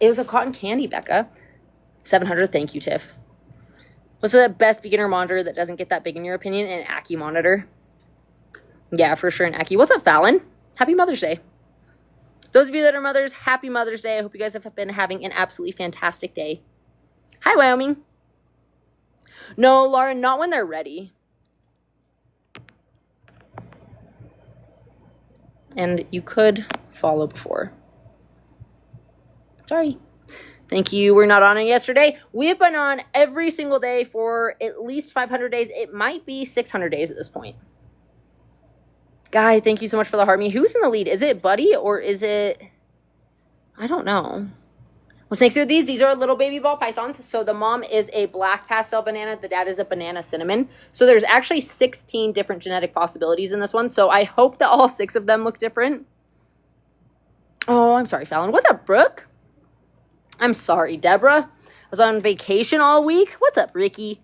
It was a cotton candy, Becca. 700. Thank you, Tiff. What's the best beginner monitor that doesn't get that big in your opinion? An Ackie monitor. Yeah, for sure, an Ackie. What's up, Fallon? Happy Mother's Day. Those of you that are mothers, happy Mother's Day. I hope you guys have been having an absolutely fantastic day. Hi, Wyoming. No, Lauren, not when they're ready. And you could follow before. Sorry. Thank you. We're not on it yesterday. We have been on every single day for at least 500 days. It might be 600 days at this point. Guy, thank you so much for the heart me. Who's in the lead? Is it Buddy or is it... I don't know. What's next to these? These are little baby ball pythons. So the mom is a black pastel banana. The dad is a banana cinnamon. So there's actually 16 different genetic possibilities in this one. So I hope that all 6 of them look different. Oh, I'm sorry, Fallon. What's up, Brooke? I'm sorry, Deborah. I was on vacation all week. What's up, Ricky?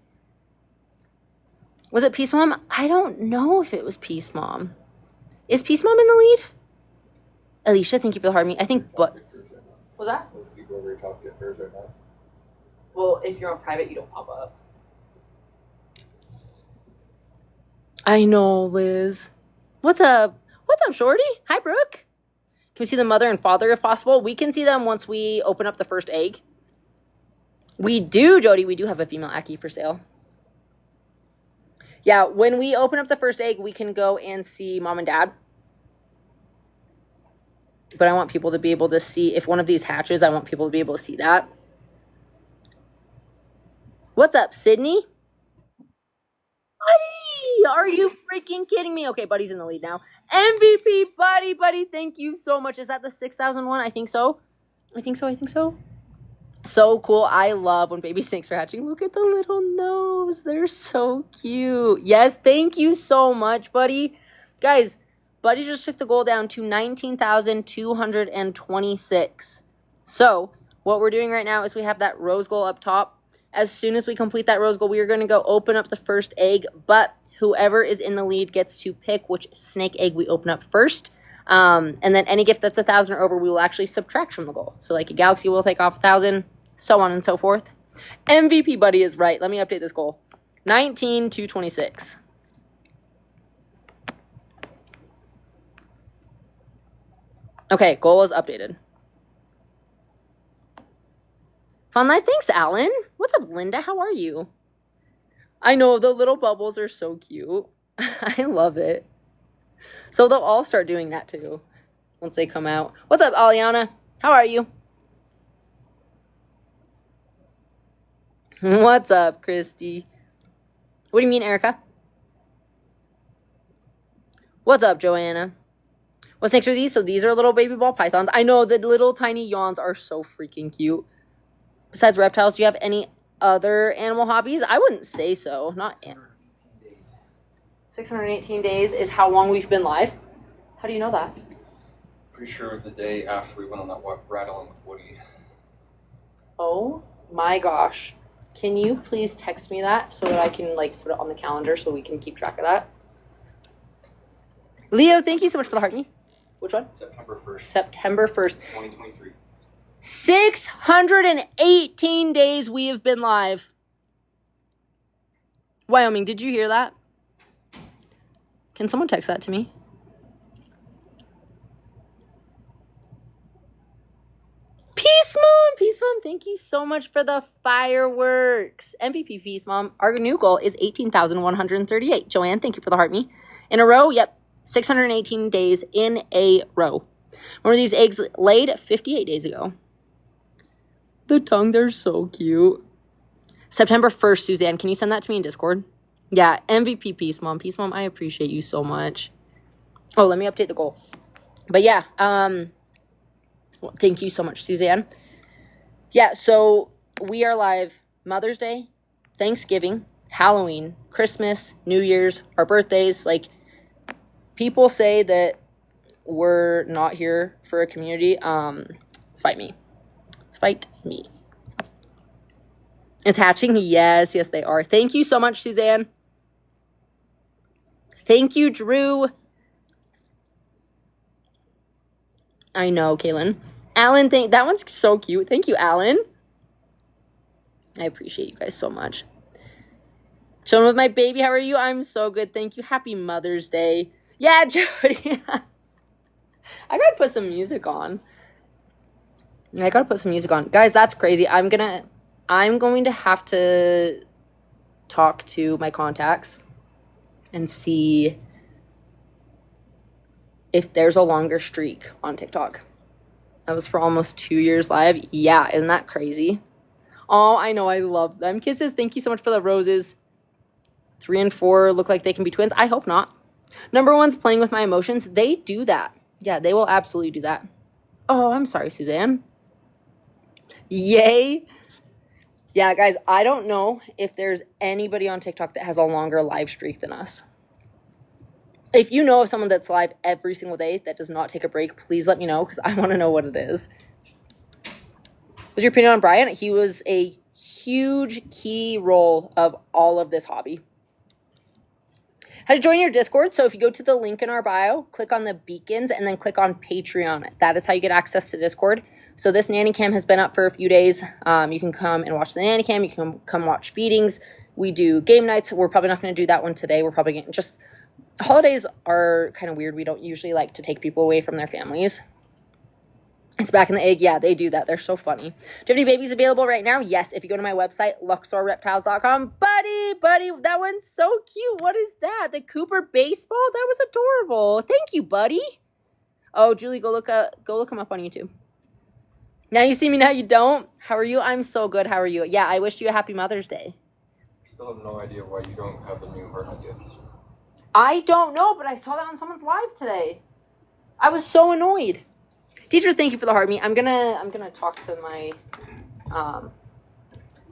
Was it Peace Mom? I don't know if it was Peace Mom. Is Peace Mom in the lead? Alicia, thank you for the heart me. I think, but... Was that? Those people over your top get hers right now. Well, if you're on private, you don't pop up. I know, Liz. What's up? What's up, Shorty? Hi, Brooke. Can we see the mother and father if possible? We can see them once we open up the first egg. We do, Jody. We do have a female Ackie for sale. Yeah, when we open up the first egg, we can go and see mom and dad. But I want people to be able to see, if one of these hatches, I want people to be able to see that. What's up, Sydney? Buddy, are you freaking kidding me? Okay, Buddy's in the lead now. MVP, Buddy, thank you so much. Is that the 6,001? I think so. I think so. So cool. I love when baby snakes are hatching. Look at the little nose. They're so cute. Yes, thank you so much, Buddy. Guys, Buddy just took the goal down to 19,226. So what we're doing right now is we have that rose goal up top. As soon as we complete that rose goal, we are going to go open up the first egg. But whoever is in the lead gets to pick which snake egg we open up first. And then any gift that's 1,000 or over, we will actually subtract from the goal. So like a galaxy will take off 1,000, so on and so forth. MVP Buddy is right. Let me update this goal. 19,226. Okay, goal is updated. Fun life. Thanks, Alan. What's up, Linda? How are you? I know, the little bubbles are so cute. I love it. So they'll all start doing that too once they come out. What's up, Aliana? How are you? What's up, Christy? What do you mean, Erica? What's up, Joanna? What's next for these? So these are little baby ball pythons. I know the little tiny yawns are so freaking cute. Besides reptiles, do you have any other animal hobbies? I wouldn't say so. Not 618 days is how long we've been live. How do you know that? Pretty sure it was the day after we went on that rattling with Woody. Oh my gosh. Can you please text me that so that I can like put it on the calendar so we can keep track of that? Leo, thank you so much for the heart me. Which one? September 1st. September 1st. 2023. 618 days we have been live. Wyoming, did you hear that? Can someone text that to me? Peace Mom, thank you so much for the fireworks. MVP Peace Mom, our new goal is 18,138. Joanne, thank you for the heart me. In a row, yep, 618 days in a row. When were these eggs laid? 58 days ago. The tongue, they're so cute. September 1st, Suzanne, can you send that to me in Discord? Yeah, MVP Peace Mom. Peace Mom, I appreciate you so much. Oh, let me update the goal. But yeah, well, thank you so much, Suzanne. Yeah, so we are live Mother's Day, Thanksgiving, Halloween, Christmas, New Year's, our birthdays. Like, people say that we're not here for a community. Fight me. Fight me. It's hatching? Yes, they are. Thank you so much, Suzanne. Thank you, Drew. I know, Kaylin. Alan, that one's so cute. Thank you, Alan. I appreciate you guys so much. Chilling with my baby. How are you? I'm so good. Thank you. Happy Mother's Day. Yeah, Jody. I gotta put some music on. Guys, that's crazy. I'm going to have to talk to my contacts and see if there's a longer streak on TikTok. That was for almost 2 years live. Yeah, isn't that crazy? Oh, I know. I love them. Kisses. Thank you so much for the roses. 3 and 4 look like they can be twins. I hope not. Number 1's playing with my emotions. They do that. Yeah, they will absolutely do that. Oh, I'm sorry, Suzanne. Yay. Yeah, guys, I don't know if there's anybody on TikTok that has a longer live streak than us. If you know of someone that's live every single day that does not take a break, please let me know because I want to know what it is. What's your opinion on Brian? He was a huge key role of all of this hobby. How to join your Discord. So if you go to the link in our bio, click on the beacons and then click on Patreon. That is how you get access to Discord. So this nanny cam has been up for a few days. You can come and watch the nanny cam. You can come watch feedings. We do game nights. We're probably not going to do that one today. We're probably getting just... Holidays are kind of weird. We don't usually like to take people away from their families. It's back in the egg. Yeah, they do that. They're so funny. Do you have any babies available right now? Yes. If you go to my website, luxorreptiles.com. Buddy, that one's so cute. What is that? The Cooper baseball? That was adorable. Thank you, buddy. Oh, Julie, go look him up on YouTube. Now you see me, now you don't. How are you? I'm so good. How are you? Yeah, I wished you a happy Mother's Day. I still have no idea why you don't have the new heart gifts. I don't know, but I saw that on someone's live today. I was so annoyed. Teacher, thank you for the heart me. I'm gonna talk to my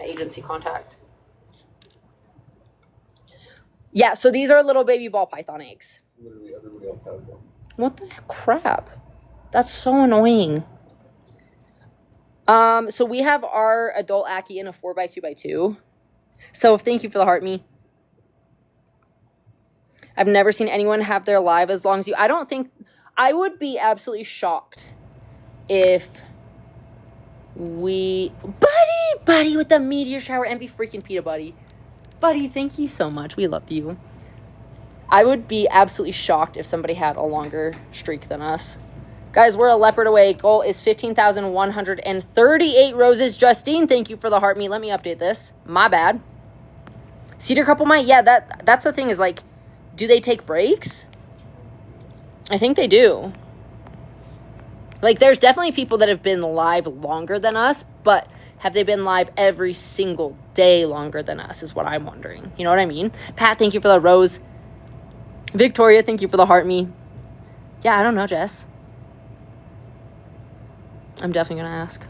agency contact. Yeah, so these are little baby ball python eggs. Literally everybody else has them. What the crap? That's so annoying. So we have our adult Aki in a 4x2x2. So thank you for the heart me. I've never seen anyone have their live as long as you. I would be absolutely shocked if we... Buddy with the meteor shower. Envy freaking Peta, buddy. Buddy, thank you so much. We love you. I would be absolutely shocked if somebody had a longer streak than us. Guys, we're a leopard away. Goal is 15,138 roses. Justine, thank you for the heart me. Let me update this. My bad. Cedar couple might. Yeah, that's the thing is like, do they take breaks? I think they do. Like, there's definitely people that have been live longer than us, but have they been live every single day longer than us is what I'm wondering. You know what I mean? Pat, thank you for the rose. Victoria, thank you for the heart me. Yeah, I don't know, Jess. I'm definitely going to ask.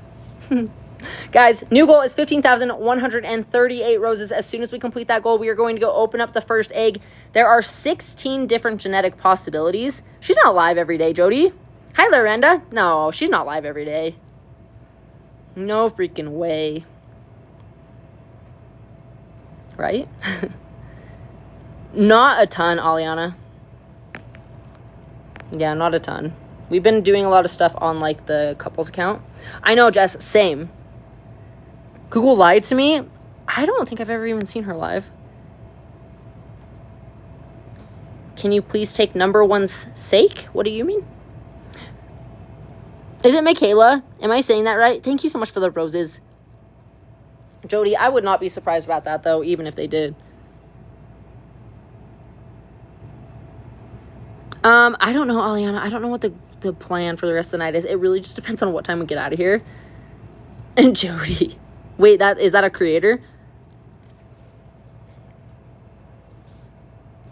Guys, new goal is 15,138 roses. As soon as we complete that goal, we are going to go open up the first egg. There are 16 different genetic possibilities. She's not live every day, Jody. Hi, Lorenda. No, she's not live every day. No freaking way. Right? Not a ton, Aliana. Yeah, not a ton. We've been doing a lot of stuff on, like, the couples account. I know, Jess. Same. Google lied to me. I don't think I've ever even seen her live. Can you please take number one's sake? What do you mean? Is it Michaela? Am I saying that right? Thank you so much for the roses. Jody, I would not be surprised about that, though, even if they did. I don't know, Aliana. I don't know what the plan for the rest of the night is. It really just depends on what time we get out of here. And Jody. Wait, is that a creator?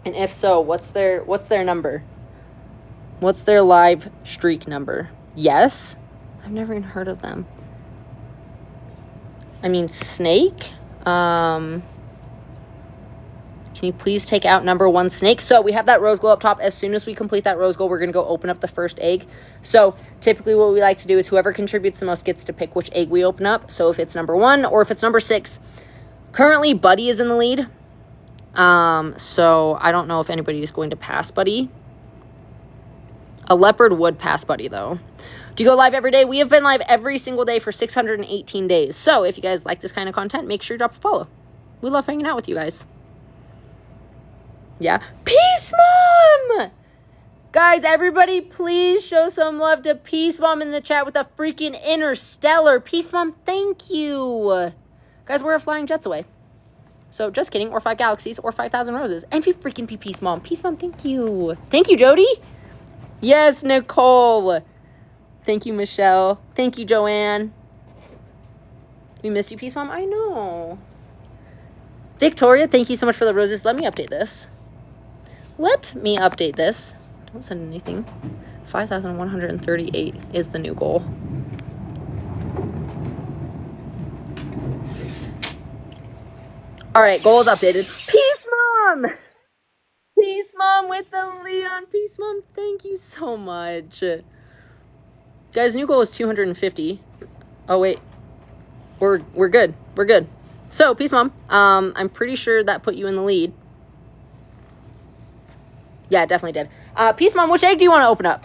And if so, what's their number? What's their live streak number? Yes? I've never even heard of them. I mean, Snake? Can you please take out number one, Snake? So we have that rose glow up top. As soon as we complete that rose glow, we're going to go open up the first egg. So typically what we like to do is whoever contributes the most gets to pick which egg we open up. So if it's number 1 or if it's number 6. Currently, Buddy is in the lead. So I don't know if anybody is going to pass Buddy. A leopard would pass Buddy, though. Do you go live every day? We have been live every single day for 618 days. So if you guys like this kind of content, make sure you drop a follow. We love hanging out with you guys. Yeah. Peace Mom! Guys, everybody, please show some love to Peace Mom in the chat with a freaking interstellar. Peace Mom, thank you. Guys, we're flying jets away. So just kidding. Or 5 galaxies or 5,000 roses. And if you freaking be Peace Mom. Peace Mom, thank you. Thank you, Jody. Yes, Nicole. Thank you, Michelle. Thank you, Joanne. We missed you, Peace Mom. I know. Victoria, thank you so much for the roses. Let me update this. Let me update this. Don't send anything. 5,138 is the new goal. All right, goal is updated. Peace Mom! Peace Mom with the Leon. Peace Mom, thank you so much. Guys, new goal is 250. Oh, wait. We're good. We're good. So, Peace Mom, I'm pretty sure that put you in the lead. Yeah, it definitely did. Peace Mom, which egg do you want to open up?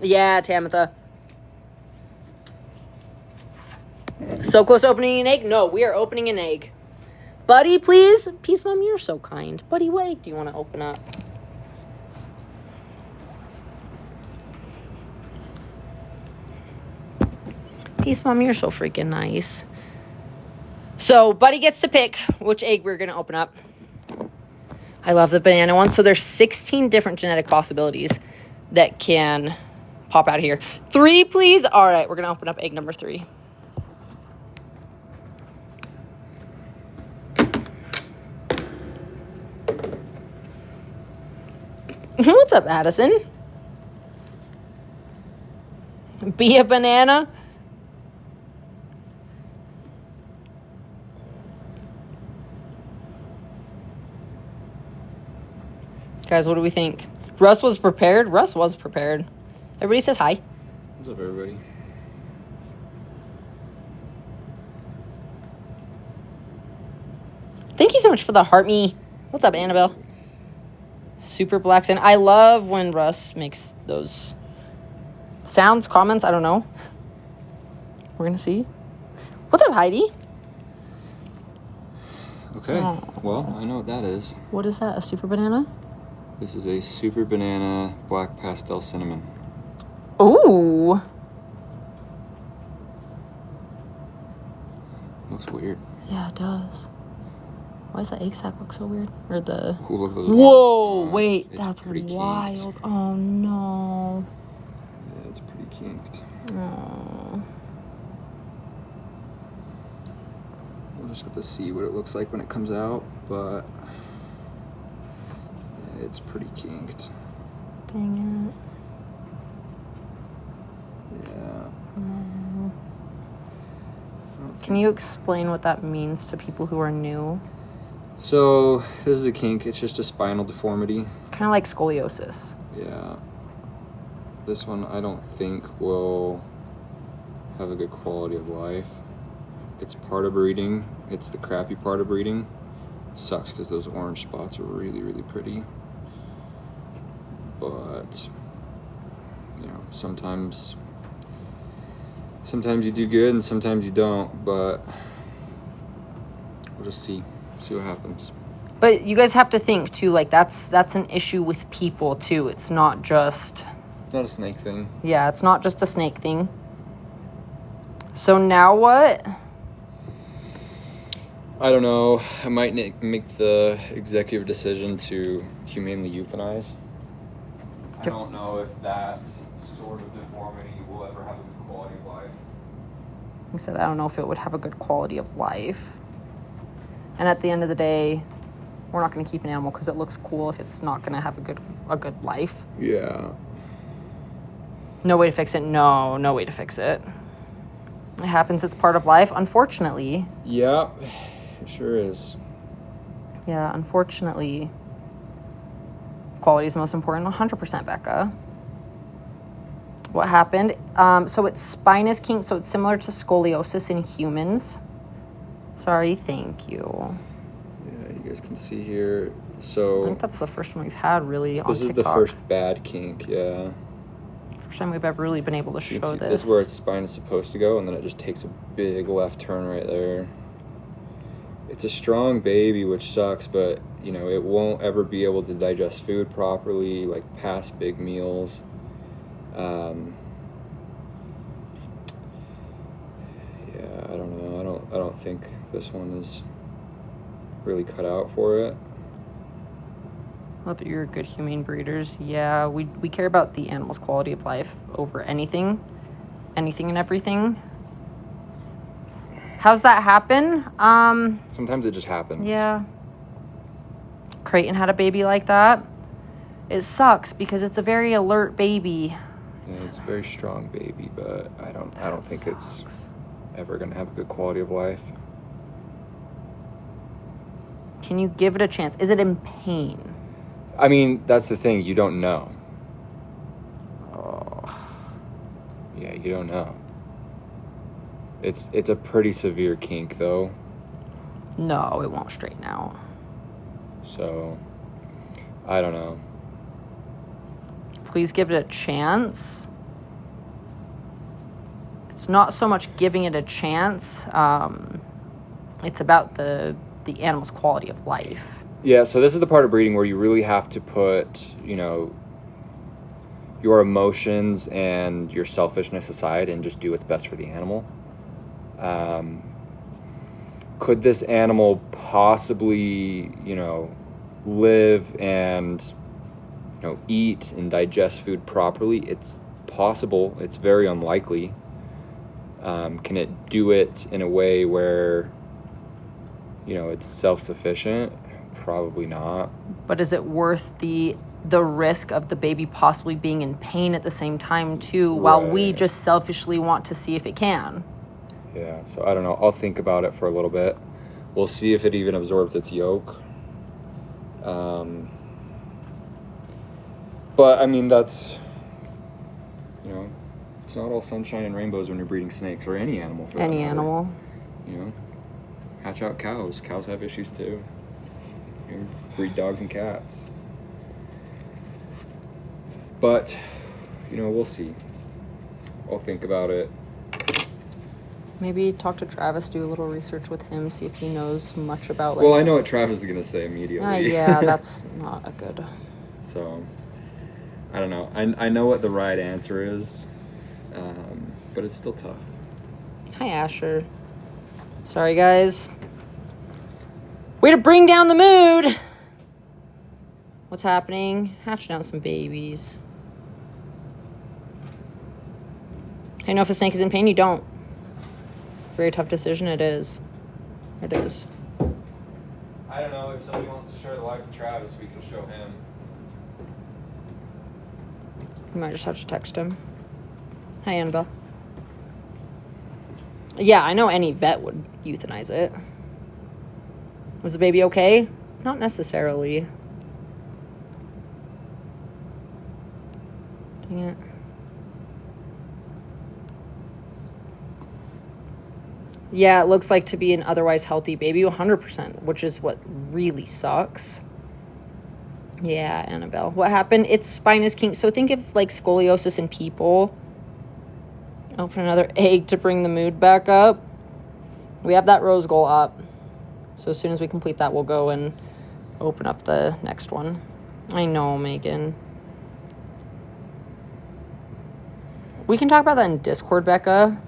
Yeah, Tamitha. So close to opening an egg? No, we are opening an egg. Buddy, please. Peace Mom, you're so kind. Buddy, what egg do you want to open up? Peace Mom, you're so freaking nice. So, Buddy gets to pick which egg we're going to open up. I love the banana one. So, there's 16 different genetic possibilities that can pop out of here. 3, please. All right, we're going to open up egg number 3. What's up, Addison? Be a banana? Guys, what do we think? Russ was prepared? Russ was prepared. Everybody says hi. What's up, everybody? Thank you so much for the heart me. What's up, Annabelle? Super blacks. And I love when Russ makes those sounds, comments. I don't know. We're going to see. What's up, Heidi? Okay. Well, I know what that is. What is that? A super banana? This is a super banana black pastel cinnamon. Ooh. Looks weird. Yeah, it does. Why does that egg sac look so weird? Or the... Ooh, look at those Whoa, ones. wait, It's that's pretty wild. kinked. Oh, no. Yeah, it's pretty kinked. Oh. We'll just have to see what it looks like when it comes out, but yeah, it's pretty kinked. Dang it. Yeah. Mm. Can you explain what that means to people who are new? So this is a kink. It's just a spinal deformity. Kind of like scoliosis. Yeah. This one I don't think will have a good quality of life. It's part of breeding. It's the crappy part of breeding. It sucks because those orange spots are really, really pretty. But, you know, sometimes you do good and sometimes you don't, but we'll just see what happens. But you guys have to think too, like that's an issue with people too. It's not just... It's not a snake thing. Yeah, it's not just a snake thing. So now what? I don't know. I might make the executive decision to humanely euthanize. I don't know if that sort of deformity will ever have a good quality of life. He said, I don't know if it would have a good quality of life. And at the end of the day, we're not going to keep an animal because it looks cool if it's not going to have a good life. Yeah. No way to fix it. No way to fix it. It happens. It's part of life, unfortunately. Yeah, it sure is. Yeah, unfortunately. Quality is most important. 100%, Becca. What happened? So its spine is kinked, so it's similar to scoliosis in humans. Sorry, thank you. Yeah, you guys can see here, I So think that's the first one we've had really on this is TikTok. the first bad kink, yeah. First time we've ever really been able to You show can see this. this is where its spine is supposed to go, and then it just takes a big left turn right there. It's a strong baby, which sucks, but you know, it won't ever be able to digest food properly, like past big meals. Yeah, I don't know. I don't think this one is really cut out for it. Love that you're good humane breeders. Yeah, we care about the animal's quality of life over anything and everything. How's that happen? Sometimes it just happens. Yeah. Creighton had a baby like that. It sucks because it's a very alert baby. Yeah, it's a very strong baby, but I don't think it's ever gonna have a good quality of life. Can you give it a chance? Is it in pain? I mean, that's the thing, you don't know. Oh. Yeah, you don't know. It's a pretty severe kink though. No, it won't straighten out. So I don't know. Please give it a chance. It's not so much giving it a chance. It's about the animal's quality of life. Yeah, so this is the part of breeding where you really have to put, you know, your emotions and your selfishness aside and just do what's best for the animal. Could this animal possibly, you know, live and, you know, eat and digest food properly? It's possible. It's very unlikely. Can it do it in a way where, you know, it's self-sufficient? Probably not. But is it worth the risk of the baby possibly being in pain at the same time too, while we Right. just selfishly want to see if it can? Yeah, so I don't know. I'll think about it for a little bit. We'll see if it even absorbs its yolk. But I mean, that's, you know, it's not all sunshine and rainbows when you're breeding snakes or any animal for that Any matter. animal. You know, hatch out cows. Cows have issues too. You know, breed dogs and cats. But, you know, we'll see. I'll think about it. Maybe talk to Travis, do a little research with him, see if he knows much about, like... Well, I know what Travis is going to say immediately. yeah, that's not a good... So, I don't know. I know what the right answer is, but it's still tough. Hi, Asher. Sorry, guys. Way to bring down the mood! What's happening? Hatching out some babies. I know if a snake is in pain, you don't. Very tough decision, it is. It is. I don't know. If somebody wants to share the life with Travis, we can show him. You might just have to text him. Hi, Annabelle. Yeah, I know any vet would euthanize it. Was the baby okay? Not necessarily. Dang it. Yeah, it looks like to be an otherwise healthy baby, 100%, which is what really sucks. Yeah, Annabelle. What happened? Its spine is kinked. So think of like scoliosis in people. Open another egg to bring the mood back up. We have that rose goal up. So as soon as we complete that, we'll go and open up the next one. I know, Megan. We can talk about that in Discord, Becca.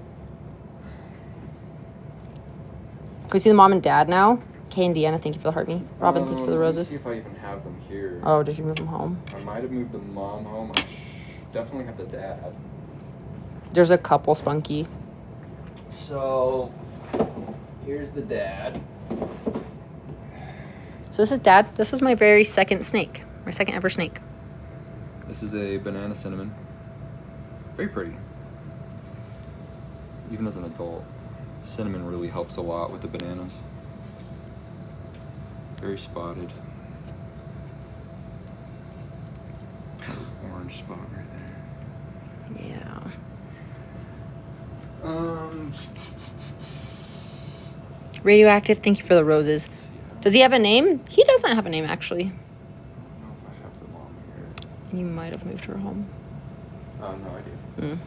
Can we see the mom and dad now? Kay and Deanna, thank you for the heart me. Robin, thank you for the Let me roses. see if I even have them here. Oh, did you move them home? I might have moved the mom home. I definitely have the dad. There's a couple, Spunky. So, here's the dad. So this is dad. This was my very second snake. My second ever snake. This is a banana cinnamon. Very pretty. Even as an adult, cinnamon really helps a lot with the bananas. Very spotted. That was an orange spot right there. Yeah. Radioactive, thank you for the roses. Does he have a name? He doesn't have a name, actually. You might have moved her home. No idea.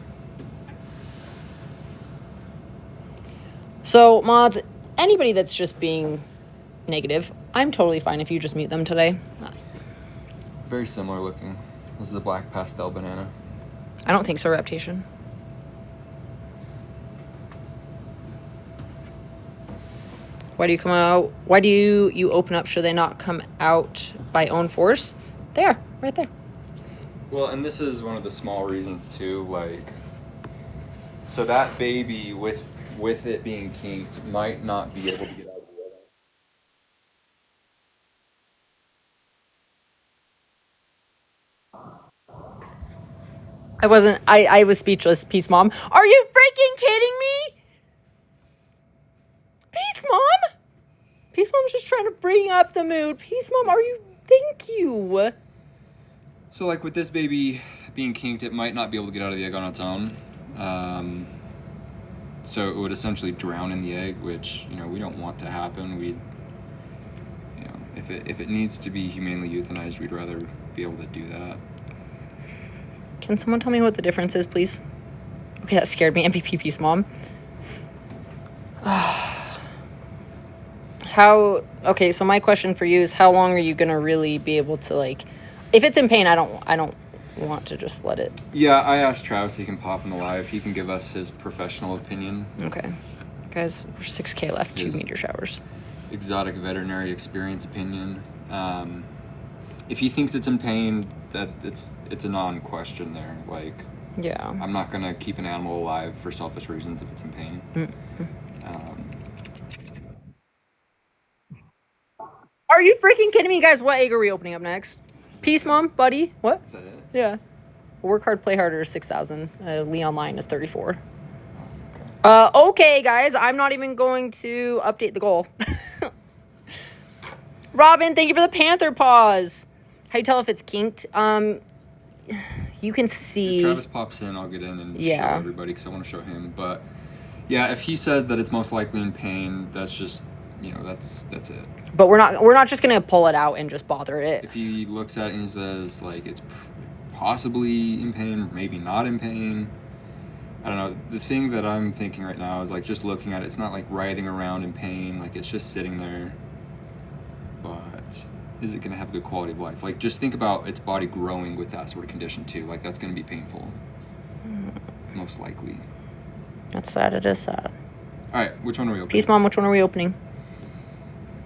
So, mods, anybody that's just being negative, I'm totally fine if you just mute them today. Very similar looking. This is a black pastel banana. I don't think so, Reptation. Why do you come out? Why do you open up? Should they not come out by own force? There, right there. Well, and this is one of the small reasons too, like, so that baby with it being kinked might not be able to get out of the way. I was speechless, Peace Mom. Are you freaking kidding me? Peace Mom? Peace Mom's just trying to bring up the mood. Peace Mom, thank you. So like with this baby being kinked, it might not be able to get out of the egg on its own. So it would essentially drown in the egg, which, you know, we don't want to happen. We'd, you know, if it needs to be humanely euthanized, we'd rather be able to do that. Can someone tell me what the difference is, please? Okay, that scared me. MVP Peace Mom. Okay, so my question for you is, how long are you gonna really be able to, like, if it's in pain, I don't want to just let it. Yeah, I asked Travis, he can pop in the live. He can give us his professional opinion. Okay. Guys, we're 6K left, 2 meteor showers. Exotic veterinary experience opinion. If he thinks it's in pain, that it's a non-question there. Like, yeah, I'm not gonna keep an animal alive for selfish reasons if it's in pain. Are you freaking kidding me, guys? What egg are we opening up next? Peace Mom, buddy. What? Is that it? Yeah. Work hard, play harder is 6,000. Leon Line is 34. Okay, guys. I'm not even going to update the goal. Robin, thank you for the panther paws. How do you tell if it's kinked? You can see. If Travis pops in, I'll get in and show everybody because I want to show him. But yeah, if he says that it's most likely in pain, that's just, you know, that's it. But we're not just gonna pull it out and just bother it. If he looks at it and he says like it's possibly in pain, maybe not in pain, I don't know. The thing that I'm thinking right now is like just looking at it, it's not like writhing around in pain, like it's just sitting there. But is it gonna have a good quality of life? Like just think about its body growing with that sort of condition too. Like that's gonna be painful. Most likely. That's sad. It is sad. All right, which one are we opening? Peace Mom, which one are we opening?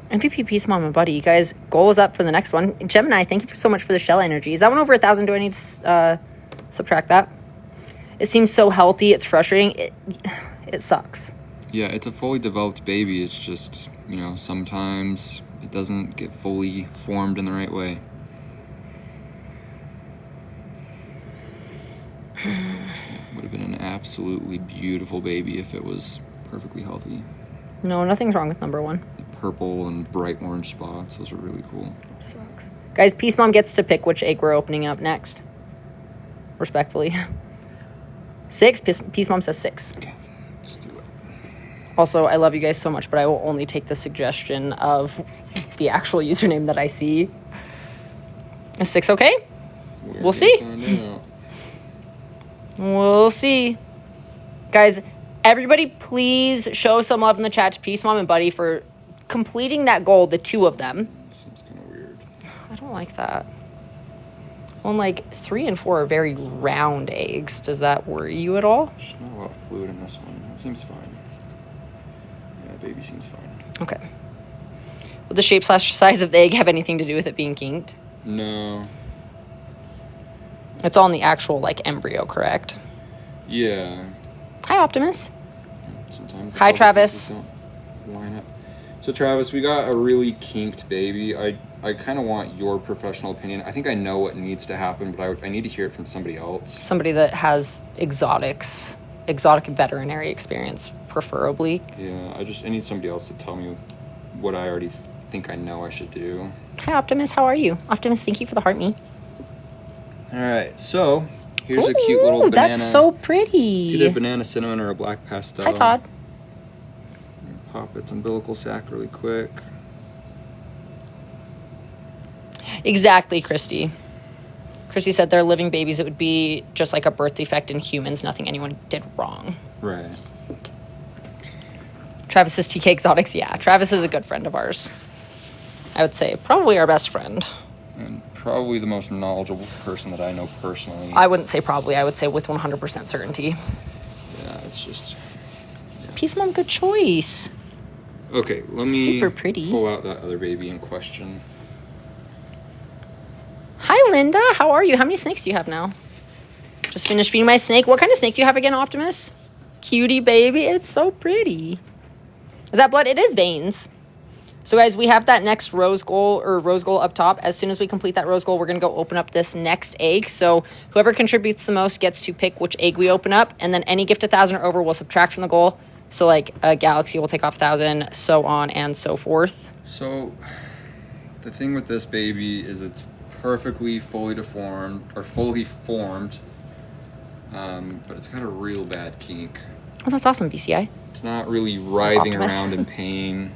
MVP Peace Mom and Buddy, you guys, goal is up for the next one. Gemini, thank you so much for the shell energy. Is that one over 1,000? Do I need to subtract that? It seems so healthy. It's frustrating. It sucks. Yeah, it's a fully developed baby. It's just, you know, sometimes it doesn't get fully formed in the right way. It would have been an absolutely beautiful baby if it was perfectly healthy. No, nothing's wrong with number one. The purple and bright orange spots, those are really cool. Sucks. Guys, Peace Mom gets to pick which egg we're opening up next. Respectfully. 6? Peace Mom says 6. Okay, let's do it. Also, I love you guys so much, but I will only take the suggestion of the actual username that I see. Is 6 okay? We'll see. We'll see. Guys, everybody please show some love in the chat to Peace Mom and Buddy for completing that goal, the 2 of them. Seems kind of weird. I don't like that. Well, like 3 and 4 are very round eggs. Does that worry you at all? There's not a lot of fluid in this one. It seems fine. Yeah, baby seems fine. Okay. Will the shape / size of the egg have anything to do with it being kinked? No. It's all in the actual, like, embryo, correct? Yeah. Hi, Optimus. Sometimes Hi, Travis. don't line up. So, Travis, we got a really kinked baby. I kind of want your professional opinion. I think I know what needs to happen, but I need to hear it from somebody else. Somebody that has exotic veterinary experience, preferably. Yeah, I need somebody else to tell me what I already think I know I should do. Hi, Optimus. How are you? Optimus, thank you for the heart me. All right, so here's a cute little banana. That's so pretty. It's either banana cinnamon or a black pastel. Hi, Todd. Pop its umbilical sac really quick. Chrissy said they're living babies. It would be just like a birth defect in humans. Nothing anyone did wrong. Right. Travis's TK Exotics. Yeah, Travis is a good friend of ours. I would say probably our best friend. And probably the most knowledgeable person that I know personally. I wouldn't say probably. I would say with 100% certainty. Yeah, it's just... Yeah. Peace Mom, good choice. Okay, let me Super pretty. pull out that other baby in question. Hi, Linda. How are you? How many snakes do you have now? Just finished feeding my snake. What kind of snake do you have again, Optimus? Cutie baby. It's so pretty. Is that blood? It is veins. So, guys, we have that next rose goal up top. As soon as we complete that rose goal, we're going to go open up this next egg. So whoever contributes the most gets to pick which egg we open up. And then any gift 1,000 or over will subtract from the goal. So, like, a galaxy will take off 1,000, so on and so forth. So, the thing with this baby is it's perfectly fully formed, but it's got a real bad kink. Oh, that's awesome, BCI. It's not really writhing Optimus. around in pain,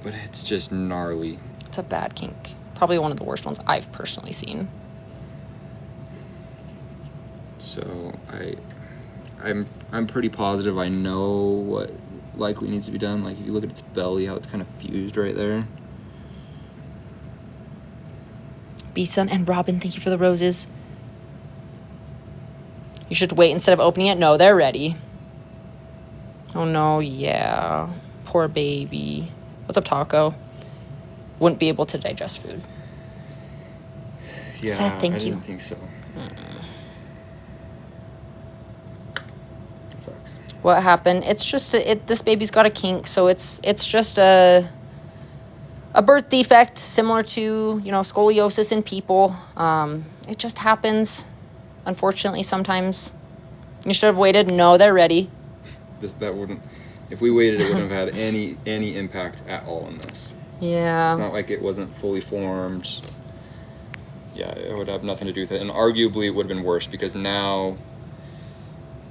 but it's just gnarly. It's a bad kink. Probably one of the worst ones I've personally seen. So I'm pretty positive I know what likely needs to be done. Like if you look at its belly, how it's kind of fused right there. B-Sun and Robin, thank you for the roses. You should wait instead of opening it. No, they're ready. Oh no, yeah. Poor baby. What's up, Taco? Wouldn't be able to digest food. Yeah, Sad, thank I you. didn't think so. It sucks. What happened? It's just this baby's got a kink, so it's just a birth defect similar to, scoliosis in people. It just happens, unfortunately, sometimes. You should have waited. No, they're ready. That wouldn't. If we waited, it wouldn't have had any impact at all in this. Yeah. It's not like it wasn't fully formed. Yeah, it would have nothing to do with it. And arguably, it would have been worse because now,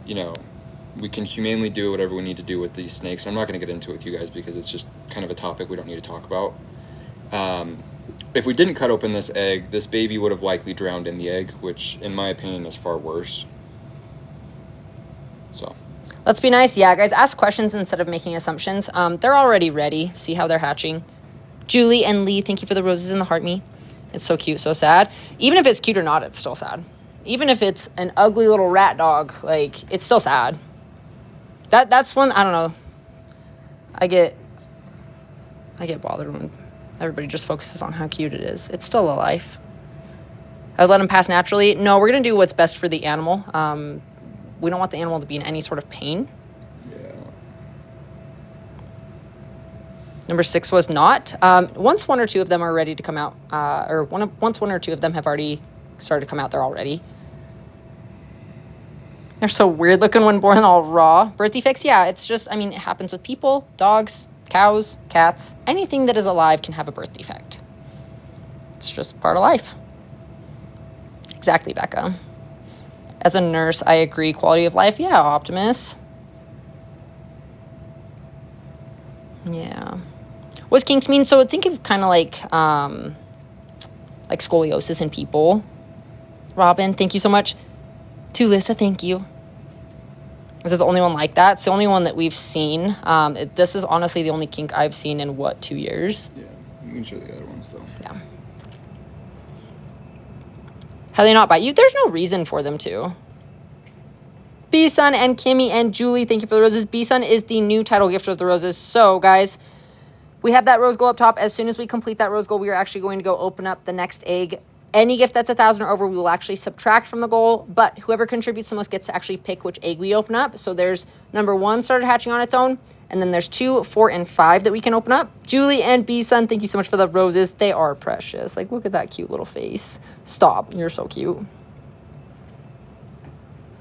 we can humanely do whatever we need to do with these snakes. I'm not going to get into it with you guys because it's just kind of a topic we don't need to talk about. If we didn't cut open this egg, this baby would have likely drowned in the egg, which, in my opinion, is far worse. So... Let's be nice. Yeah, guys, ask questions instead of making assumptions. They're already ready. See how they're hatching. Julie and Lee, thank you for the roses and the heart me. It's so cute, so sad. Even if it's cute or not, it's still sad. Even if it's an ugly little rat dog, it's still sad. That's one, I don't know. I get bothered when everybody just focuses on how cute it is. It's still a life. I would let him pass naturally. No, we're going to do what's best for the animal. We don't want the animal to be in any sort of pain. Yeah. Number 6 was not. Once one or two of them are ready to come out, once one or two of them have already started to come out, they're all ready. They're so weird looking when born all raw. Birth defects, yeah, it's just, it happens with people, dogs, cows, cats. Anything that is alive can have a birth defect. It's just part of life. Exactly, Becca. As a nurse, I agree. Quality of life, yeah, Optimus. Yeah. What's kinked mean? So think of kind of like scoliosis in people. Robin, thank you so much. Tulissa, thank you. Is it the only one like that? It's the only one that we've seen. This is honestly the only kink I've seen in, 2 years? Yeah, we can show the other ones, though. Yeah. How do they not bite you? There's no reason for them to. B-Sun and Kimmy and Julie, thank you for the roses. B-Sun is the new title gift of the roses. So, guys, we have that rose goal up top. As soon as we complete that rose goal, we are actually going to go open up the next egg. Any gift that's 1,000 or over, we will actually subtract from the goal. But whoever contributes the most gets to actually pick which egg we open up. So there's number 1 started hatching on its own. And then there's 2, 4, and 5 that we can open up. Julie and B-Sun, thank you so much for the roses. They are precious. Look at that cute little face. Stop. You're so cute.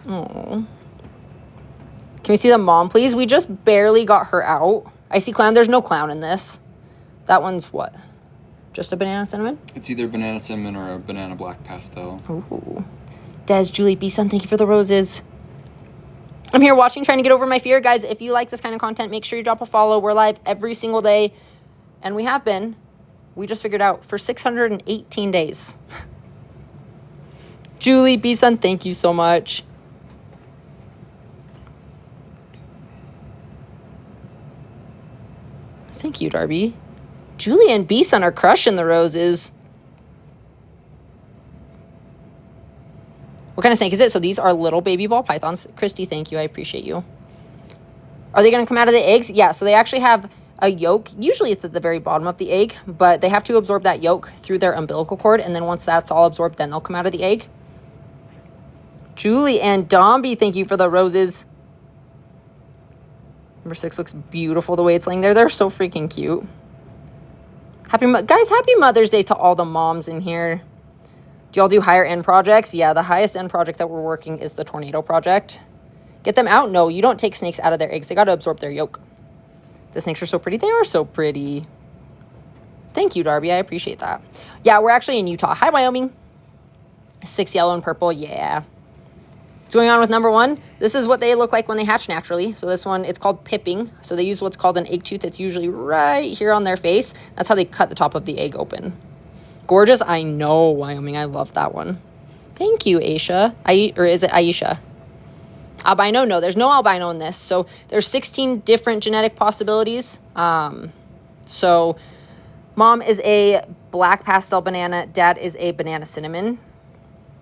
Oh. Can we see the mom, please? We just barely got her out. I see clown. There's no clown in this. That one's what? Just a banana cinnamon? It's either banana cinnamon or a banana black pastel. Ooh. Des, Julie, B-Sun, thank you for the roses. I'm here watching, trying to get over my fear. Guys, if you like this kind of content, make sure you drop a follow. We're live every single day, and we have been We just figured out for 618 days. Julie, B-Sun, thank you so much. Thank you, Darby. Julie and B-Sun are crushing the roses. What kind of snake is it? So these are little baby ball pythons. Christy, thank you. I appreciate you. Are they going to come out of the eggs? Yeah, so they actually have a yolk. Usually it's at the very bottom of the egg, but they have to absorb that yolk through their umbilical cord, and then once that's all absorbed, then they'll come out of the egg. Julie and Domby, thank you for the roses. Number 6 looks beautiful the way it's laying there. They're so freaking cute. Guys, happy Mother's Day to all the moms in here. Do y'all do higher end projects? Yeah, the highest end project that we're working is the tornado project. Get them out? No, you don't take snakes out of their eggs. They got to absorb their yolk. The snakes are so pretty. They are so pretty. Thank you, Darby. I appreciate that. Yeah, we're actually in Utah. Hi, Wyoming. 6 yellow and purple. Yeah. What's going on with number 1? This is what they look like when they hatch naturally. So this one, it's called pipping. So they use what's called an egg tooth. That's usually right here on their face. That's how they cut the top of the egg open. Gorgeous. I know, Wyoming. I love that one. Thank you, Aisha. Or is it Aisha? Albino? No, there's no albino in this. So there's 16 different genetic possibilities. So mom is a black pastel banana. Dad is a banana cinnamon.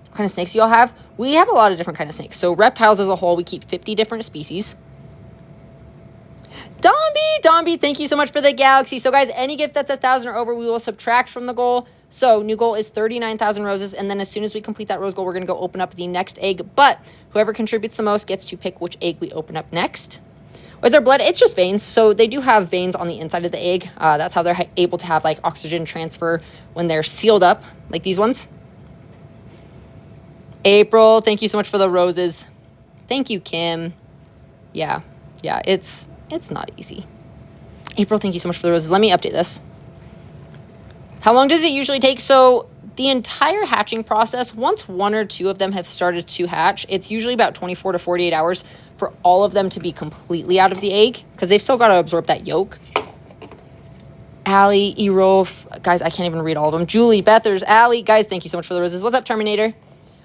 What kind of snakes do y'all have? We have a lot of different kind of snakes. So reptiles as a whole, we keep 50 different species. Domby, thank you so much for the galaxy. So guys, any gift that's 1,000 or over, we will subtract from the goal. So new goal is 39,000 roses. And then as soon as we complete that rose goal, we're going to go open up the next egg. But whoever contributes the most gets to pick which egg we open up next. What is their blood? It's just veins. So they do have veins on the inside of the egg. That's how they're able to have like oxygen transfer when they're sealed up, like these ones. April, thank you so much for the roses. Thank you, Kim. Yeah, it's not easy. April, thank you so much for the roses. Let me update this. How long does it usually take? So the entire hatching process, once 1 or 2 of them have started to hatch, it's usually about 24 to 48 hours for all of them to be completely out of the egg because they've still got to absorb that yolk. Allie, Erolf, guys, I can't even read all of them. Julie, Bethers, Allie, guys, thank you so much for the roses. What's up, Terminator?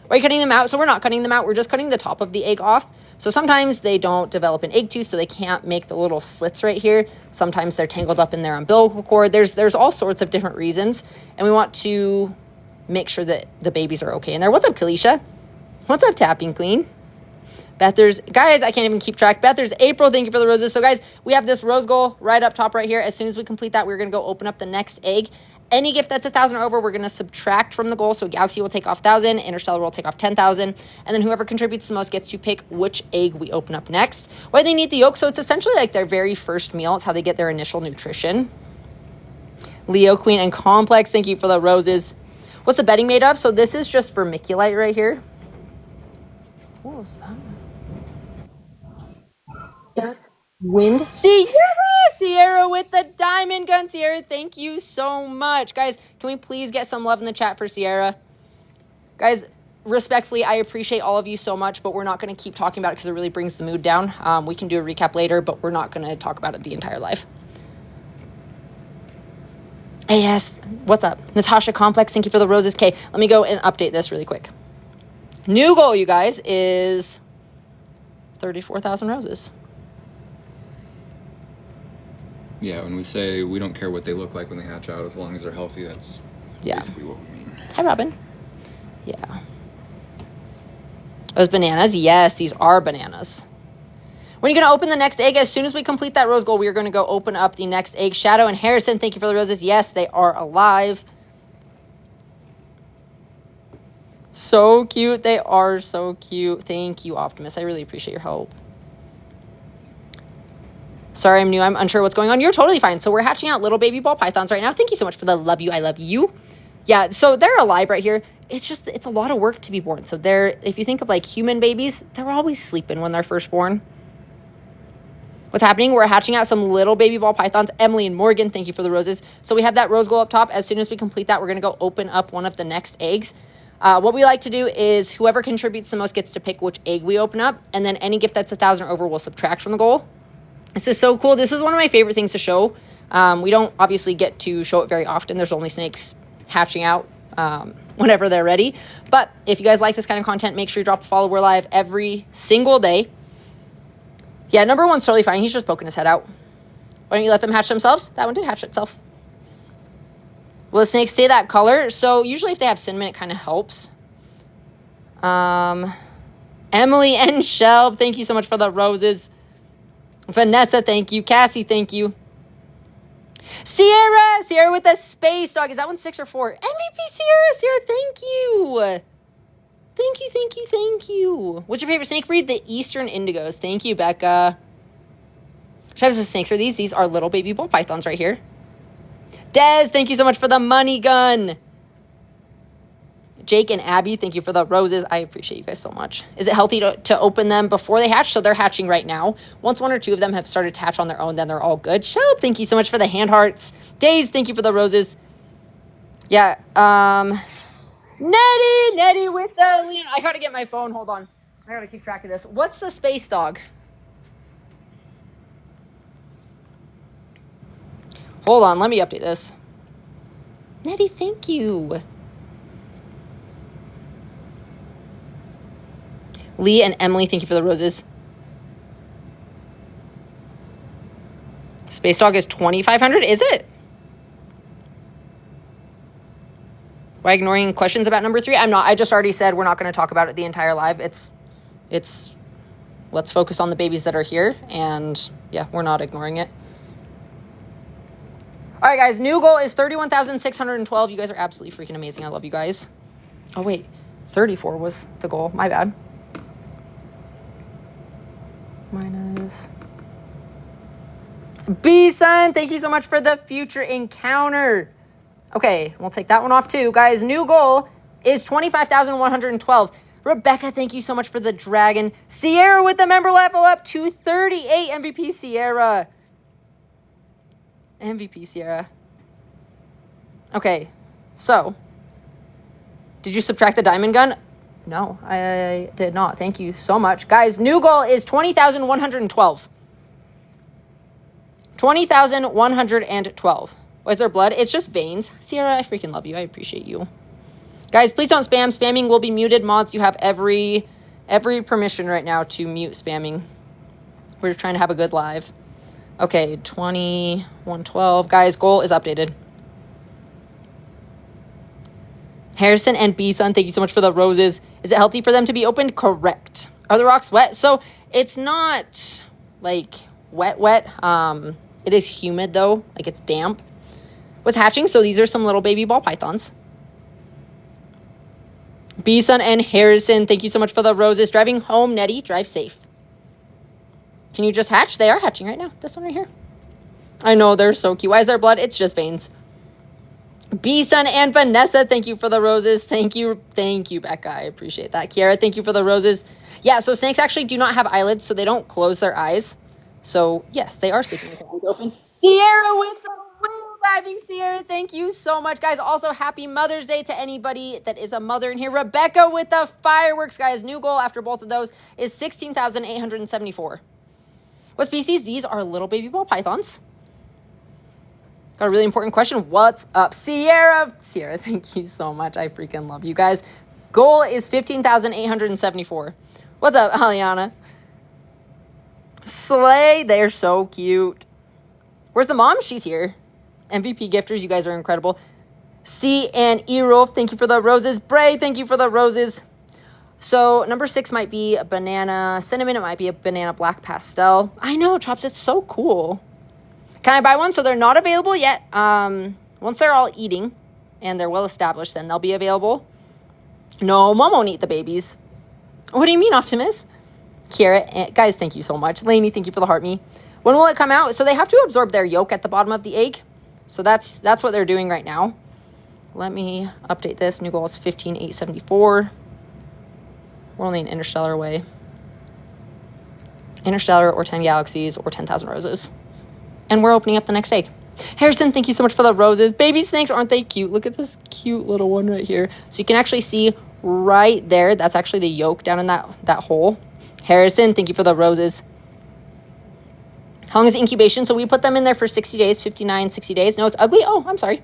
Why are you cutting them out? So we're not cutting them out. We're just cutting the top of the egg off. So sometimes they don't develop an egg tooth, so they can't make the little slits right here. Sometimes they're tangled up in their umbilical cord. There's all sorts of different reasons. And we want to make sure that the babies are okay in there. What's up, Kalisha? What's up, Tapping Queen? Bethers, guys, I can't even keep track. Bethers, April, thank you for the roses. So guys, we have this rose goal right up top right here. As soon as we complete that, we're going to go open up the next egg. Any gift that's 1,000 or over, we're going to subtract from the goal. So Galaxy will take off 1,000, Interstellar will take off 10,000, and then whoever contributes the most gets to pick which egg we open up next. Why do they need the yolk? So it's essentially like their very first meal. It's how they get their initial nutrition. Leo, Queen, and Complex, thank you for the roses. What's the bedding made of? So this is just vermiculite right here. What was that? Wind. Sierra with the diamond gun. Sierra, thank you so much. Guys, can we please get some love in the chat for Sierra? Guys, respectfully, I appreciate all of you so much, but we're not going to keep talking about it because it really brings the mood down. We can do a recap later, but we're not going to talk about it the entire live. Hey, yes. What's up? Natasha Complex, thank you for the roses. Okay, let me go and update this really quick. New goal, you guys, is 34,000 roses. Yeah, when we say we don't care what they look like when they hatch out, as long as they're healthy, that's basically what we mean. Hi, Robin. Yeah. Those bananas? Yes, these are bananas. When are you going to open the next egg? As soon as we complete that rose goal, we are going to go open up the next egg. Shadow and Harrison, thank you for the roses. Yes, they are alive. So cute. They are so cute. Thank you, Optimus. I really appreciate your help. Sorry, I'm new. I'm unsure what's going on. You're totally fine. So we're hatching out little baby ball pythons right now. Thank you so much for the love you. I love you. Yeah, so they're alive right here. It's a lot of work to be born. So if you think of like human babies, they're always sleeping when they're first born. What's happening? We're hatching out some little baby ball pythons. Emily and Morgan, thank you for the roses. So we have that rose goal up top. As soon as we complete that, we're going to go open up one of the next eggs. What we like to do is whoever contributes the most gets to pick which egg we open up. And then any gift that's 1,000 or over will subtract from the goal. This is so cool. This is one of my favorite things to show We don't obviously get to show it very often. There's only snakes hatching out whenever they're ready. But if you guys like this kind of content, make sure you drop a follow. We're live every single day. Yeah, number one's totally fine. He's just poking his head out. Why don't you let them hatch themselves? That one did hatch itself. Will the snakes stay that color? So usually if they have cinnamon, it kind of helps. Emily and Shelb, thank you so much for the roses. Vanessa, thank you. Cassie, thank you. Sierra with the space dog. Is that one 6 or 4? MVP Sierra, thank you. Thank you. What's your favorite snake breed? The Eastern Indigos. Thank you, Becca. What types of snakes are these? These are little baby ball pythons right here. Des, thank you so much for the money gun. Jake and Abby, thank you for the roses. I appreciate you guys so much. Is it healthy to open them before they hatch? So they're hatching right now. Once 1 or 2 of them have started to hatch on their own, then they're all good. Shelb, thank you so much for the hand hearts. Days, thank you for the roses. Yeah, Nettie with the... I gotta get my phone. Hold on. I gotta keep track of this. What's the space dog? Hold on. Let me update this. Nettie, thank you. Lee and Emily, thank you for the roses. Space dog is 2,500. Is it? Why ignoring questions about number 3? I'm not. I just already said we're not going to talk about it the entire live. It's let's focus on the babies that are here. And yeah, we're not ignoring it. All right, guys. New goal is 31,612. You guys are absolutely freaking amazing. I love you guys. Oh, wait. 34 was the goal. My bad. Minus. B-Sun, thank you so much for the future encounter. Okay, we'll take that one off too. Guys, new goal is 25,112. Rebecca, thank you so much for the dragon. Sierra with the member level up to 38. MVP Sierra. MVP Sierra. Okay, so. Did you subtract the diamond gun? No, I did not. Thank you so much. Guys, new goal is 20,112. 20,112. Was there blood? It's just veins. Sierra, I freaking love you. I appreciate you. Guys, please don't spam. Spamming will be muted. Mods, you have every permission right now to mute spamming. We're trying to have a good live. Okay, 2112. Guys, goal is updated. Harrison and B-Sun, thank you so much for the roses. Is it healthy for them to be opened? Correct. Are the rocks wet? So it's not like wet. It is humid though, like it's damp. Was hatching, so these are some little baby ball pythons. B-Sun and Harrison, thank you so much for the roses. Driving home, Nettie, drive safe. Can you just hatch? They are hatching right now. This one right here. I know, they're so cute. Why is there blood? It's just veins. B-Sun and Vanessa, thank you for the roses. Thank you, Becca. I appreciate that. Kiara, thank you for the roses. Yeah, so snakes actually do not have eyelids, so they don't close their eyes. So, yes, they are sleeping with their eyes open. Sierra with the wheel diving. Sierra, thank you so much, guys. Also, happy Mother's Day to anybody that is a mother in here. Rebecca with the fireworks, guys. New goal after both of those is 16,874. What species? These are little baby ball pythons. Got a really important question. What's up? Sierra, thank you so much. I freaking love you guys. Goal is 15,874. What's up, Aliana? Slay, they're so cute. Where's the mom? She's here. MVP gifters, you guys are incredible. C and Erolf, thank you for the roses. Bray, thank you for the roses. So number 6 might be a banana cinnamon. It might be a banana black pastel. I know, Chops, it's so cool. Can I buy one? So they're not available yet. Once they're all eating and they're well established, then they'll be available. No, Mom won't eat the babies. What do you mean, Optimus? Kiara, guys, thank you so much. Lainey, thank you for the heart me. When will it come out? So they have to absorb their yolk at the bottom of the egg. So that's what they're doing right now. Let me update this. New goal is 15,874. We're only an interstellar away. Interstellar or 10 galaxies or 10,000 roses. And we're opening up the next egg. Harrison, thank you so much for the roses. Baby snakes, aren't they cute? Look at this cute little one right here. So you can actually see right there. That's actually the yolk down in that hole. Harrison, thank you for the roses. How long is incubation? So we put them in there for 60 days, 59, 60 days. No, it's ugly. Oh, I'm sorry.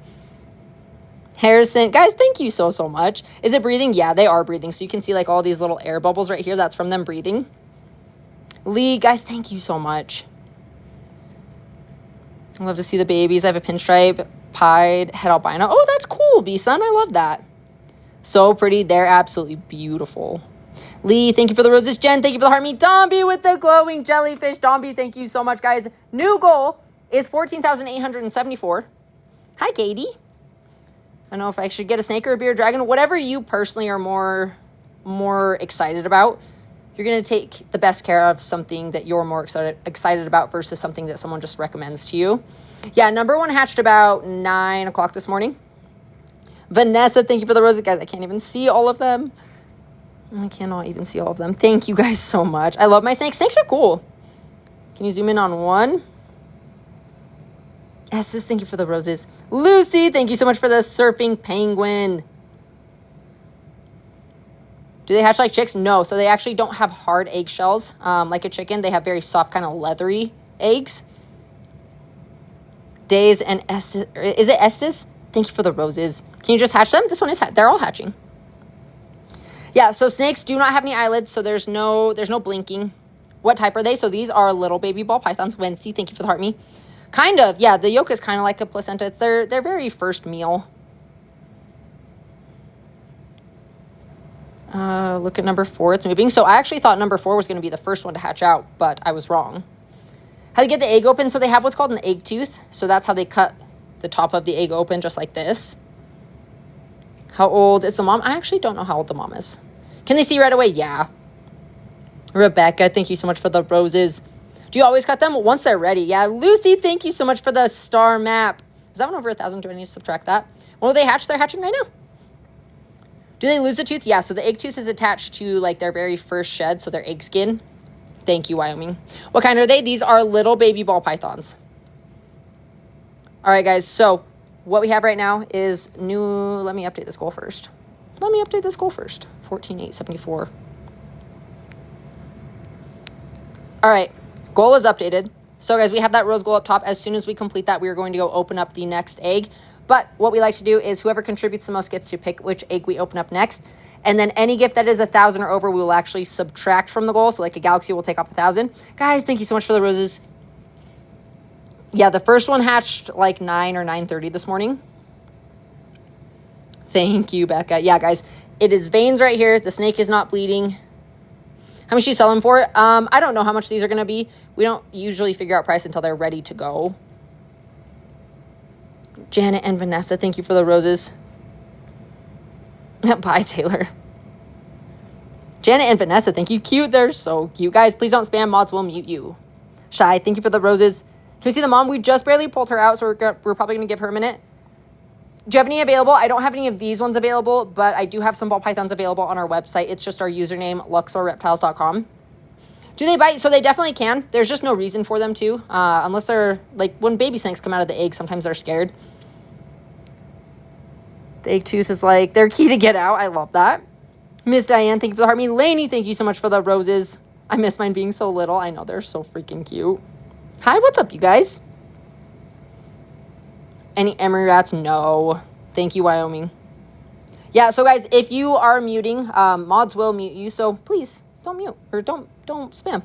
Harrison, guys, thank you so much. Is it breathing? Yeah, they are breathing. So you can see like all these little air bubbles right here. That's from them breathing. Lee, guys, thank you so much. I love to see the babies. I have a pinstripe pied head albino. Oh, that's cool, B-Sun. I love that. So pretty. They're absolutely beautiful. Lee, thank you for the roses. Jen, thank you for the heart meat. Domby with the glowing jellyfish. Domby, thank you so much, guys. New goal is 14,874. Hi, Katie. I don't know if I should get a snake or a bearded dragon. Whatever you personally are more excited about. You're going to take the best care of something that you're more excited about versus something that someone just recommends to you. Yeah, number one hatched about 9 o'clock this morning. Vanessa, thank you for the roses. Guys, I can't even see all of them. I cannot even see all of them. Thank you guys so much. I love my snakes. Snakes are cool. Can you zoom in on one? Esses, thank you for the roses. Lucy, thank you so much for the surfing penguin. Do they hatch like chicks? No. So they actually don't have hard eggshells like a chicken. They have very soft, kind of leathery eggs. Days and Estes. Is it Estes? Thank you for the roses. Can you just hatch them? This one is, they're all hatching. Yeah, so snakes do not have any eyelids, so there's no blinking. What type are they? So these are little baby ball pythons. Wency, thank you for the heart me. Kind of, yeah, the yolk is kind of like a placenta. It's their very first meal. Look at number 4. It's moving. So I actually thought number 4 was going to be the first one to hatch out, but I was wrong. How do you get the egg open? So they have what's called an egg tooth. So that's how they cut the top of the egg open, just like this. How old is the mom? I actually don't know how old the mom is. Can they see right away? Yeah. Rebecca, thank you so much for the roses. Do you always cut them? Once they're ready. Yeah. Lucy, thank you so much for the star map. Is that one over 1,000? Do I need to subtract that? When will they hatch? They're hatching right now. Do they lose the tooth? Yeah, so the egg tooth is attached to like their very first shed, so their egg skin. Thank you, Wyoming. What kind are they? These are little baby ball pythons. All right, guys, so what we have right now is new. Let me update this goal first. 14,874. All right, goal is updated. So, guys, we have that rose goal up top. As soon as we complete that, we are going to go open up the next egg. But what we like to do is whoever contributes the most gets to pick which egg we open up next. And then any gift that is 1,000 or over, we will actually subtract from the goal. So like a galaxy will take off 1,000. Guys, thank you so much for the roses. Yeah, the first one hatched like 9 or 9:30 this morning. Thank you, Becca. Yeah, guys, it is veins right here. The snake is not bleeding. How much do you sell them for? I don't know how much these are going to be. We don't usually figure out price until they're ready to go. Janet and Vanessa, thank you for the roses. Bye, Taylor. Janet and Vanessa, thank you. Cute. They're so cute. Guys, please don't spam. Mods will mute you. Shy, thank you for the roses. Can we see the mom? We just barely pulled her out, so we're probably going to give her a minute. Do you have any available? I don't have any of these ones available, but I do have some ball pythons available on our website. It's just our username, luxorreptiles.com. Do they bite? So they definitely can. There's just no reason for them to, unless they're, like, when baby snakes come out of the egg, sometimes they're scared. The egg tooth is like, they're key to get out. I love that. Miss Diane, thank you for the heart. Me, Lainey, thank you so much for the roses. I miss mine being so little. I know, they're so freaking cute. Hi, what's up, you guys? Any emery rats? No. Thank you, Wyoming. Yeah, so guys, if you are muting, mods will mute you, so please don't mute or don't spam.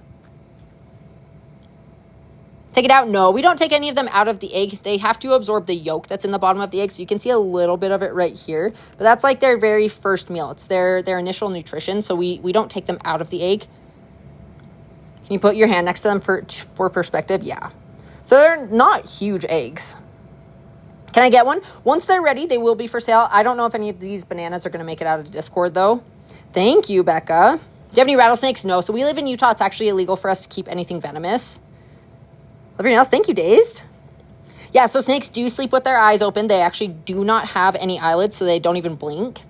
Take it out? No, we don't take any of them out of the egg. They have to absorb the yolk that's in the bottom of the egg, so you can see a little bit of it right here. But that's like their very first meal. It's their initial nutrition, so we don't take them out of the egg. Can you put your hand next to them for perspective? Yeah. So they're not huge eggs. Can I get one? Once they're ready, they will be for sale. I don't know if any of these bananas are going to make it out of the Discord, though. Thank you, Becca. Do you have any rattlesnakes? No. So we live in Utah. It's actually illegal for us to keep anything venomous. Everything else, thank you, Dazed. Yeah, so snakes do sleep with their eyes open. They actually do not have any eyelids, so they don't even blink.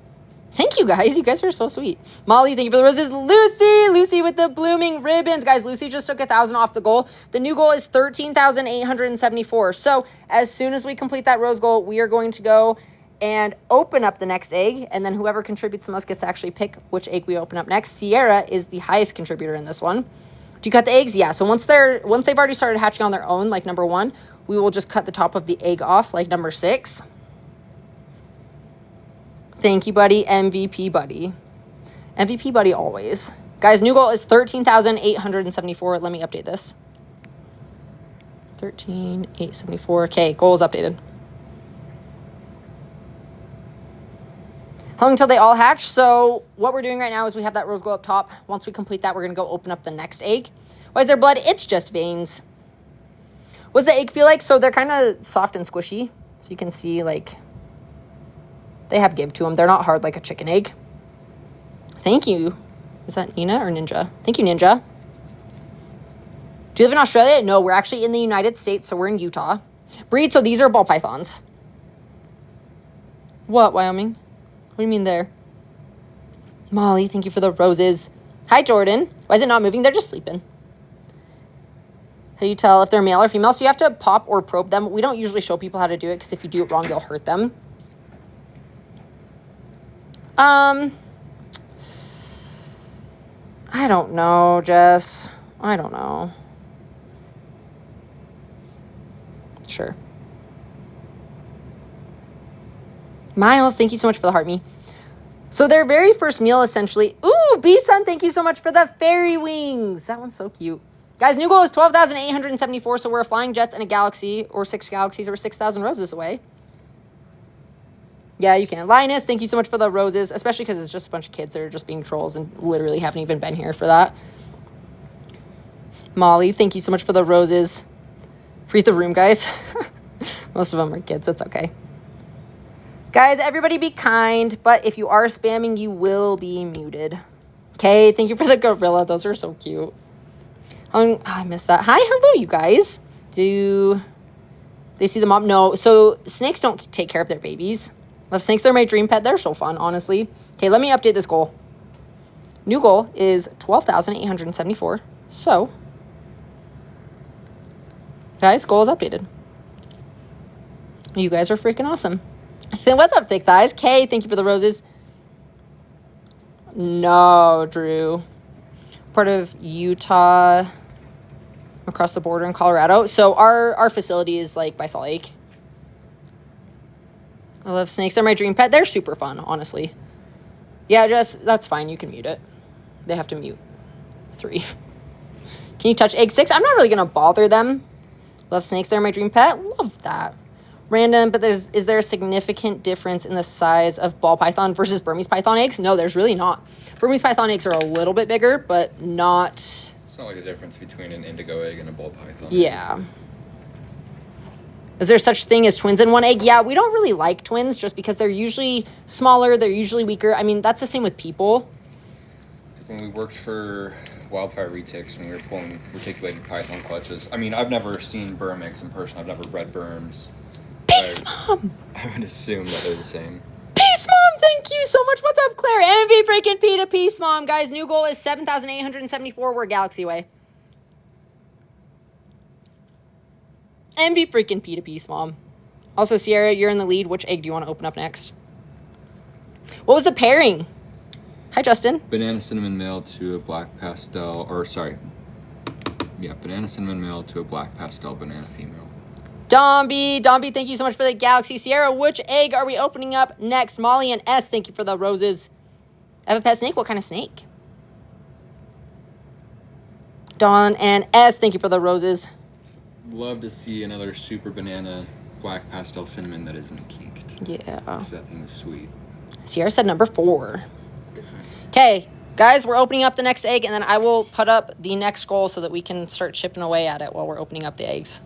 Thank you, guys. You guys are so sweet. Molly, thank you for the roses. Lucy with the blooming ribbons. Guys, Lucy just took 1,000 off the goal. The new goal is 13,874. So as soon as we complete that rose goal, we are going to go and open up the next egg, and then whoever contributes the most gets to actually pick which egg we open up next. Sierra is the highest contributor in this one. Do you cut the eggs? Yeah. So once they've already started hatching on their own, like number 1, we will just cut the top of the egg off, like number 6. Thank you, buddy. MVP buddy. MVP buddy always. Guys, new goal is 13,874. Let me update this. 13,874. Okay, goal is updated. How long until they all hatch? So what we're doing right now is we have that rose glow up top. Once we complete that, we're going to go open up the next egg. Why is there blood? It's just veins. What does the egg feel like? So they're kind of soft and squishy. So you can see, like, they have give to them. They're not hard like a chicken egg. Thank you. Is that Nina or Ninja? Thank you, Ninja. Do you live in Australia? No, we're actually in the United States, so we're in Utah. Breed, so these are ball pythons. What, Wyoming? What do you mean there? Molly, thank you for the roses. Hi, Jordan. Why is it not moving? They're just sleeping. How do you tell if they're male or female? So you have to pop or probe them. We don't usually show people how to do it because if you do it wrong, you'll hurt them. I don't know, Jess. I don't know. Sure. Miles, thank you so much for the heart me. So their very first meal, essentially. Ooh, B-Sun, thank you so much for the fairy wings. That one's so cute. Guys, new goal is 12,874, so we're flying jets in a galaxy, or 6 galaxies, or 6,000 roses away. Yeah, you can. Linus, thank you so much for the roses, especially because it's just a bunch of kids that are just being trolls and literally haven't even been here for that. Molly, thank you so much for the roses. Read the room, guys. Most of them are kids. That's okay. Guys, everybody be kind, but if you are spamming, you will be muted. Okay, thank you for the gorilla. Those are so cute. Oh, I missed that. Hi, hello, you guys. Do they see the mom? No. So snakes don't take care of their babies. Love snakes. They're my dream pet. They're so fun, honestly. Okay, let me update this goal. New goal is 12,874. So, guys, goal is updated. You guys are freaking awesome. What's up, thick thighs? Kay, thank you for the roses. No, Drew. Part of Utah, across the border in Colorado. So our facility is like by Salt Lake. I love snakes. They're my dream pet. They're super fun, honestly. Yeah, just that's fine. You can mute it. They have to mute 3. Can you touch egg 6? I'm not really gonna bother them. Love snakes. They're my dream pet. Love that. Random, but is there a significant difference in the size of ball python versus Burmese python eggs? No, there's really not. Burmese python eggs are a little bit bigger, but not... It's not like a difference between an indigo egg and a ball python. Yeah. Is there such thing as twins in one egg? Yeah, we don't really like twins just because they're usually smaller, they're usually weaker. I mean, that's the same with people. When we worked for Wildfire Retics, when we were pulling reticulated python clutches, I mean, I've never seen Burm eggs in person. I've never bred Burms. Peace, Mom! I would assume that they're the same. Peace, Mom! Thank you so much. What's up, Claire? MV freaking P to Peace, Mom. Guys, new goal is 7,874. We're a galaxy away. MV freaking P to Peace, Mom. Also, Sierra, you're in the lead. Which egg do you want to open up next? What was the pairing? Hi, Justin. Banana cinnamon male to a black pastel, or sorry. Yeah, banana cinnamon male to a black pastel banana female. Domby, thank you so much for the galaxy. Sierra, which egg are we opening up next? Molly and S, thank you for the roses. I have a pet snake. What kind of snake? Dawn and S, thank you for the roses. Love to see another super banana black pastel cinnamon that isn't kinked. Yeah. Because that thing is sweet. Sierra said number 4. Okay, guys, we're opening up the next egg, and then I will put up the next goal so that we can start chipping away at it while we're opening up the eggs.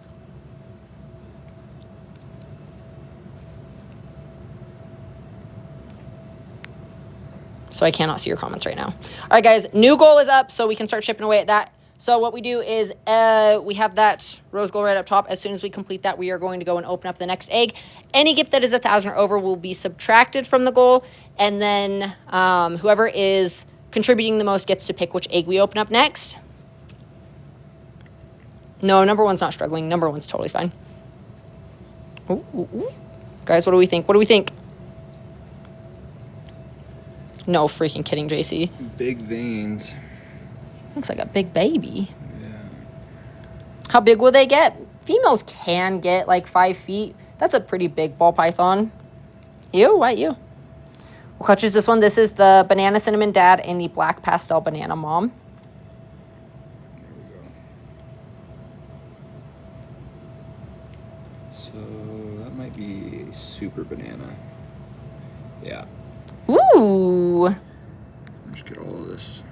So I cannot see your comments right now. All right, guys, new goal is up, so we can start chipping away at that. So what we do is we have that rose gold right up top. As soon as we complete that, we are going to go and open up the next egg. Any gift that is 1,000 or over will be subtracted from the goal. And then whoever is contributing the most gets to pick which egg we open up next. No, number 1's not struggling. Number 1's totally fine. Ooh, ooh, ooh. Guys, what do we think? What do we think? No freaking kidding, JC. Big veins. Looks like a big baby. How big will they get? Females can get like 5 feet. That's a pretty big ball python. Ew, why you? What clutch is this one? This is the banana cinnamon dad and the black pastel banana mom. There we go. So that might be a super banana. Yeah. Ooh. Just get all of this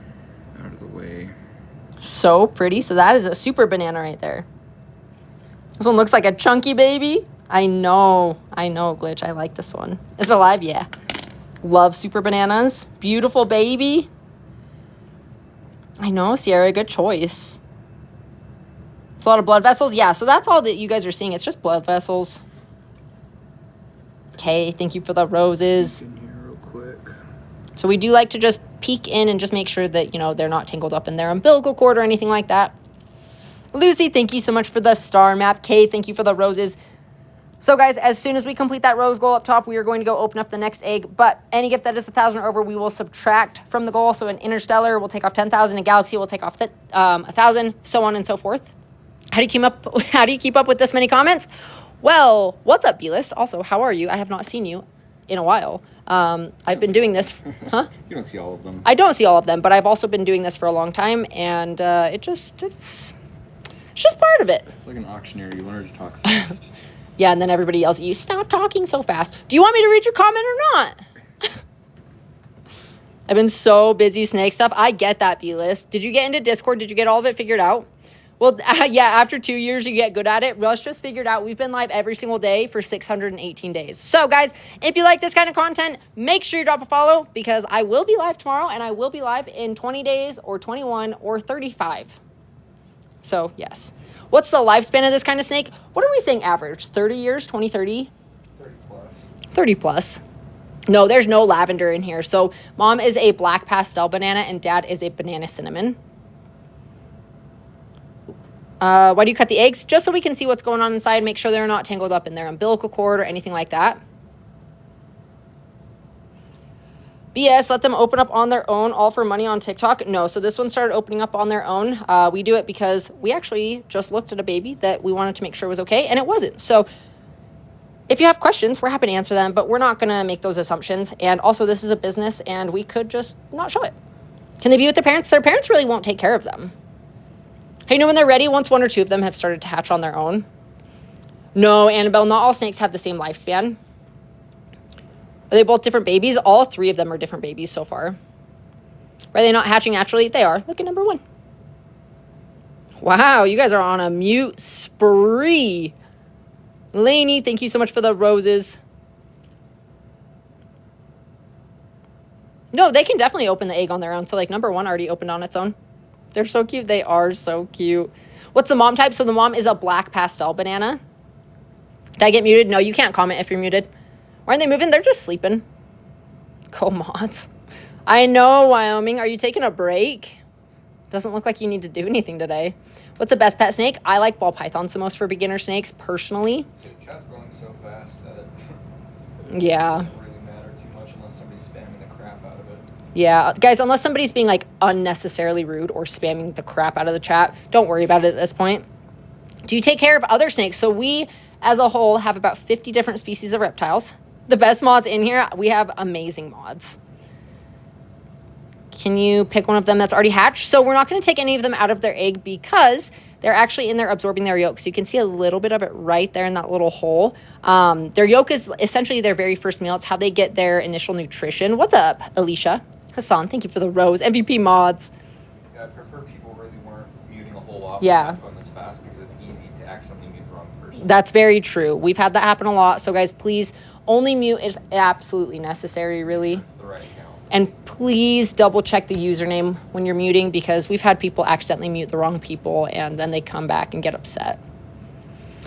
out of the way. So pretty. So that is a super banana right there. This one looks like a chunky baby. I know, Glitch. I like this one. Is it alive? Yeah. Love super bananas. Beautiful baby. I know, Sierra, good choice. It's a lot of blood vessels. Yeah, so that's all that you guys are seeing. It's just blood vessels. Okay, thank you for the roses. In here real quick. So we do like to just peek in and just make sure that, you know, they're not tangled up in their umbilical cord or anything like that. Lucy, thank you so much for the star map. Kay, thank you for the roses. So guys, as soon as we complete that rose goal up top, we are going to go open up the next egg. But any gift that is 1,000 or over, we will subtract from the goal. So an interstellar will take off 10,000, a galaxy will take off 1,000, so on and so forth. How do you keep up with this many comments? Well, what's up, B-List? Also, how are you? I have not seen you in a while. I've been doing this, huh? You don't see all of them. I don't see all of them, but I've also been doing this for a long time, and it's just part of it. It's like an auctioneer. You want her to talk fast. Yeah, and then everybody yells at you, stop talking so fast. Do you want me to read your comment or not? I've been so busy snake stuff. I get that, B-List. Did you get into Discord? Did you get all of it figured out? Well, yeah, after 2 years, you get good at it. Russ just figured out we've been live every single day for 618 days. So, guys, if you like this kind of content, make sure you drop a follow because I will be live tomorrow, and I will be live in 20 days or 21 or 35. So, yes. What's the lifespan of this kind of snake? What are we saying average? 30 years? 20, 30? 30 plus. 30 plus. No, there's no lavender in here. So, mom is a black pastel banana, and dad is a banana cinnamon. Why do you cut the eggs? Just so we can see what's going on inside, make sure they're not tangled up in their umbilical cord or anything like that. BS, let them open up on their own, all for money on TikTok. No, so this one started opening up on their own. We do it because we actually just looked at a baby that we wanted to make sure was okay, and it wasn't. So if you have questions, we're happy to answer them, but we're not going to make those assumptions. And also, this is a business, and we could just not show it. Can they be with their parents? Their parents really won't take care of them. Hey, you know when they're ready, once 1 or 2 of them have started to hatch on their own? No, Annabelle, not all snakes have the same lifespan. Are they both different babies? All 3 of them are different babies so far. Are they not hatching naturally? They are. Look at number 1. Wow, you guys are on a mute spree. Lainey, thank you so much for the roses. No, they can definitely open the egg on their own. So like number 1 already opened on its own. They're so cute. They are so cute. What's the mom type? So the mom is a black pastel banana. Did I get muted? No, you can't comment if you're muted. Why aren't they moving? They're just sleeping. Go mods. I know, Wyoming. Are you taking a break? Doesn't look like you need to do anything today. What's the best pet snake? I like ball pythons the most for beginner snakes, personally. So the chat's going so fast that it Yeah. doesn't really matter too much unless somebody's spamming the crap out of it. Yeah, guys, unless somebody's being like unnecessarily rude or spamming the crap out of the chat, don't worry about it at this point. Do you take care of other snakes? So we, as a whole, have about 50 different species of reptiles. The best mods in here, we have amazing mods. Can you pick one of them that's already hatched? So we're not going to take any of them out of their egg because they're actually in there absorbing their yolk. So you can see a little bit of it right there in that little hole. Their yolk is essentially their very first meal. It's how they get their initial nutrition. What's up, Alicia? Hassan, thank you for the rose. MVP mods. Yeah, I prefer people really weren't muting a whole lot. Yeah. That's going this fast because it's easy to accidentally mute the wrong person. That's very true. We've had that happen a lot. So guys, please only mute if absolutely necessary, really. It's the right account. And please double check the username when you're muting because we've had people accidentally mute the wrong people and then they come back and get upset.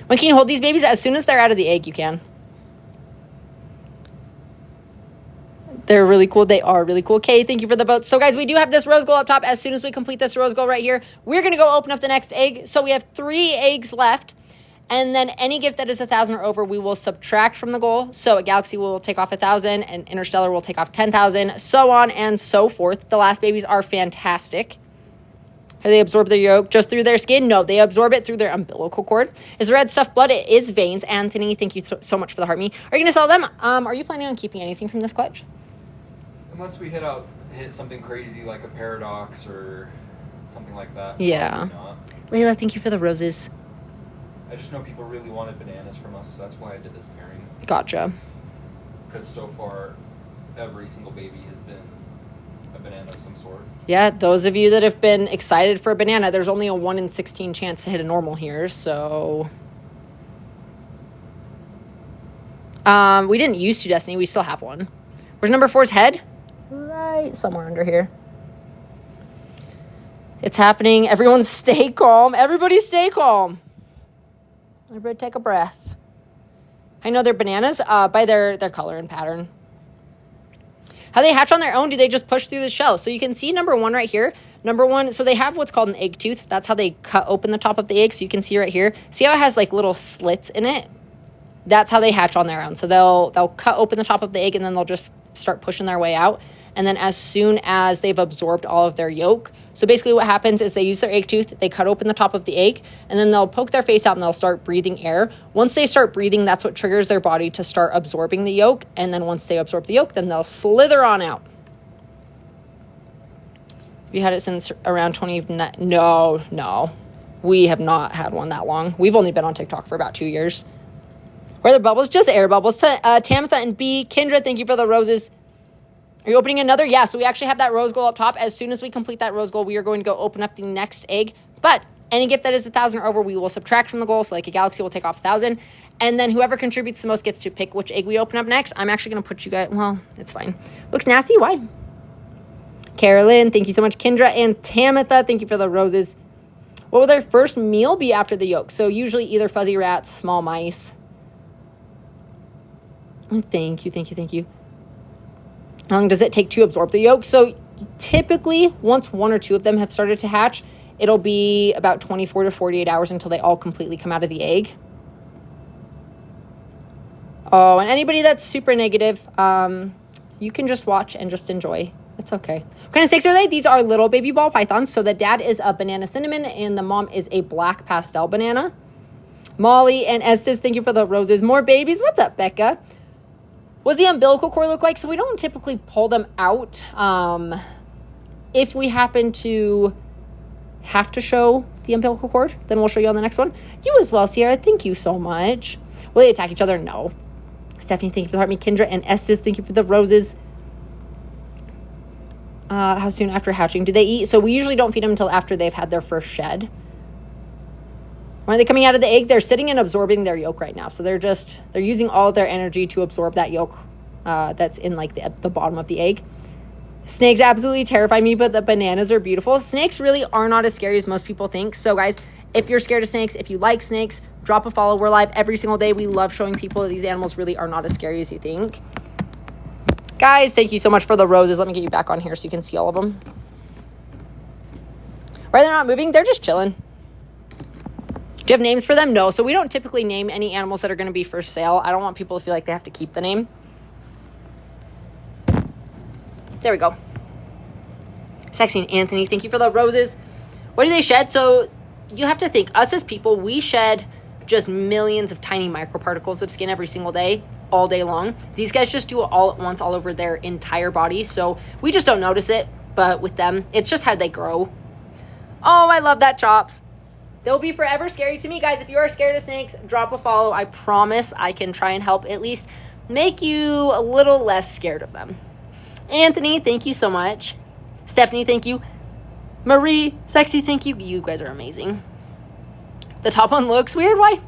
When can you hold these babies? As soon as they're out of the egg, you can. They're really cool. They are really cool. Kay, thank you for the votes. So, guys, we do have this rose goal up top. As soon as we complete this rose goal right here, we're going to go open up the next egg. So, we have 3 eggs left. And then any gift that is 1,000 or over, we will subtract from the goal. So, a galaxy will take off 1,000, and interstellar will take off 10,000, so on and so forth. The last babies are fantastic. How do they absorb their yolk? Just through their skin? No, they absorb it through their umbilical cord. Is red stuff blood? It is veins. Anthony, thank you so much for the heart me. Are you going to sell them? Are you planning on keeping anything from this clutch? Unless we hit something crazy like a paradox or something like that. Yeah. Not. Layla, thank you for the roses. I just know people really wanted bananas from us, so that's why I did this pairing. Gotcha. Because so far, every single baby has been a banana of some sort. Yeah, those of you that have been excited for a banana, there's only a 1 in 16 chance to hit a normal here, so... we didn't use 2 Destiny, we still have 1. Where's number 4's head? Right somewhere under here. It's happening. Everyone stay calm. Everybody stay calm. Everybody take a breath. I know they're bananas by their color and pattern. How they hatch on their own? Do they just push through the shell? So you can see number 1 right here. Number 1, so they have what's called an egg tooth. That's how they cut open the top of the egg. So you can see right here. See how it has like little slits in it? That's how they hatch on their own. So they'll cut open the top of the egg and then they'll just start pushing their way out. And then as soon as they've absorbed all of their yolk, so basically what happens is they use their egg tooth, they cut open the top of the egg, and then they'll poke their face out and they'll start breathing air. Once they start breathing, that's what triggers their body to start absorbing the yolk. And then once they absorb the yolk, then they'll slither on out. Have you had it since around 20? No. We have not had one that long. We've only been on TikTok for about 2 years. Where are the bubbles? Just air bubbles. Tamitha and B. Kendra, thank you for the roses. Are you opening another? Yeah, so we actually have that rose goal up top. As soon as we complete that rose goal, we are going to go open up the next egg. But any gift that is 1,000 or over, we will subtract from the goal. So like a galaxy will take off 1,000. And then whoever contributes the most gets to pick which egg we open up next. I'm actually going to put you guys, well, it's fine. Looks nasty. Why? Carolyn, thank you so much. Kendra and Tamitha, thank you for the roses. What will their first meal be after the yolk? So usually either fuzzy rats, small mice. Thank you. How long does it take to absorb the yolk? So typically, once 1 or 2 of them have started to hatch, it'll be about 24 to 48 hours until they all completely come out of the egg. Oh, and anybody that's super negative, you can just watch and just enjoy. It's okay. What kind of snakes are they? These are little baby ball pythons. So the dad is a banana cinnamon and the mom is a black pastel banana. Molly and Estes, thank you for the roses. More babies. What's up, Becca? What does the umbilical cord look like? So we don't typically pull them out. If we happen to have to show the umbilical cord, then we'll show you on the next one. You as well, Sierra. Thank you so much. Will they attack each other? No. Stephanie, thank you for the heart. Me, Kendra and Estes, thank you for the roses. How soon after hatching do they eat? So we usually don't feed them until after they've had their first shed. When are they coming out of the egg? They're sitting and absorbing their yolk right now. So they're using all of their energy to absorb that yolk that's in like the bottom of the egg. Snakes absolutely terrify me, but the bananas are beautiful. Snakes really are not as scary as most people think. So guys, if you're scared of snakes, if you like snakes, drop a follow. We're live every single day. We love showing people that these animals really are not as scary as you think. Guys, thank you so much for the roses. Let me get you back on here so you can see all of them. Why are they not moving? They're just chilling. Do you have names for them? No. So we don't typically name any animals that are going to be for sale. I don't want people to feel like they have to keep the name. There we go. Sexy and Anthony, thank you for the roses. What do they shed? So you have to think, us as people, we shed just millions of tiny microparticles of skin every single day, all day long. These guys just do it all at once, all over their entire body. So we just don't notice it. But with them, it's just how they grow. Oh, I love that, Chops. They'll be forever scary to me. Guys, if you are scared of snakes, drop a follow. I promise I can try and help at least make you a little less scared of them. Anthony, thank you so much. Stephanie, thank you. Marie, Sexy, thank you. You guys are amazing. The top one looks weird. Why?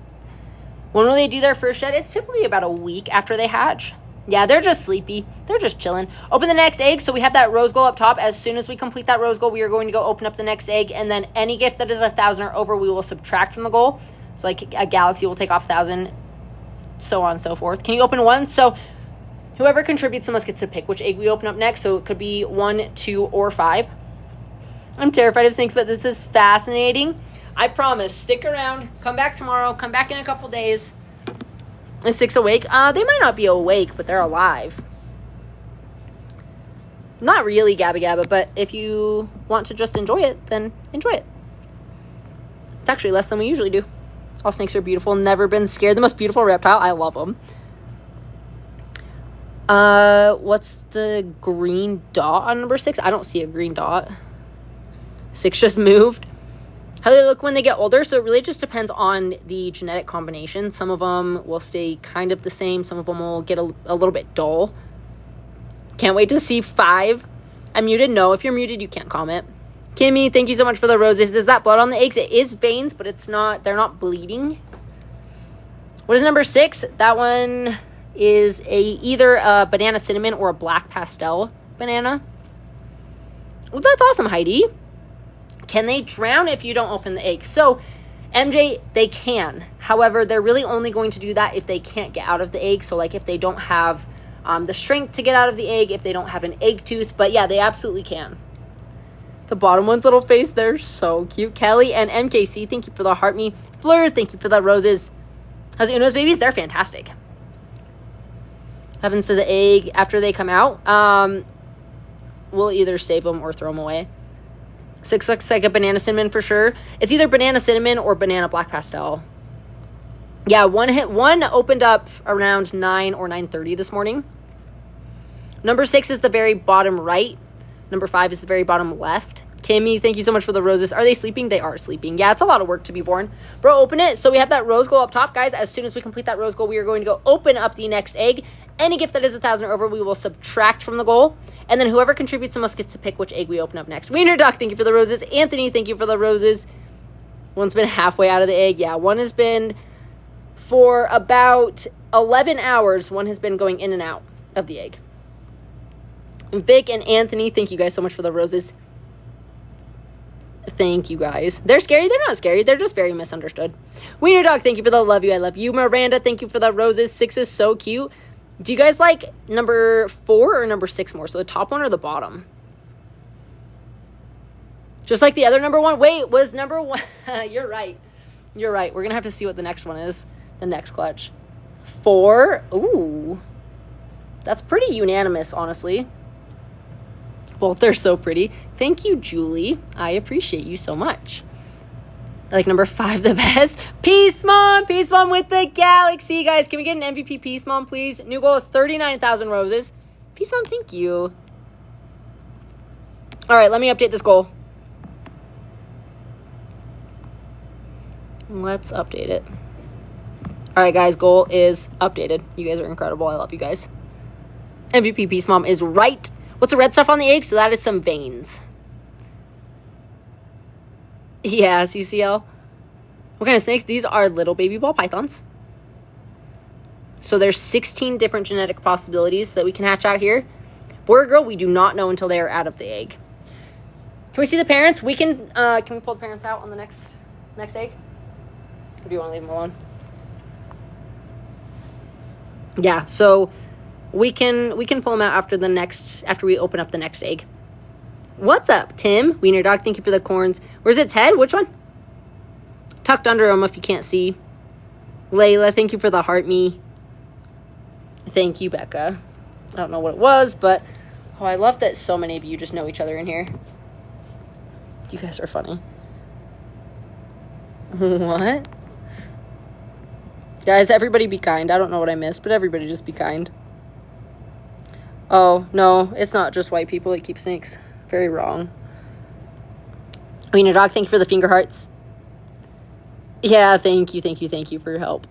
When will they do their first shed? It's typically about a week after they hatch. Yeah, they're just sleepy. They're just chilling. Open the next egg. So we have that rose goal up top. As soon as we complete that rose goal, we are going to go open up the next egg. And then any gift that is 1,000 or over, we will subtract from the goal. So like a galaxy will take off 1,000, so on and so forth. Can you open one? So whoever contributes the most gets to pick which egg we open up next. So it could be 1, 2, or 5. I'm terrified of snakes, but this is fascinating. I promise. Stick around. Come back tomorrow. Come back in a couple days. Is 6 awake? They might not be awake, but they're alive. Not really gabba gabba, but if you want to just enjoy it, then enjoy it. It's actually less than we usually do. All snakes are beautiful. Never been scared. The most beautiful reptile. I love them. What's the green dot on number 6? I don't see a green dot. 6 just moved. How they look when they get older. So it really just depends on the genetic combination. Some of them will stay kind of the same. Some of them will get a little bit dull. Can't wait to see 5. I'm muted. No, if you're muted, you can't comment. Kimmy, thank you so much for the roses. Is that blood on the eggs? It is veins, but it's not, they're not bleeding. What is number 6? That one is either a banana cinnamon or a black pastel banana. Well, that's awesome, Heidi. Can they drown if you don't open the egg? So, MJ, they can. However, they're really only going to do that if they can't get out of the egg. So, like, if they don't have the strength to get out of the egg, if they don't have an egg tooth. But, yeah, they absolutely can. The bottom one's little face, they're so cute. Kelly and MKC, thank you for the heart me. Fleur, thank you for the roses. How's Uno's babies? They're fantastic. Happens to the egg after they come out. We'll either save them or throw them away. 6 looks like a banana cinnamon for sure. It's either banana cinnamon or banana black pastel. Yeah, one opened up around 9 or 9:30 this morning. Number 6 is the very bottom right. Number 5 is the very bottom left. Kimmy, thank you so much for the roses. Are they sleeping? They are sleeping. Yeah, it's a lot of work to be born. Bro, open it. So we have that rose goal up top, guys. As soon as we complete that rose goal, we are going to go open up the next egg. Any gift that is 1,000 or over, we will subtract from the goal. And then whoever contributes the most gets to pick which egg we open up next. Wiener Duck, thank you for the roses. Anthony, thank you for the roses. One's been halfway out of the egg. Yeah, one has been for about 11 hours. One has been going in and out of the egg. Vic and Anthony, thank you guys so much for the roses. Thank you guys. They're scary. They're not scary. They're just very misunderstood. Wiener Dog, thank you for the love you. I love you. Miranda, thank you for the roses. 6 is so cute. Do you guys like number 4 or number 6 more? So the top one or the bottom? Just like the other number 1. Wait, was number 1? You're right. You're right. We're going to have to see what the next one is. The next clutch. 4. Ooh. That's pretty unanimous, honestly. Both are so pretty. Thank you, Julie. I appreciate you so much. I like number 5 the best. Peace Mom. Peace Mom with the galaxy. Guys, can we get an MVP Peace Mom, please? New goal is 39,000 roses. Peace Mom, thank you. All right, let me update this goal. Let's update it. All right, guys, goal is updated. You guys are incredible. I love you guys. MVP Peace Mom is right. What's the red stuff on the egg? So that is some veins. Yeah, CCL. What kind of snakes? These are little baby ball pythons. So there's 16 different genetic possibilities that we can hatch out here. Boy or girl, we do not know until they are out of the egg. Can we see the parents? We can we pull the parents out on the next egg? Or do you want to leave them alone? Yeah, so we can pull them out after we open up the next egg. What's up, Tim? Wiener Dog, thank you for the corns. Where's its head? Which one? Tucked under them if you can't see. Layla, thank you for the heart me. Thank you, Becca. I don't know what it was, but oh, I love that so many of you just know each other in here. You guys are funny. What? Guys, everybody be kind. I don't know what I missed, but everybody just be kind. Oh, no, it's not just white people that keep snakes. Very wrong. Wiener Dog, thank you for the finger hearts. Yeah, thank you for your help.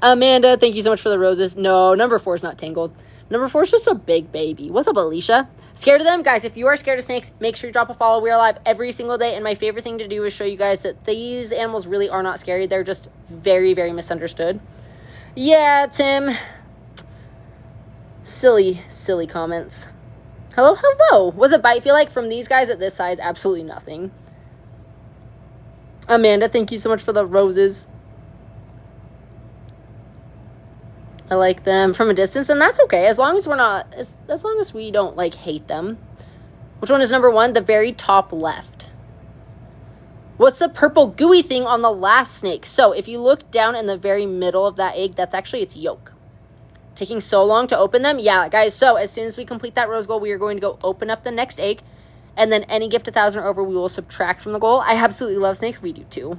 Amanda, thank you so much for the roses. No, number 4 is not tangled. Number 4 is just a big baby. What's up, Alicia? Scared of them? Guys, if you are scared of snakes, make sure you drop a follow. We are live every single day, and my favorite thing to do is show you guys that these animals really are not scary. They're just very, very misunderstood. Yeah, Tim. Silly comments. Hello. What's a bite feel like from these guys at this size? Absolutely nothing. Amanda, thank you so much for the roses. I like them from a distance, and that's okay. As long as we don't, like, hate them. Which one is number 1? The very top left. What's the purple gooey thing on the last snake? So, if you look down in the very middle of that egg, that's actually its yolk. Taking so long to open them? Yeah, guys, so as soon as we complete that rose goal, we are going to go open up the next egg. And then any gift 1,000 or over, we will subtract from the goal. I absolutely love snakes. We do too.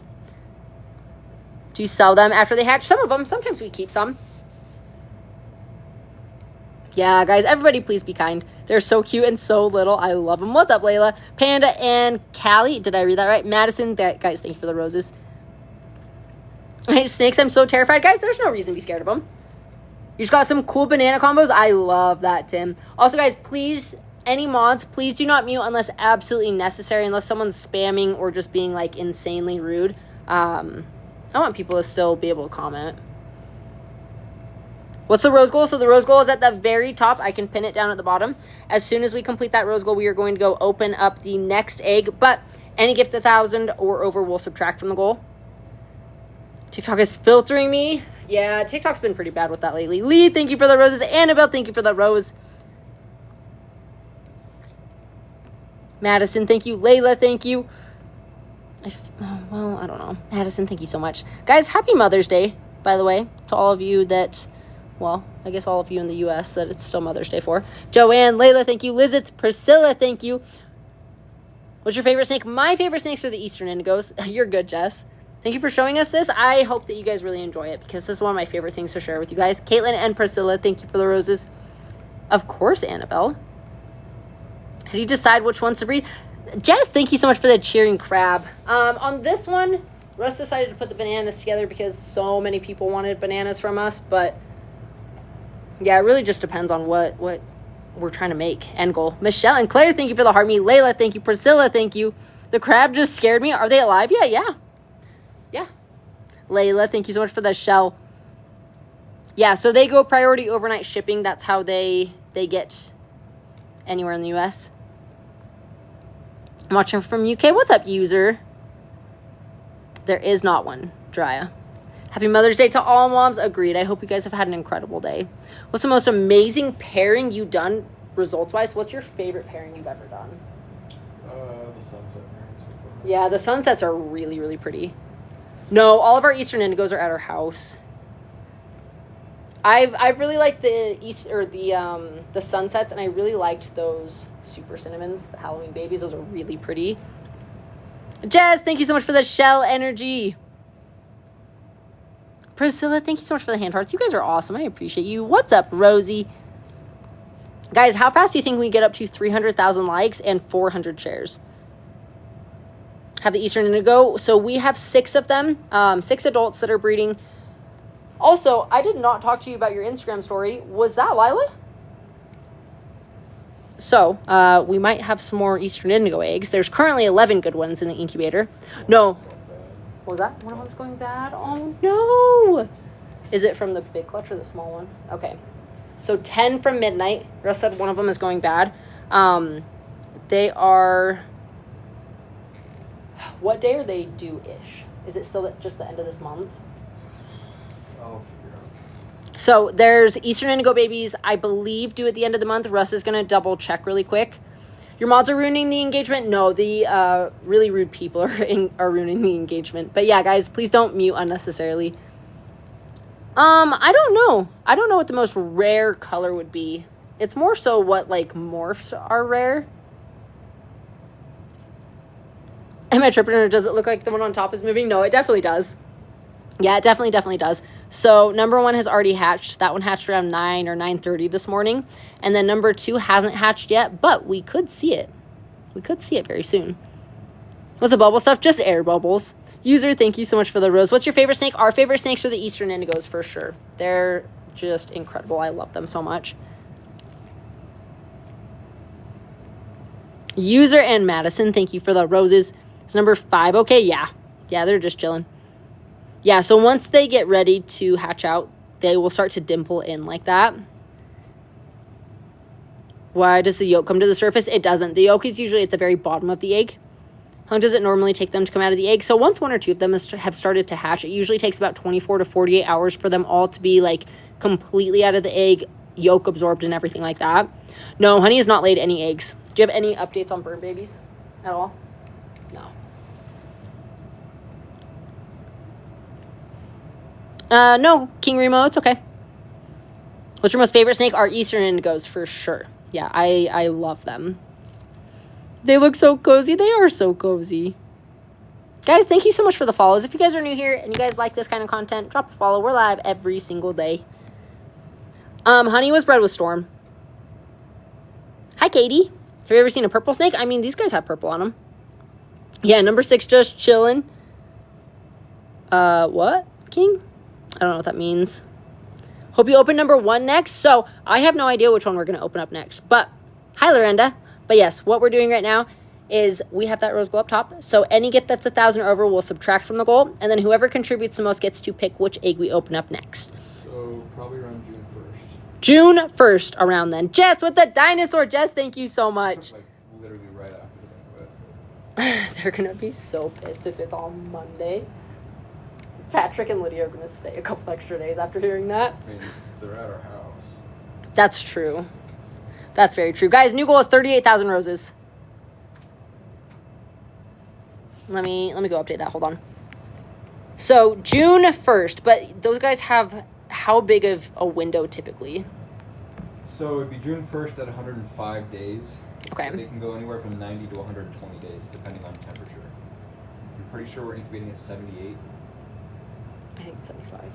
Do you sell them after they hatch? Some of them. Sometimes we keep some. Yeah, guys, everybody please be kind. They're so cute and so little. I love them. What's up, Layla? Panda and Callie. Did I read that right? Madison. Guys, thank you for the roses. Hey, snakes, I'm so terrified. Guys, there's no reason to be scared of them. You just got some cool banana combos. I love that, Tim. Also, guys, please, any mods, please do not mute unless absolutely necessary, unless someone's spamming or just being, like, insanely rude. I want people to still be able to comment. What's the rose goal? So the rose goal is at the very top. I can pin it down at the bottom. As soon as we complete that rose goal, we are going to go open up the next egg. But any gift 1,000 or over will subtract from the goal. TikTok is filtering me. Yeah, TikTok's been pretty bad with that lately. Lee, thank you for the roses. Annabelle, thank you for the rose. Madison, thank you. Layla, thank you. Well, I don't know. Madison, thank you so much. Guys, happy Mother's Day, by the way, to all of you that, well, I guess all of you in the U.S. that it's still Mother's Day for. Joanne, Layla, thank you. Lizette, Priscilla, thank you. What's your favorite snake? My favorite snakes are the Eastern Indigos. You're good, Jess. Thank you for showing us this. I hope that you guys really enjoy it because this is one of my favorite things to share with you guys. Caitlin and Priscilla, thank you for the roses. Of course, Annabelle. How do you decide which ones to breed? Jess, thank you so much for the cheering crab. On this one, Russ decided to put the bananas together because so many people wanted bananas from us. But, yeah, it really just depends on what we're trying to make. End goal. Michelle and Claire, thank you for the heart me. Layla, thank you. Priscilla, thank you. The crab just scared me. Are they alive? Yeah. Layla, thank you so much for the shell. Yeah, so they go priority overnight shipping. That's how they get anywhere in the U.S. I'm watching from UK. What's up, user? There is not one, Drya. Happy Mother's Day to all moms. Agreed. I hope you guys have had an incredible day. What's the most amazing pairing you've done results-wise? What's your favorite pairing you've ever done? The sunset pairings. Yeah, the sunsets are really, really pretty. No, all of our Eastern Indigos are at our house. I've really liked the sunsets, and I really liked those super cinnamons, the Halloween babies. Those are really pretty. Jess, thank you so much for the shell energy. Priscilla, thank you so much for the hand hearts. You guys are awesome. I appreciate you. What's up, Rosie? Guys, how fast do you think we get up to 300,000 likes and 400 shares? Have the Eastern Indigo. So we have 6 of them, 6 adults that are breeding. Also, I did not talk to you about your Instagram story. Was that Lila? So, we might have some more Eastern Indigo eggs. There's currently 11 good ones in the incubator. No. What was that? One of them's going bad? Oh, no. Is it from the big clutch or the small one? Okay. So, 10 from midnight. Russ said one of them is going bad. They are... What day are they due-ish? Is it still just the end of this month? I'll figure out. So there's Eastern Indigo babies, I believe, due at the end of the month. Russ is going to double check really quick. Your mods are ruining the engagement? No, the really rude people are ruining the engagement. But yeah, guys, please don't mute unnecessarily. I don't know. I don't know what the most rare color would be. It's more so what, like, morphs are rare. Am I tripping or does it look like the one on top is moving? No, it definitely does. Yeah, it definitely does. So number 1 has already hatched. That one hatched around 9 or 9:30 this morning. And then number 2 hasn't hatched yet, but we could see it. We could see it very soon. What's the bubble stuff? Just air bubbles. User, thank you so much for the rose. What's your favorite snake? Our favorite snakes are the Eastern Indigos for sure. They're just incredible. I love them so much. User and Madison, thank you for the roses. It's number 5. Okay, yeah. Yeah, they're just chilling. Yeah, so once they get ready to hatch out, they will start to dimple in like that. Why does the yolk come to the surface? It doesn't. The yolk is usually at the very bottom of the egg. How long does it normally take them to come out of the egg? So once 1 or 2 of them have started to hatch, it usually takes about 24 to 48 hours for them all to be, like, completely out of the egg, yolk absorbed and everything like that. No, Honey has not laid any eggs. Do you have any updates on burn babies at all? No, King Remo, it's okay. What's your most favorite snake? Our Eastern Indigos, for sure. Yeah, I love them. They look so cozy. They are so cozy. Guys, thank you so much for the follows. If you guys are new here and you guys like this kind of content, drop a follow. We're live every single day. Honey was bred with Storm. Hi, Katie. Have you ever seen a purple snake? I mean, these guys have purple on them. Yeah, number 6 just chilling. What? King? I don't know what that means. Hope you open number 1 next. So, I have no idea which one we're going to open up next. But, hi, Lorenda. But yes, what we're doing right now is we have that rose gold up top. So any gift that's 1,000 or over, we'll subtract from the goal. And then whoever contributes the most gets to pick which egg we open up next. So probably around June 1st. June 1st around then. Jess with the dinosaur. Jess, thank you so much. Like literally right after the banquet. They're going to be so pissed if it's on Monday. Patrick and Lydia are going to stay a couple extra days after hearing that. I mean, they're at our house. That's true. That's very true. Guys, new goal is 38,000 roses. Let me go update that. Hold on. So, June 1st. But those guys have how big of a window typically? So, it'd be June 1st at 105 days. Okay. They can go anywhere from 90 to 120 days, depending on temperature. I'm pretty sure we're incubating at 78. I think it's 75. Is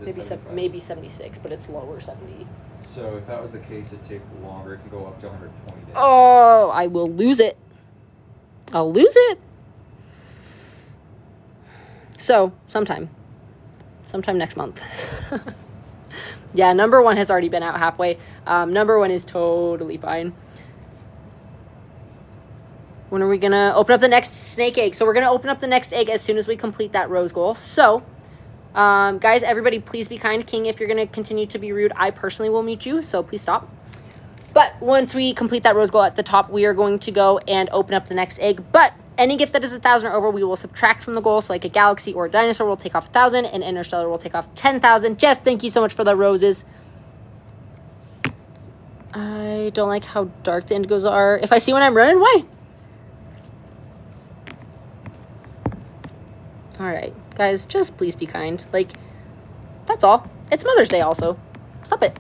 it Maybe 75? maybe 76, but it's lower 70. So, if that was the case, it'd take longer. It can go up to 120 days. Oh, I will lose it. I'll lose it. So, sometime next month. Yeah, number 1 has already been out halfway. Number 1 is totally fine. When are we going to open up the next snake egg? So, we're going to open up the next egg as soon as we complete that rose goal. So, guys, everybody, please be kind. King, if you're going to continue to be rude, I personally will mute you, so please stop. But once we complete that rose goal at the top, we are going to go and open up the next egg. But any gift that is 1,000 or over, we will subtract from the goal. So like a galaxy or a dinosaur will take off 1,000, and interstellar will take off 10,000. Jess, thank you so much for the roses. I don't like how dark the indigos are. If I see when I'm running, why? All right, guys, just please be kind. Like, that's all. It's Mother's Day also. Stop it.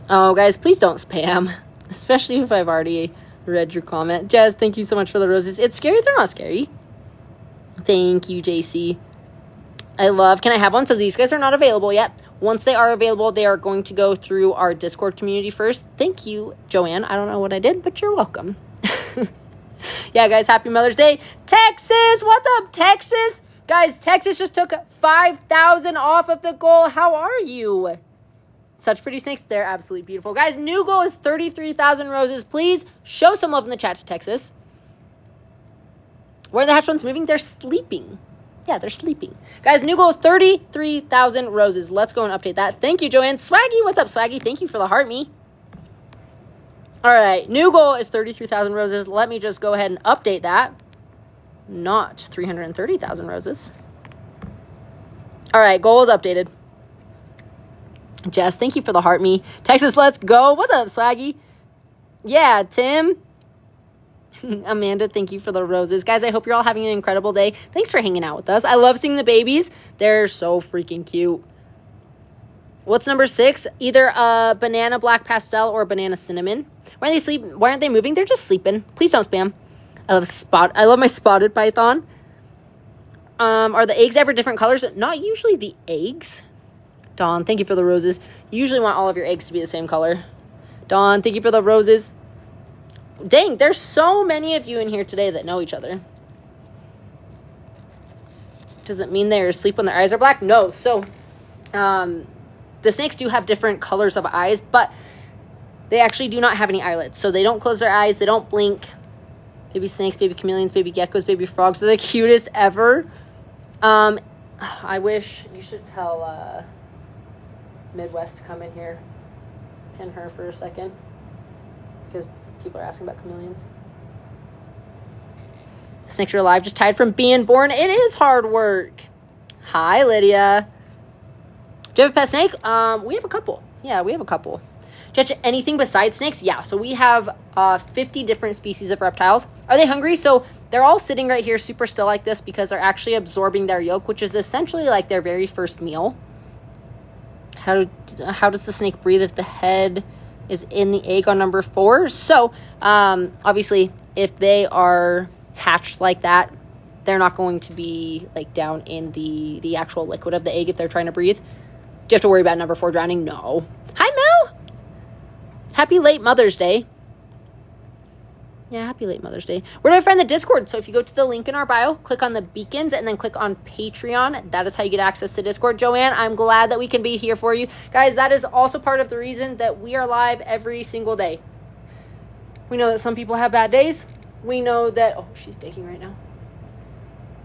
Oh, guys, please don't spam. Especially if I've already read your comment. Jazz, thank you so much for the roses. It's scary. They're not scary. Thank you, JC. I love. Can I have one? So these guys are not available yet. Once they are available, they are going to go through our Discord community first. Thank you, Joanne. I don't know what I did, but you're welcome. Yeah, guys, happy Mother's Day. Texas, what's up, Texas? Guys, Texas just took 5,000 off of the goal. How are you? Such pretty snakes. They're absolutely beautiful. Guys, new goal is 33,000 roses. Please show some love in the chat to Texas. Where are the hatched ones moving? They're sleeping. Yeah, they're sleeping. Guys, new goal is 33,000 roses. Let's go and update that. Thank you, Joanne. Swaggy, what's up, Swaggy? Thank you for the heart me. All right, new goal is 33,000 roses. Let me just go ahead and update that. Not 330,000 roses. All right, goal is updated. Jess, thank you for the heart me. Texas, let's go. What's up, Swaggy? Yeah, Tim. Amanda, thank you for the roses. Guys, I hope you're all having an incredible day. Thanks for hanging out with us. I love seeing the babies. They're so freaking cute. What's number 6? Either a banana black pastel or a banana cinnamon. Why are they sleeping? Why aren't they moving? They're just sleeping. Please don't spam. I love my spotted python. Are the eggs ever different colors? Not usually the eggs. Dawn, thank you for the roses. You usually want all of your eggs to be the same color. Dawn, thank you for the roses. Dang, there's so many of you in here today that know each other. Does it mean they're asleep when their eyes are black? No. So, the snakes do have different colors of eyes, but they actually do not have any eyelids. So they don't close their eyes. They don't blink. Baby snakes, baby chameleons, baby geckos, baby frogs. They're the cutest ever. I wish you should tell Midwest to come in here. Pin her for a second. Because people are asking about chameleons. The snakes are alive, just tied from being born. It is hard work. Hi, Lydia. Do you have a pet snake? We have a couple. Yeah, we have a couple. Judge, anything besides snakes? Yeah, so we have 50 different species of reptiles. Are they hungry? So they're all sitting right here super still like this because they're actually absorbing their yolk, which is essentially like their very first meal. How does the snake breathe if the head is in the egg on number 4? So, obviously, if they are hatched like that, they're not going to be like down in the actual liquid of the egg if they're trying to breathe. Do you have to worry about number 4 drowning? No. Hi, Mel. Happy late Mother's Day. Yeah, happy late Mother's Day. Where do I find the Discord? So if you go to the link in our bio, click on the beacons, and then click on Patreon. That is how you get access to Discord. Joanne, I'm glad that we can be here for you. Guys, that is also part of the reason that we are live every single day. We know that some people have bad days. We know that... Oh, she's digging right now.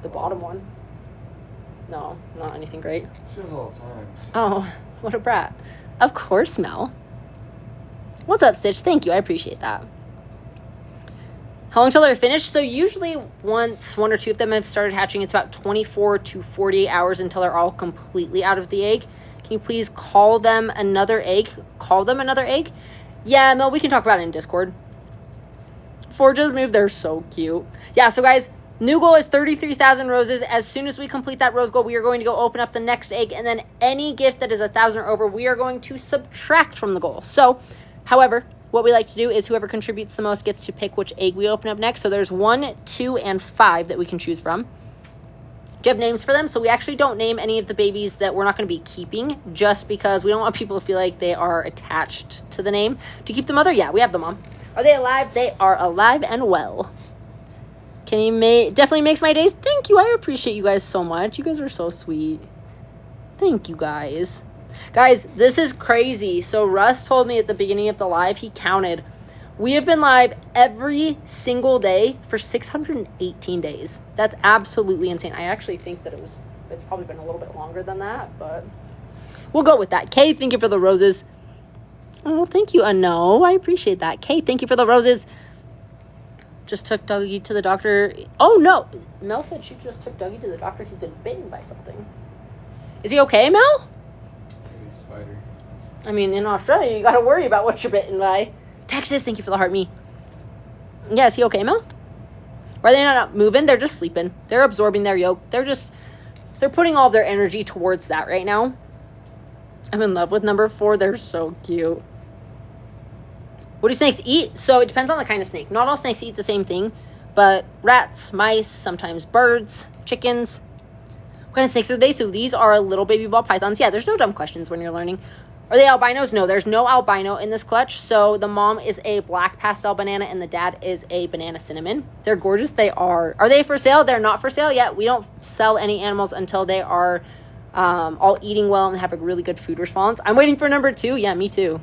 The bottom one. No, not anything great. She does all the time. Oh, what a brat. Of course, Mel. What's up, Stitch? Thank you. I appreciate that. How long till they're finished? So usually once 1 or 2 of them have started hatching, it's about 24 to 48 hours until they're all completely out of the egg. Can you please call them another egg? Call them another egg? Yeah, Mel, we can talk about it in Discord. 4 just moved. They're so cute. Yeah, so guys, new goal is 33,000 roses. As soon as we complete that rose goal, we are going to go open up the next egg. And then any gift that is 1,000 or over, we are going to subtract from the goal. So, however... what we like to do is whoever contributes the most gets to pick which egg we open up next. So there's 1, 2, and 5 that we can choose from. Do you have names for them? So we actually don't name any of the babies that we're not going to be keeping just because we don't want people to feel like they are attached to the name. To keep the mother? Yeah, we have the mom. Are they alive? They are alive and well. Can you definitely makes my days. Thank you. I appreciate you guys so much. You guys are so sweet. Thank you guys. Guys, this is crazy. So Russ told me at the beginning of the live, he counted. We have been live every single day for 618 days. That's absolutely insane. I actually think that it's probably been a little bit longer than that, but we'll go with that. Kay, thank you for the roses. Oh, thank you, No. I appreciate that. Kay, thank you for the roses. Just took Dougie to the doctor. Oh, no. Mel said she just took Dougie to the doctor. He's been bitten by something. Is he okay, Mel? Spider. I mean, in Australia, you got to worry about what you're bitten by. Texas, thank you for the heart me. Yeah, is he okay, Mel? Or are they not moving? They're just sleeping. They're absorbing their yolk. They're putting all of their energy towards that right now. I'm in love with number 4. They're so cute. What do snakes eat? So it depends on the kind of snake. Not all snakes eat the same thing, but rats, mice, sometimes birds, chickens. What kind of snakes are they? So these are little baby ball pythons. Yeah, there's no dumb questions when you're learning. Are they albinos? No, there's no albino in this clutch. So the mom is a black pastel banana and the dad is a banana cinnamon. They're gorgeous. They are. Are they for sale? They're not for sale yet. We don't sell any animals until they are all eating well and have a really good food response. I'm waiting for number 2. Yeah, me too.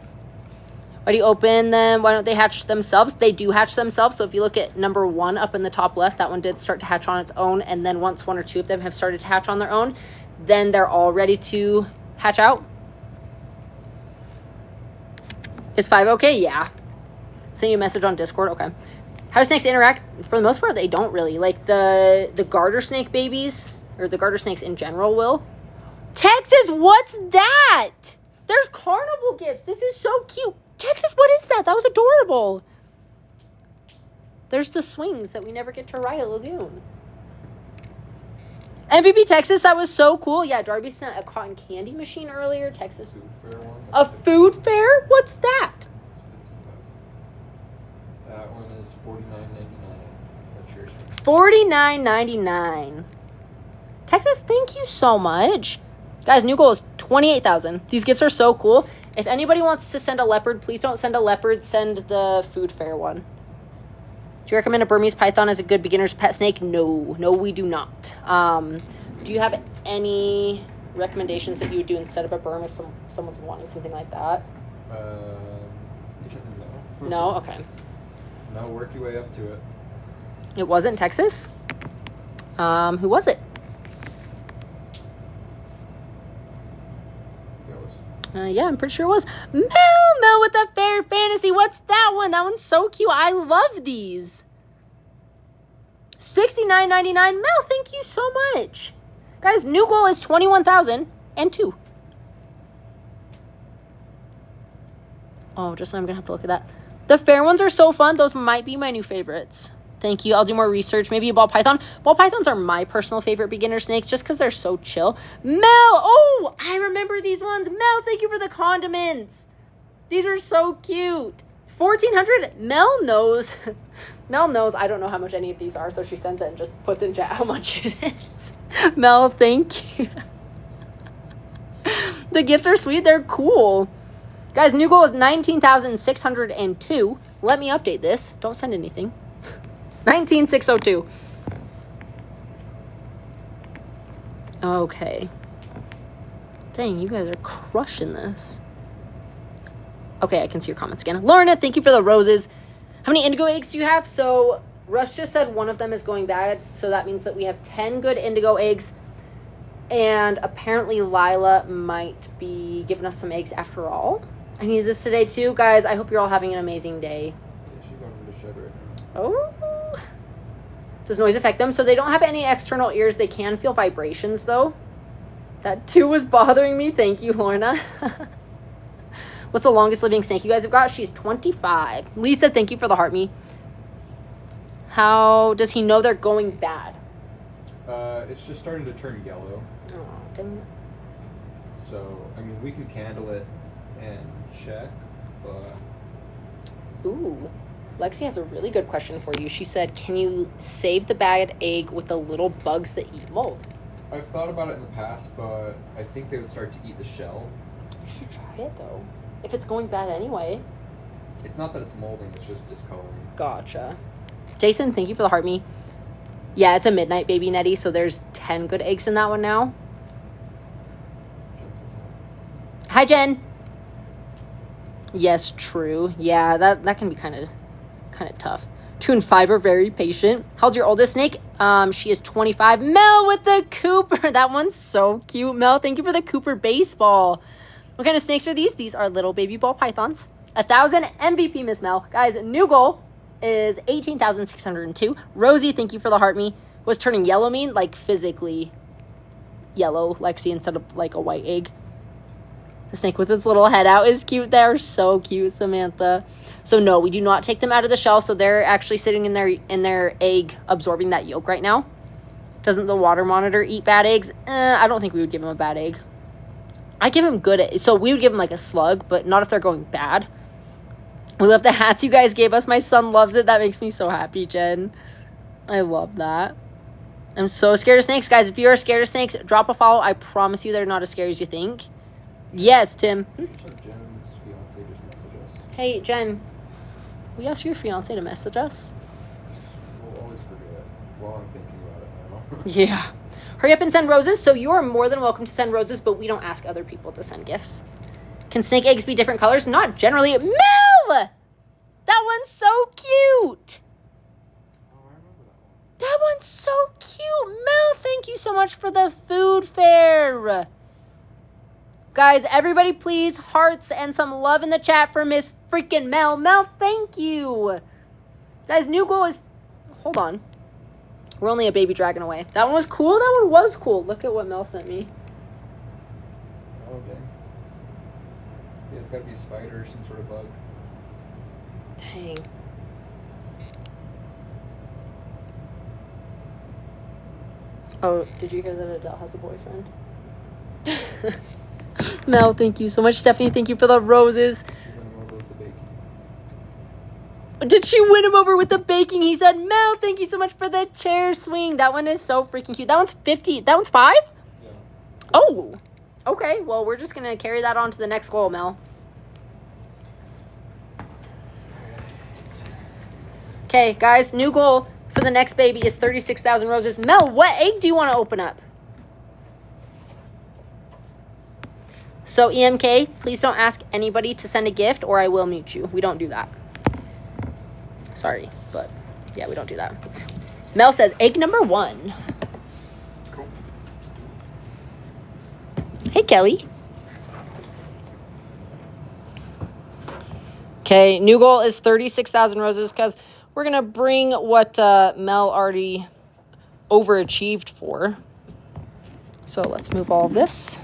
Why do you open them? Why don't they hatch themselves? They do hatch themselves. So if you look at number 1 up in the top left, that one did start to hatch on its own. And then once 1 or 2 of them have started to hatch on their own, then they're all ready to hatch out. Is 5 okay? Yeah. Send you a message on Discord. Okay. How do snakes interact? For the most part, they don't really. Like the garter snake babies, or the garter snakes in general will. Texas, what's that? There's carnival gifts. This is so cute. Texas, what is that? That was adorable. There's the swings that we never get to ride at Lagoon. MVP Texas, that was so cool. Yeah, Darby sent a cotton candy machine earlier. Texas. Food fair one. A food fair? What's that? That one is $49.99. That's yours. $49.99. Texas, thank you so much. Guys, new goal is 28,000. These gifts are so cool. If anybody wants to send a leopard, please don't send a leopard. Send the food fair one. Do you recommend a Burmese python as a good beginner's pet snake? No. No, we do not. Do you have any recommendations that you would do instead of a Burm if someone's wanting something like that? No. No? Okay. No, work your way up to it. It wasn't Texas? Who was it? Yeah, I'm pretty sure it was Mel with the fair fantasy. What's that one? That one's so cute. I love these. $69.99. Mel, thank you so much. Guys, new goal is 21,002. Oh, just so I'm going to have to look at that. The fair ones are so fun. Those might be my new favorites. Thank you. I'll do more research. Maybe a ball python. Ball pythons are my personal favorite beginner snakes just because they're so chill. Mel. Oh, I remember these ones. Mel, thank you for the condiments. These are so cute. 1,400. Mel knows. Mel knows I don't know how much any of these are, so she sends it and just puts in chat how much it is. Mel, thank you. The gifts are sweet. They're cool. Guys, new goal is 19,602. Let me update this. Don't send anything. 19,602. Okay. Dang, you guys are crushing this. Okay, I can see your comments again. Lorna, thank you for the roses. How many indigo eggs do you have? So, Russ just said one of them is going bad. So that means that we have 10 good indigo eggs. And apparently Lila might be giving us some eggs after all. I need this today too. Guys, I hope you're all having an amazing day. Yeah, she's going to the shed right now. Oh. Does noise affect them? So they don't have any external ears. They can feel vibrations though. That too was bothering me. Thank you, Lorna. What's the longest living snake you guys have got? She's 25. Lisa, thank you for the heart me. How does he know they're going bad? It's just starting to turn yellow. Oh, dang it. So, I mean, we can candle it and check, but... Ooh. Lexi has a really good question for you. She said, can you save the bad egg with the little bugs that eat mold? I've thought about it in the past, but I think they would start to eat the shell. You should try it, though. If it's going bad anyway. It's not that it's molding, it's just discoloring. Gotcha. Jason, thank you for the heart me. Yeah, it's a midnight baby Nettie, so there's 10 good eggs in that one now. Hi, Jen. Yes, true. Yeah, that can be kind of tough. 2 and 5 are very patient. How's your oldest snake? She is 25. Mel with the Cooper. That one's so cute. Mel, thank you for the Cooper baseball. What kind of snakes are these? These are little baby ball pythons. 1,000 MVP, Miss Mel. Guys, new goal is 18,602. Rosie, thank you for the heart me. Was turning yellow mean? Like physically yellow, Lexi, instead of like a white egg. The snake with its little head out is cute. They're so cute, Samantha. So no, we do not take them out of the shell. So they're actually sitting in their egg, absorbing that yolk right now. Doesn't the water monitor eat bad eggs? I don't think we would give him a bad egg. I give him good. So we would give him like a slug, but not if they're going bad. We love the hats you guys gave us. My son loves it. That makes me so happy, Jen. I love that. I'm so scared of snakes. Guys, if you are scared of snakes, drop a follow. I promise you they're not as scary as you think. Yes, Tim. Jen's fiance just messaged us. Hey, Jen. Will you ask your fiance to message us? We'll always forget while I'm thinking about it now. Yeah. Hurry up and send roses. So you are more than welcome to send roses, but we don't ask other people to send gifts. Can snake eggs be different colors? Not generally. Mel! That one's so cute. Oh, I remember that one. That one's so cute. Mel, thank you so much for the food fair. Guys, everybody please hearts and some love in the chat for Miss freaking Mel. Mel, thank you. Guys, new goal is... Hold on. We're only a baby dragon away. That one was cool. That one was cool. Look at what Mel sent me. Oh, okay. Yeah, it's got to be a spider or some sort of bug. Dang. Oh, did you hear that Adele has a boyfriend? Mel, thank you so much. Stephanie, thank you for the roses. She went him over with the baking. Did she win him over with the baking? He said, Mel, thank you so much for the chair swing. That one is so freaking cute. That one's 50. That one's 5? Yeah. Oh. Okay, well, we're just going to carry that on to the next goal, Mel. Okay, guys, new goal for the next baby is 36,000 roses. Mel, what egg do you want to open up? So, EMK, please don't ask anybody to send a gift or I will mute you. We don't do that. Sorry, but yeah, we don't do that. Mel says, egg number 1. Cool. Hey, Kelly. Okay, new goal is 36,000 roses because we're going to bring what Mel already overachieved for. So let's move all of this.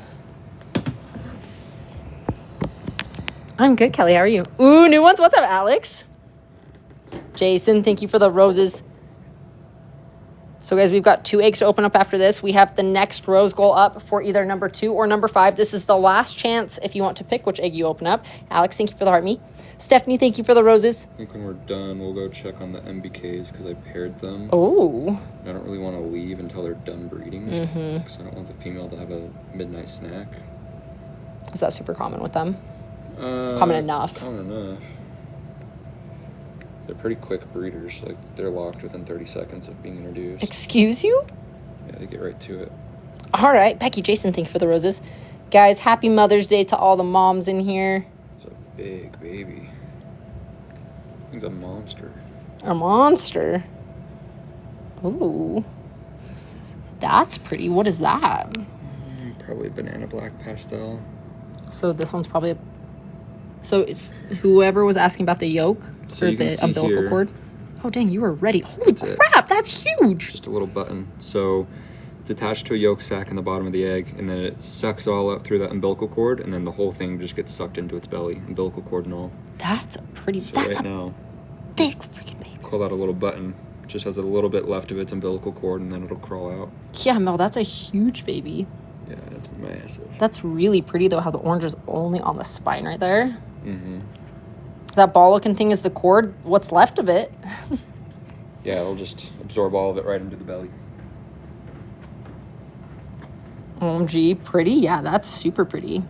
I'm good, Kelly. How are you? Ooh, new ones. What's up, Alex? Jason, thank you for the roses. So, guys, we've got 2 eggs to open up after this. We have the next rose goal up for either number 2 or number 5. This is the last chance if you want to pick which egg you open up. Alex, thank you for the heart me. Stephanie, thank you for the roses. I think when we're done, we'll go check on the MBKs because I paired them. Oh. I don't really want to leave until they're done breeding because I don't want the female to have a midnight snack. Is that super common with them? Common enough. Common enough. They're pretty quick breeders. Like, they're locked within 30 seconds of being introduced. Excuse you? Yeah, they get right to it. All right. Becky, Jason, thank you for the roses. Guys, happy Mother's Day to all the moms in here. It's a big baby. He's a monster. A monster. Ooh. That's pretty. What is that? Probably a banana black pastel. So this one's probably... So it's whoever was asking about the yolk So or you can the see umbilical here- cord. Oh, dang, you were ready. Holy That's it. crap, that's huge. Just a little button. So it's attached to a yolk sac in the bottom of the egg, and then it sucks all up through that umbilical cord, and then the whole thing just gets sucked into its belly, umbilical cord and all. That's a pretty... So that's right a now, big freaking baby. call out a little button. It just has a little bit left of its umbilical cord, and then it'll crawl out. Yeah, Mel, that's a huge baby. Yeah, it's massive. That's really pretty, though, how the orange is only on the spine right there. Mm-hmm. That ball-looking thing is the cord. What's left of it? Yeah, it'll just absorb all of it right into the belly. OMG, pretty? Yeah, that's super pretty.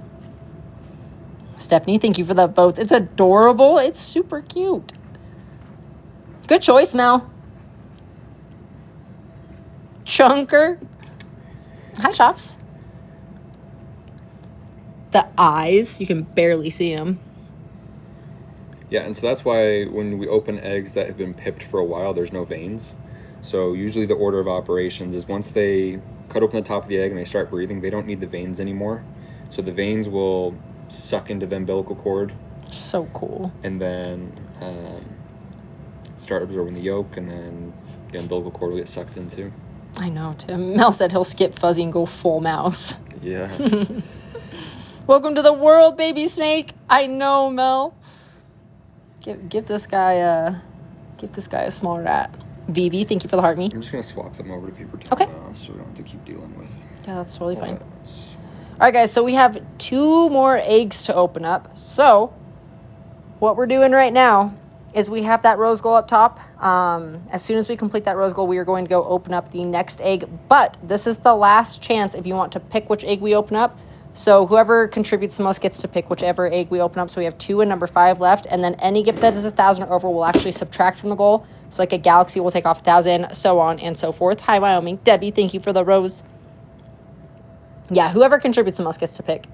Stephanie, thank you for the votes. It's adorable. It's super cute. Good choice, Mel. Chunker. Hi, Chops. The eyes, you can barely see them. Yeah, and so that's why when we open eggs that have been pipped for a while, there's no veins. So usually the order of operations is once they cut open the top of the egg and they start breathing, they don't need the veins anymore. So the veins will suck into the umbilical cord So cool. and then start absorbing the yolk, and then the umbilical cord will get sucked into. I know, Tim. Mel said he'll skip fuzzy and go full mouse. Yeah. Welcome to the world, baby snake. I know, Mel. Give this guy a small rat. Vivi, thank you for the heart me. I'm just going to swap them over to paper towel Okay. now so we don't have to keep dealing with Yeah, that's totally fine. that. All right, guys, so we have 2 more eggs to open up. So what we're doing right now is we have that rose goal up top. As soon as we complete that rose goal, we are going to go open up the next egg. But this is the last chance if you want to pick which egg we open up. So whoever contributes the most gets to pick whichever egg we open up. So we have 2 and number 5 left. And then any gift that is 1,000 or over will actually subtract from the goal. So like a galaxy will take off 1,000, so on and so forth. Hi, Wyoming. Debbie, thank you for the rose. Yeah, whoever contributes the most gets to pick. Can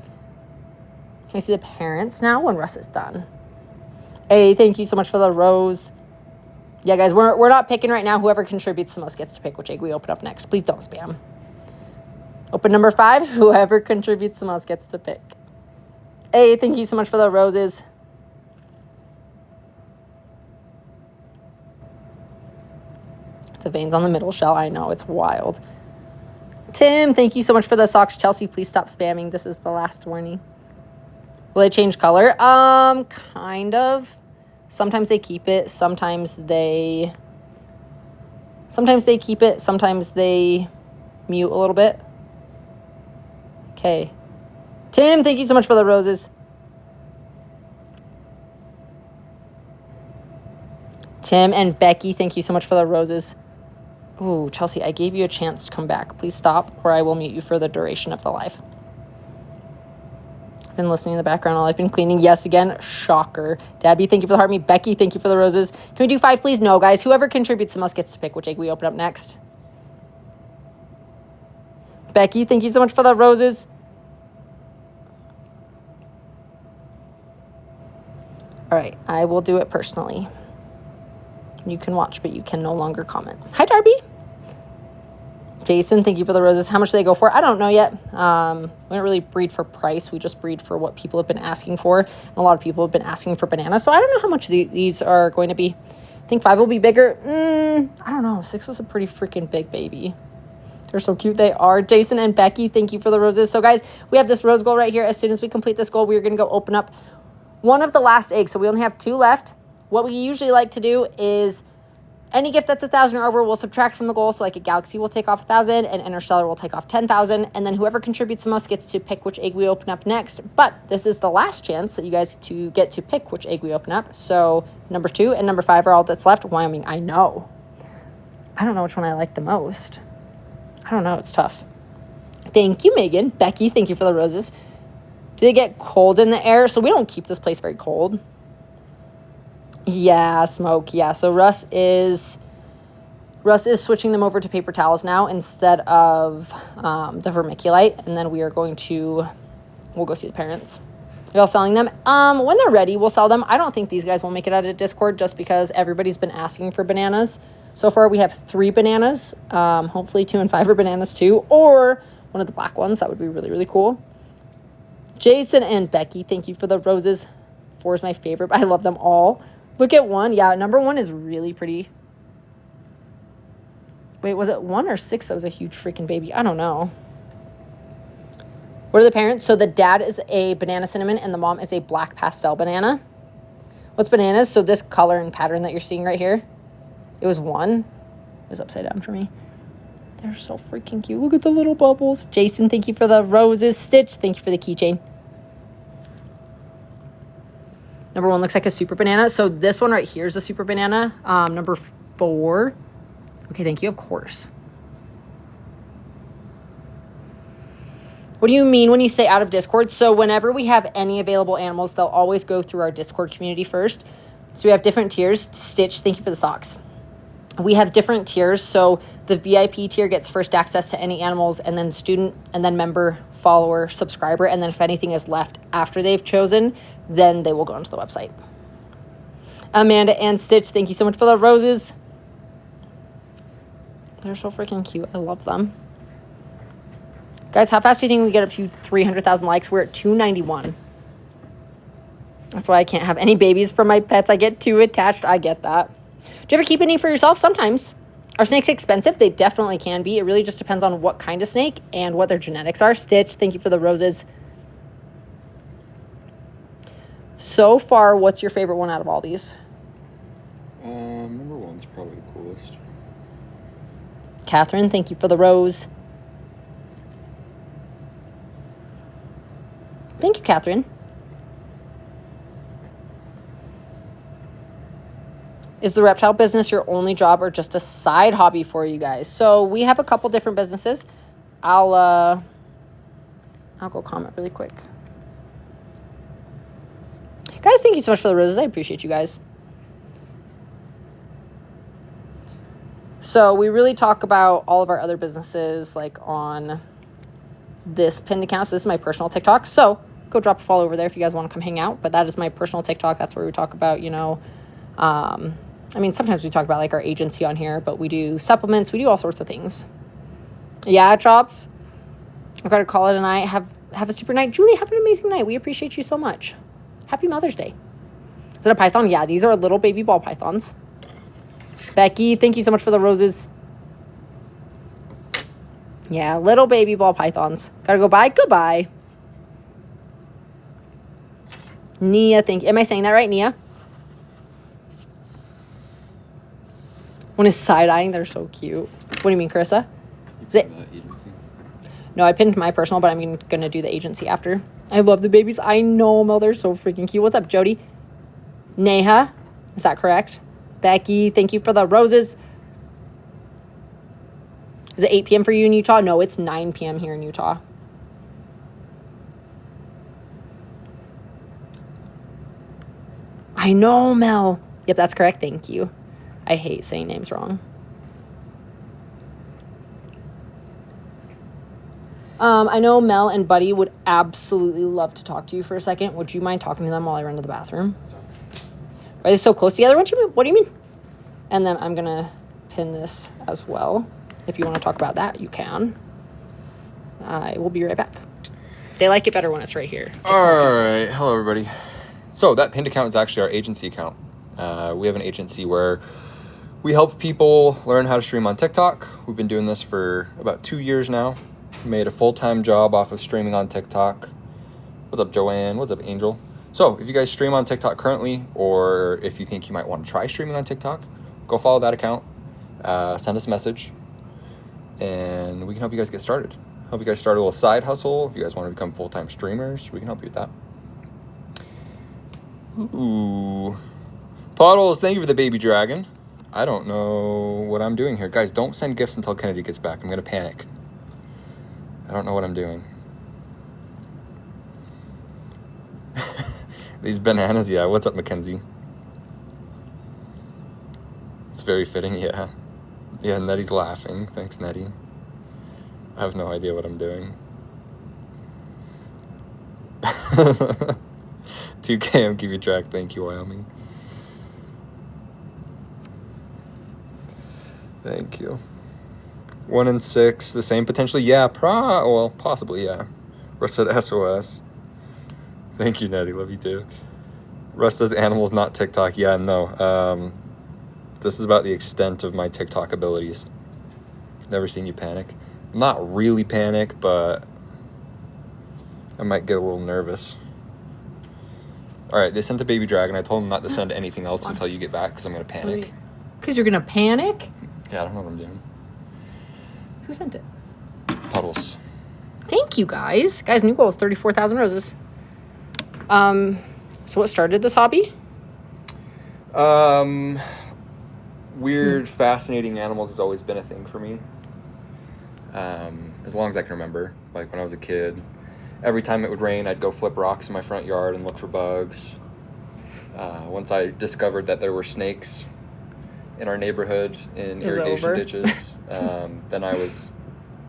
we see the parents now when Russ is done? Hey, thank you so much for the rose. Yeah, guys, we're not picking right now. Whoever contributes the most gets to pick which egg we open up next. Please don't spam. Open number 5. Whoever contributes the most gets to pick. Hey, thank you so much for the roses. The veins on the middle shell. I know, it's wild. Tim, thank you so much for the socks. Chelsea, please stop spamming. This is the last warning. Will they change color? Kind of. Sometimes they keep it. Sometimes they keep it. Sometimes they mute a little bit. Okay. Tim, thank you so much for the roses. Tim and Becky, thank you so much for the roses. Ooh, Chelsea, I gave you a chance to come back. Please stop, or I will mute you for the duration of the live. I've been listening in the background while I've been cleaning. Yes, again, shocker. Debbie, thank you for the heart me. Becky, thank you for the roses. Can we do 5, please? No, guys. Whoever contributes the most gets to pick which egg we open up next. Becky, thank you so much for the roses. All right, I will do it personally. You can watch, but you can no longer comment. Hi, Darby. Jason, thank you for the roses. How much do they go for? I don't know yet. We don't really breed for price. We just breed for what people have been asking for. And a lot of people have been asking for bananas. So I don't know how much these are going to be. I think 5 will be bigger. I don't know. 6 was a pretty freaking big baby. They're so cute. They are. Jason and Becky, thank you for the roses. So, guys, we have this rose goal right here. As soon as we complete this goal, we are going to go open up one of the last eggs. So we only have 2 left. What we usually like to do is Any gift that's 1,000 or over will subtract from the goal. So like a galaxy will take off 1,000 and interstellar will take off 10,000. And then whoever contributes the most gets to pick which egg we open up next. But this is the last chance that you guys get to pick which egg we open up. So number 2 and number 5 are all that's left. Wyoming, I know. I don't know which one I like the most. I don't know. It's tough. Thank you, Megan. Becky, thank you for the roses. Do they get cold in the air? So we don't keep this place very cold. Yeah, smoke. Yeah, so Russ is switching them over to paper towels now instead of the vermiculite, and then we'll go see the parents. Are y'all selling them? When they're ready, we'll sell them. I don't think these guys will make it out of Discord just because everybody's been asking for bananas. So far, we have 3 bananas. Hopefully 2 and 5 are bananas too, or one of the black ones. That would be really, really cool. Jason and Becky, thank you for the roses. 4 is my favorite, but I love them all. Look at 1. Yeah, number 1 is really pretty. Wait, was it 1 or 6 that was a huge freaking baby? I don't know. What are the parents? So the dad is a banana cinnamon and the mom is a black pastel banana. What's bananas? So this color and pattern that you're seeing right here, it was 1. It was upside down for me. They're so freaking cute. Look at the little bubbles. Jason, thank you for the roses. Stitch, thank you for the keychain. Number 1 looks like a super banana. So this one right here is a super banana. Number 4. Okay, thank you. Of course. What do you mean when you say out of Discord? So whenever we have any available animals, they'll always go through our Discord community first. So we have different tiers. Stitch, thank you for the socks. We have different tiers. So the VIP tier gets first access to any animals, and then student, and then member, follower, subscriber, and then if anything is left after they've chosen, then they will go onto the website. Amanda and Stitch, thank you so much for the roses. They're so freaking cute. I love them. Guys, how fast do you think we get up to 300,000 likes? We're at 291. That's why I can't have any babies for my pets. I get too attached. I get that. Do you ever keep any for yourself? Sometimes. Are snakes expensive? They definitely can be. It really just depends on what kind of snake and what their genetics are. Stitch, thank you for the roses. So far, what's your favorite one out of all these? Number 1's probably the coolest. Catherine, thank you for the rose. Thank you, Catherine. Is the reptile business your only job or just a side hobby for you guys? So we have a couple different businesses. I'll go comment really quick. Guys, thank you so much for the roses. I appreciate you guys. So we really talk about all of our other businesses like on this pinned account. So this is my personal TikTok. So go drop a follow over there if you guys want to come hang out. But that is my personal TikTok. That's where we talk about, I mean, sometimes we talk about like our agency on here, but we do supplements. We do all sorts of things. Yeah, Chops. I've got to call it a night. Have a super night. Julie, have an amazing night. We appreciate you so much. Happy Mother's Day. Is it a python? Yeah, these are little baby ball pythons. Becky, thank you so much for the roses. Yeah, little baby ball pythons. Gotta go bye. Goodbye. Nia, thank you. Am I saying that right, Nia? One is side-eyeing. They're so cute. What do you mean, Carissa? Is it? Agency? No, I pinned my personal, but I'm going to do the agency after. I love the babies. I know, Mel. They're so freaking cute. What's up, Jody? Neha? Is that correct? Becky, thank you for the roses. Is it 8 p.m. for you in Utah? No, it's 9 p.m. here in Utah. I know, Mel. Yep, that's correct. Thank you. I hate saying names wrong. I know Mel and Buddy would absolutely love to talk to you for a second. Would you mind talking to them while I run to the bathroom? Are they so close together? What do you mean? And then I'm going to pin this as well. If you want to talk about that, you can. I will be right back. They like it better when it's right here. All right. Hello, everybody. So that pinned account is actually our agency account. We have an agency where we help people learn how to stream on TikTok. We've been doing this for about 2 years now. Made a full-time job off of streaming on TikTok. What's up, Joanne? What's up, Angel? So if you guys stream on TikTok currently, or if you think you might want to try streaming on TikTok, go follow that account. Send us a message, and we can help you guys get started. Help you guys start a little side hustle. If you guys want to become full-time streamers, we can help you with that. Ooh. Paddles, thank you for the baby dragon. I don't know what I'm doing here. Guys, don't send gifts until Kennedy gets back. I'm going to panic. I don't know what I'm doing. These bananas, yeah. What's up, Mackenzie? It's very fitting, yeah. Yeah, Nettie's laughing. Thanks, Nettie. I have no idea what I'm doing. 2K, I'm keeping track. Thank you, Wyoming. Thank you. 1 and 6, the same potentially? Yeah, well, possibly, yeah. Russ said SOS. Thank you, Nettie. Love you too. Russ says animals, not TikTok. Yeah, no. This is about the extent of my TikTok abilities. Never seen you panic. Not really panic, but I might get a little nervous. All right, they sent the baby dragon. I told them not to send anything else until you get back because I'm going to panic. Because you're going to panic? Yeah, I don't know what I'm doing. Who sent it? Puddles. Thank you, guys. Guys, new goal is 34,000 roses. So what started this hobby? Weird, fascinating animals has always been a thing for me. As long as I can remember. Like when I was a kid, every time it would rain, I'd go flip rocks in my front yard and look for bugs. Once I discovered that there were snakes in our neighborhood in irrigation ditches, then I was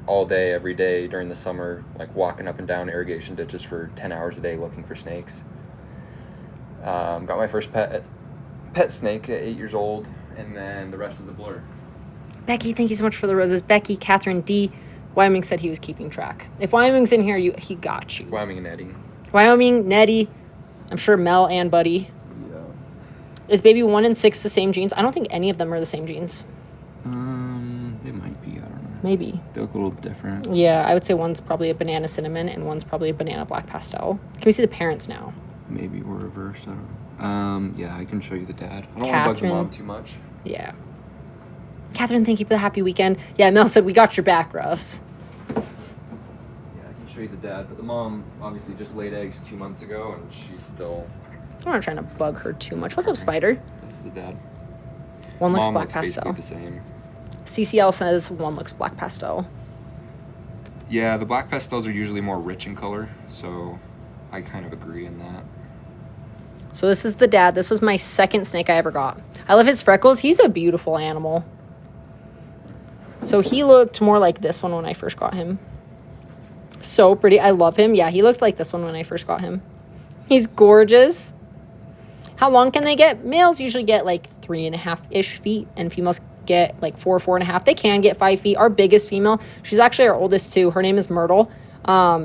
all day, every day during the summer, like walking up and down irrigation ditches for 10 hours a day looking for snakes. Got my first pet snake at 8 years old, and then the rest is a blur. Becky, thank you so much for the roses. Becky, Catherine D. Wyoming said he was keeping track. If Wyoming's in here, he got you. Wyoming and Nettie. Wyoming, Nettie, I'm sure Mel and Buddy. Yeah. Is baby 1 and 6 the same genes? I don't think any of them are the same genes. They might be, I don't know. Maybe. They look a little different. Yeah, I would say one's probably a banana cinnamon and one's probably a banana black pastel. Can we see the parents now? Maybe, or reverse, I don't know. Yeah, I can show you the dad. I don't want to bug the Catherine. mom too much. Yeah. Catherine, thank you for the happy weekend. Yeah, Mel said we got your back, Russ. Yeah, I can show you the dad, but the mom obviously just laid eggs 2 months ago, and she's still... I'm not trying to bug her too much. What's up, Spider? That's the dad. One looks Mom black looks pastel. basically the same. CCL says one looks black pastel. Yeah, the black pastels are usually more rich in color, so I kind of agree in that. So this is the dad. This was my second snake I ever got. I love his freckles. He's a beautiful animal. So he looked more like this one when I first got him. So pretty. I love him. Yeah, he looked like this one when I first got him. He's gorgeous. How long can they get? Males usually get like 3.5-ish feet, and females get like 4.5. They can get 5 feet. Our biggest female, she's actually our oldest too. Her name is Myrtle.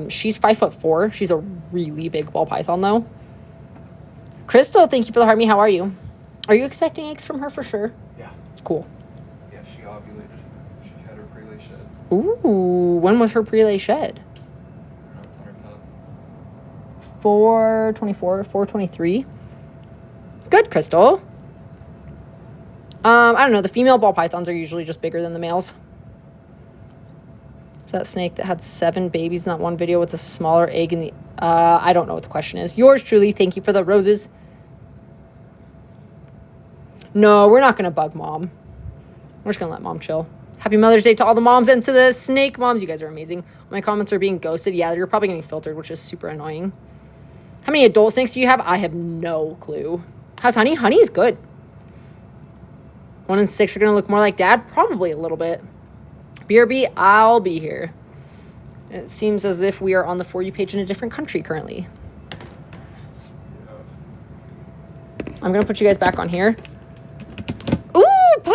She's 5'4". She's a really big ball python though. Crystal, thank you for the heart me. How are you? Are you expecting eggs from her for sure? Yeah. Cool. Yeah, she ovulated. She had her prelay shed. Ooh, when was her prelay shed? I don't know, it's on her tub. 4/24, 4/23. Good, Crystal. I don't know. The female ball pythons are usually just bigger than the males. Is that snake that had 7 babies in that one video with a smaller egg in the... I don't know what the question is. Yours truly, thank you for the roses. No, we're not going to bug Mom. We're just going to let Mom chill. Happy Mother's Day to all the moms and to the snake moms. You guys are amazing. My comments are being ghosted. Yeah, you're probably getting filtered, which is super annoying. How many adult snakes do you have? I have no clue. How's Honey? Honey's good. 1 and 6 are going to look more like Dad? Probably a little bit. BRB, I'll be here. It seems as if we are on the For You page in a different country currently. I'm going to put you guys back on here. Ooh,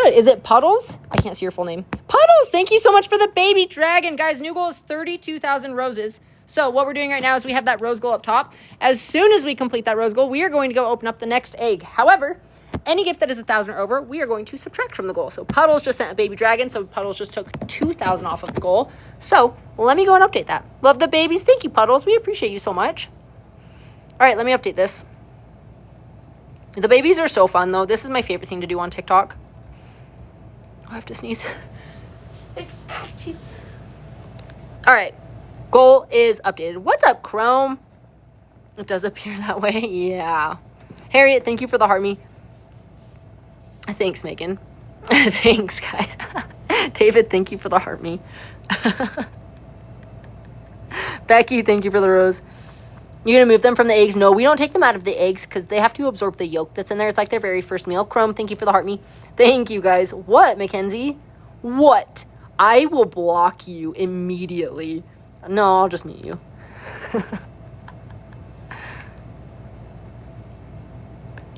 is it Puddles? I can't see your full name. Puddles, thank you so much for the baby dragon. Guys, new goal is 32,000 roses. So what we're doing right now is we have that rose goal up top. As soon as we complete that rose goal, we are going to go open up the next egg. However, any gift that is 1,000 or over, we are going to subtract from the goal. So Puddles just sent a baby dragon, so Puddles just took 2,000 off of the goal. So let me go and update that. Love the babies. Thank you, Puddles. We appreciate you so much. All right, let me update this. The babies are so fun, though. This is my favorite thing to do on TikTok. I have to sneeze. All right. Goal is updated. What's up, Chrome? It does appear that way. Yeah. Harriet, thank you for the heart me. Thanks, Megan. Thanks, guys. David, thank you for the heart me. Becky, thank you for the rose. You're going to move them from the eggs? No, we don't take them out of the eggs because they have to absorb the yolk that's in there. It's like their very first meal. Chrome, thank you for the heart me. Thank you, guys. What, Mackenzie? What? I will block you immediately. No, I'll just mute you.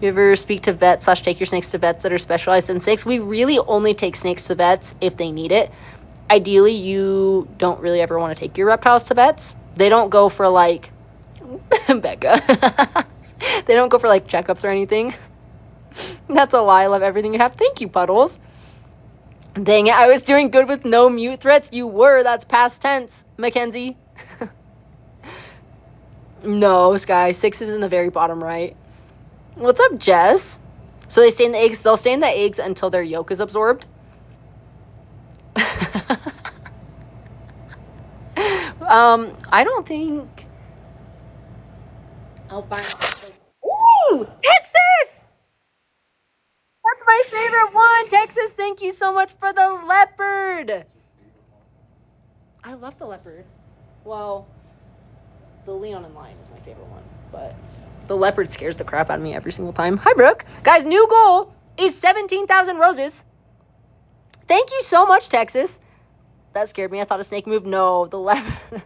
You ever speak to vets / take your snakes to vets that are specialized in snakes? We really only take snakes to vets if they need it. Ideally, you don't really ever want to take your reptiles to vets. They don't go for like... Becca. They don't go for like checkups or anything. That's a lie. I love everything you have. Thank you, Puddles. Dang it, I was doing good with no mute threats. You were. That's past tense, Mackenzie. No, Sky. 6 is in the very bottom right. What's up, Jess? So they stay in the eggs. They'll stay in the eggs until their yolk is absorbed. I don't think... Albino. Ooh, Texas! That's my favorite one. Texas, thank you so much for the leopard. I love the leopard. Well, the Leon and Lion is my favorite one, but the leopard scares the crap out of me every single time. Hi, Brooke. Guys, new goal is 17,000 roses. Thank you so much, Texas. That scared me. I thought a snake moved. No, the leopard.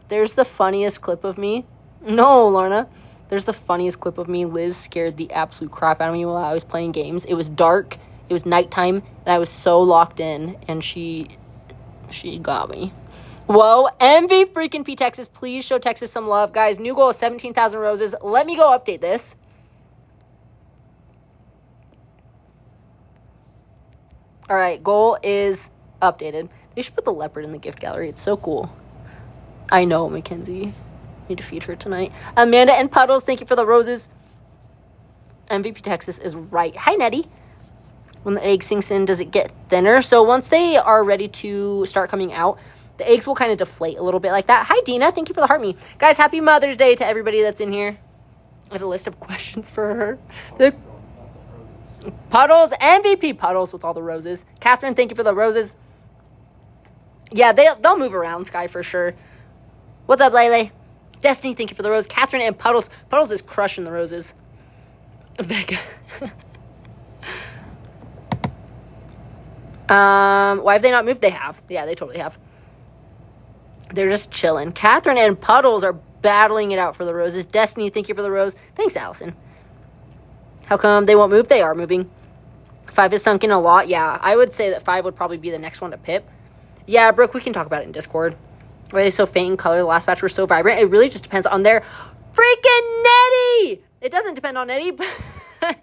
There's the funniest clip of me. No, Lorna. There's the funniest clip of me. Liz scared the absolute crap out of me while I was playing games. It was dark. It was nighttime. And I was so locked in. And she got me. Whoa. MV freaking P Texas. Please show Texas some love. Guys, new goal is 17,000 roses. Let me go update this. All right. Goal is updated. They should put the leopard in the gift gallery. It's so cool. I know, Mackenzie. Need to feed her tonight. Amanda and Puddles, thank you for the roses. MVP Texas is right. Hi, Nettie. When the egg sinks in, does it get thinner? So once they are ready to start coming out, the eggs will kind of deflate a little bit like that. Hi, Dina. Thank you for the heart me. Guys, happy Mother's Day to everybody that's in here. I have a list of questions for her. The Puddles, MVP Puddles with all the roses. Catherine, thank you for the roses. Yeah, they'll move around, Sky, for sure. What's up, Lele? Destiny, thank you for the rose. Catherine and Puddles. Puddles is crushing the roses. Becca. Why have they not moved? They have. Yeah, they totally have. They're just chilling. Catherine and Puddles are battling it out for the roses. Destiny, thank you for the rose. Thanks, Allison. How come they won't move? They are moving. 5 is sunk in a lot. Yeah, I would say that 5 would probably be the next one to pip. Yeah, Brooke, we can talk about it in Discord. Why are they so faint in color? The last batch were so vibrant. It really just depends on their freaking Nettie. It doesn't depend on Nettie, but Nettie,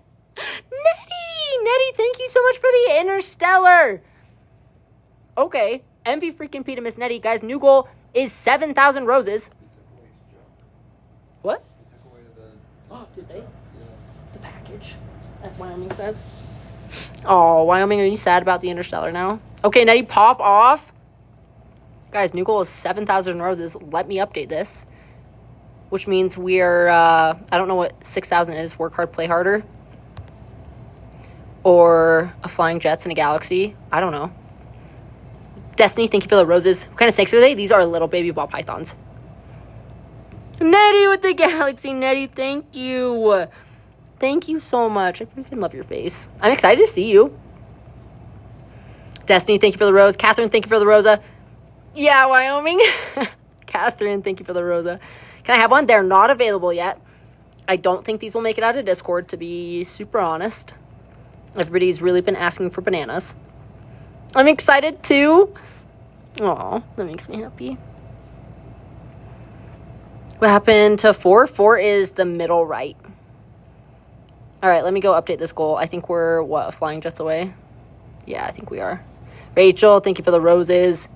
thank you so much for the interstellar. Okay, MV freaking P to Miss Nettie. Guys, new goal is 7,000 roses. What? Oh, did they? The package, as Wyoming says. Oh, Wyoming, are you sad about the interstellar now? Okay, Nettie, pop off. Guys, new goal is 7,000 roses. Let me update this. Which means we're, I don't know what 6,000 is. Work hard, play harder. Or a flying jets in a galaxy. I don't know. Destiny, thank you for the roses. What kind of snakes are they? These are little baby ball pythons. Nettie with the galaxy. Nettie, thank you. Thank you so much. I freaking love your face. I'm excited to see you. Destiny, thank you for the rose. Catherine, thank you for the rosa. Yeah, Wyoming. Catherine, thank you for the rosa. Can I have one? They're not available yet. I don't think these will make it out of Discord, to be super honest. Everybody's really been asking for bananas. I'm excited too. Aw, that makes me happy. What happened to 4? 4 is the middle right. All right, let me go update this goal. I think we're, what, flying jets away? Yeah, I think we are. Rachel, thank you for the roses.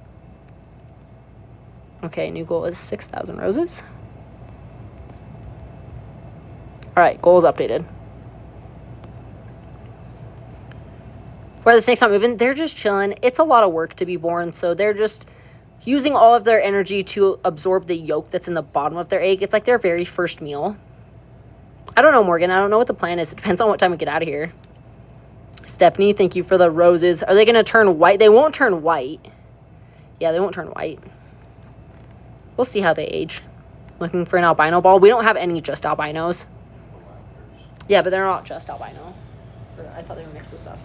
Okay, new goal is 6,000 roses. All right, goal is updated. Where the snake's not moving, they're just chilling. It's a lot of work to be born, so they're just using all of their energy to absorb the yolk that's in the bottom of their egg. It's like their very first meal. I don't know, Morgan. I don't know what the plan is. It depends on what time we get out of here. Stephanie, thank you for the roses. Are they going to turn white? They won't turn white. Yeah, they won't turn white. We'll see how they age. Looking for an albino ball. We don't have any just albinos. Yeah, but they're not just albino. I thought they were mixed with stuff.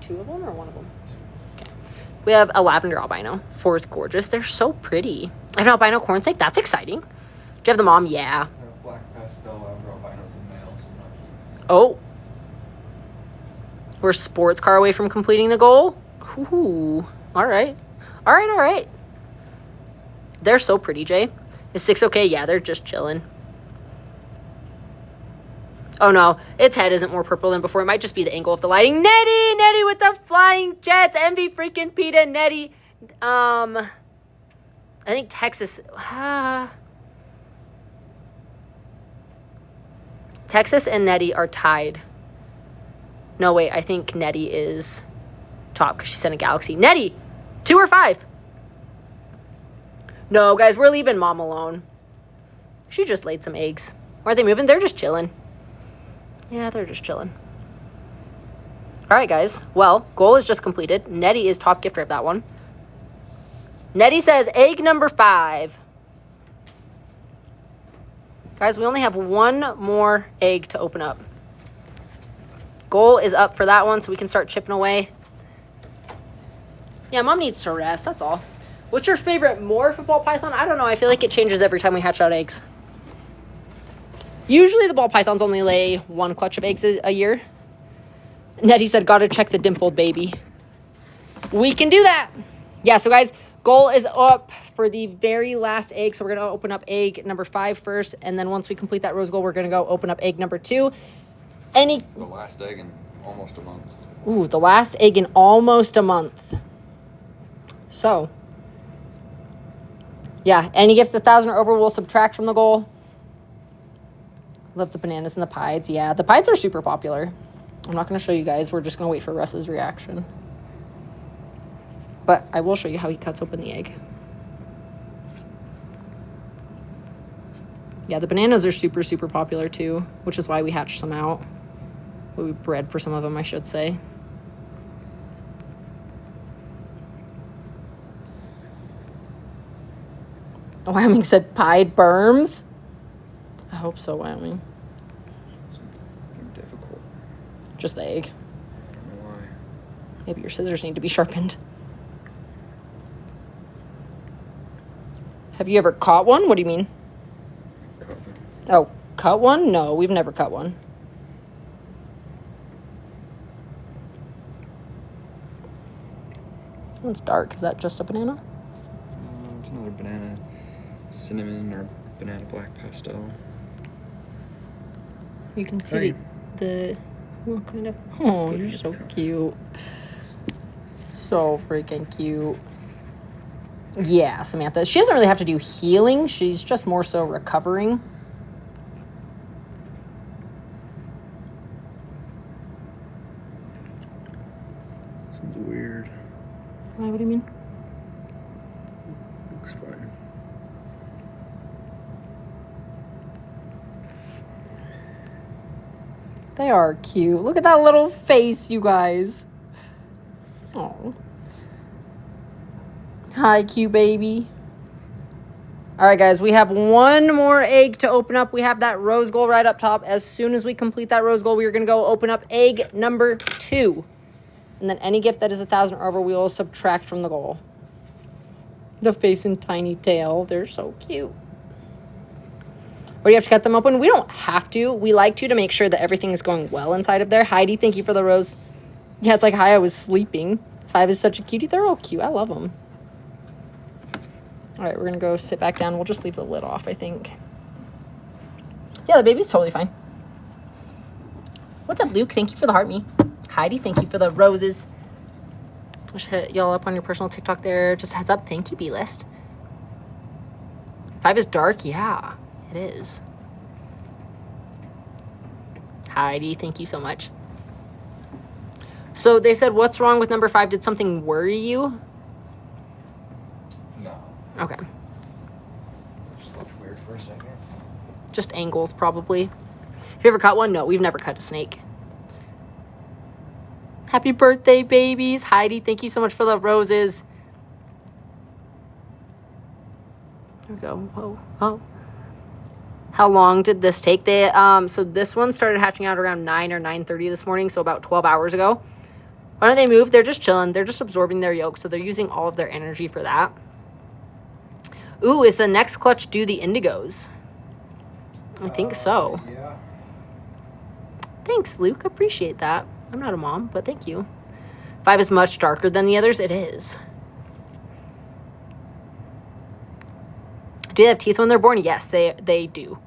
2 of them or 1 of them? Okay. We have a lavender albino. 4 is gorgeous. They're so pretty. I have an albino corn snake. That's exciting. Do you have the mom? Yeah. The black pastel lavender albinos and males. I'm not keeping. Oh. We're a sports car away from completing the goal. Ooh. All right. All right, all right. They're so pretty, Jay. Is 6 okay? Yeah, they're just chilling. Oh, no. Its head isn't more purple than before. It might just be the angle of the lighting. Nettie with the flying jets. Envy freaking Peta. Nettie. I think Texas. Texas and Nettie are tied. No, wait. I think Nettie is top because she sent a galaxy. Nettie, 2 or 5? No, guys, we're leaving mom alone. She just laid some eggs. Why are they moving? They're just chilling. Yeah, they're just chilling. All right, guys. Well, goal is just completed. Nettie is top gifter of that one. Nettie says egg number 5. Guys, we only have 1 more egg to open up. Goal is up for that one, so we can start chipping away. Yeah, mom needs to rest. That's all. What's your favorite morph ball python? I don't know. I feel like it changes every time we hatch out eggs. Usually the ball pythons only lay 1 clutch of eggs a year. Nettie said, gotta check the dimpled baby. We can do that. Yeah, so guys, goal is up for the very last egg. So we're going to open up egg number 5 first. And then once we complete that rose goal, we're going to go open up egg number 2. The last egg in almost a month. Ooh, the last egg in almost a month. So, yeah, any gift 1,000 or over will subtract from the goal. Love the bananas and the pieds. Yeah, the pieds are super popular. I'm not going to show you guys. We're just going to wait for Russ's reaction. But I will show you how he cuts open the egg. Yeah, the bananas are super, super popular too, which is why we hatched some out. We bred for some of them, I should say. Wyoming said pied berms. I hope so, Wyoming. It's difficult. Just the egg. I don't know why. Maybe your scissors need to be sharpened. Have you ever caught one? What do you mean? Cut one. Oh, cut one? No, we've never cut one. It's dark. Is that just a banana? It's another banana cinnamon or banana black pastel. You can see the well, kind of. Oh, you're so cute. So freaking cute. Yeah, Samantha. She doesn't really have to do healing. She's just more so recovering. Seems weird. What do you mean? Looks fine. They are cute. Look at that little face, you guys. Oh. Hi, cute baby. All right, guys, we have 1 more egg to open up. We have that rose goal right up top. As soon as we complete that rose goal, we are going to go open up egg number 2. And then any gift that is 1,000 or over, we will subtract from the goal. The face and tiny tail. They're so cute. Or do you have to cut them open? We don't have to. We like to make sure that everything is going well inside of there. Heidi, thank you for the rose. Yeah, it's like, hi, I was sleeping. 5 is such a cutie. They're all cute. I love them. All right, we're going to go sit back down. We'll just leave the lid off, I think. Yeah, the baby's totally fine. What's up, Luke? Thank you for the heart me. Heidi, thank you for the roses. I should hit y'all up on your personal TikTok there. Just a heads up. Thank you, B-List. 5 is dark. Yeah, it is. Heidi, thank you so much. So they said, what's wrong with number 5? Did something worry you? No. Okay. Just looked weird for a second. Just angles, probably. Have you ever cut one? No, we've never cut a snake. Happy birthday, babies. Heidi, thank you so much for the roses. There we go. Whoa. Oh. How long did this take? They so this one started hatching out around 9 or 9:30 this morning, so about 12 hours ago. Why don't they move? They're just chilling. They're just absorbing their yolk, so they're using all of their energy for that. Ooh, is the next clutch due the indigos? I think so. Yeah. Thanks, Luke. Appreciate that. I'm not a mom, but thank you. 5 is much darker than the others. It is. Do they have teeth when they're born? Yes, they do.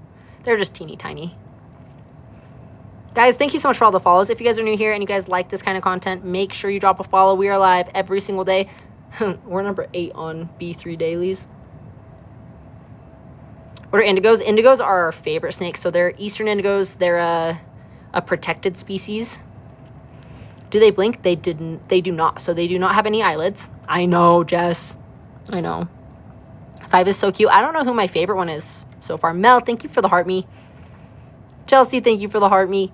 They're just teeny tiny. Guys, thank you so much for all the follows. If you guys are new here and you guys like this kind of content, make sure you drop a follow. We are live every single day. We're number 8 on B3 dailies. What are indigos? Indigos are our favorite snakes. So they're eastern indigos. They're a protected species. Do they blink? They do not. So they do not have any eyelids. I know, Jess. I know. 5 is so cute. I don't know who my favorite one is so far. Mel, thank you for the heart me. Chelsea, thank you for the heart me.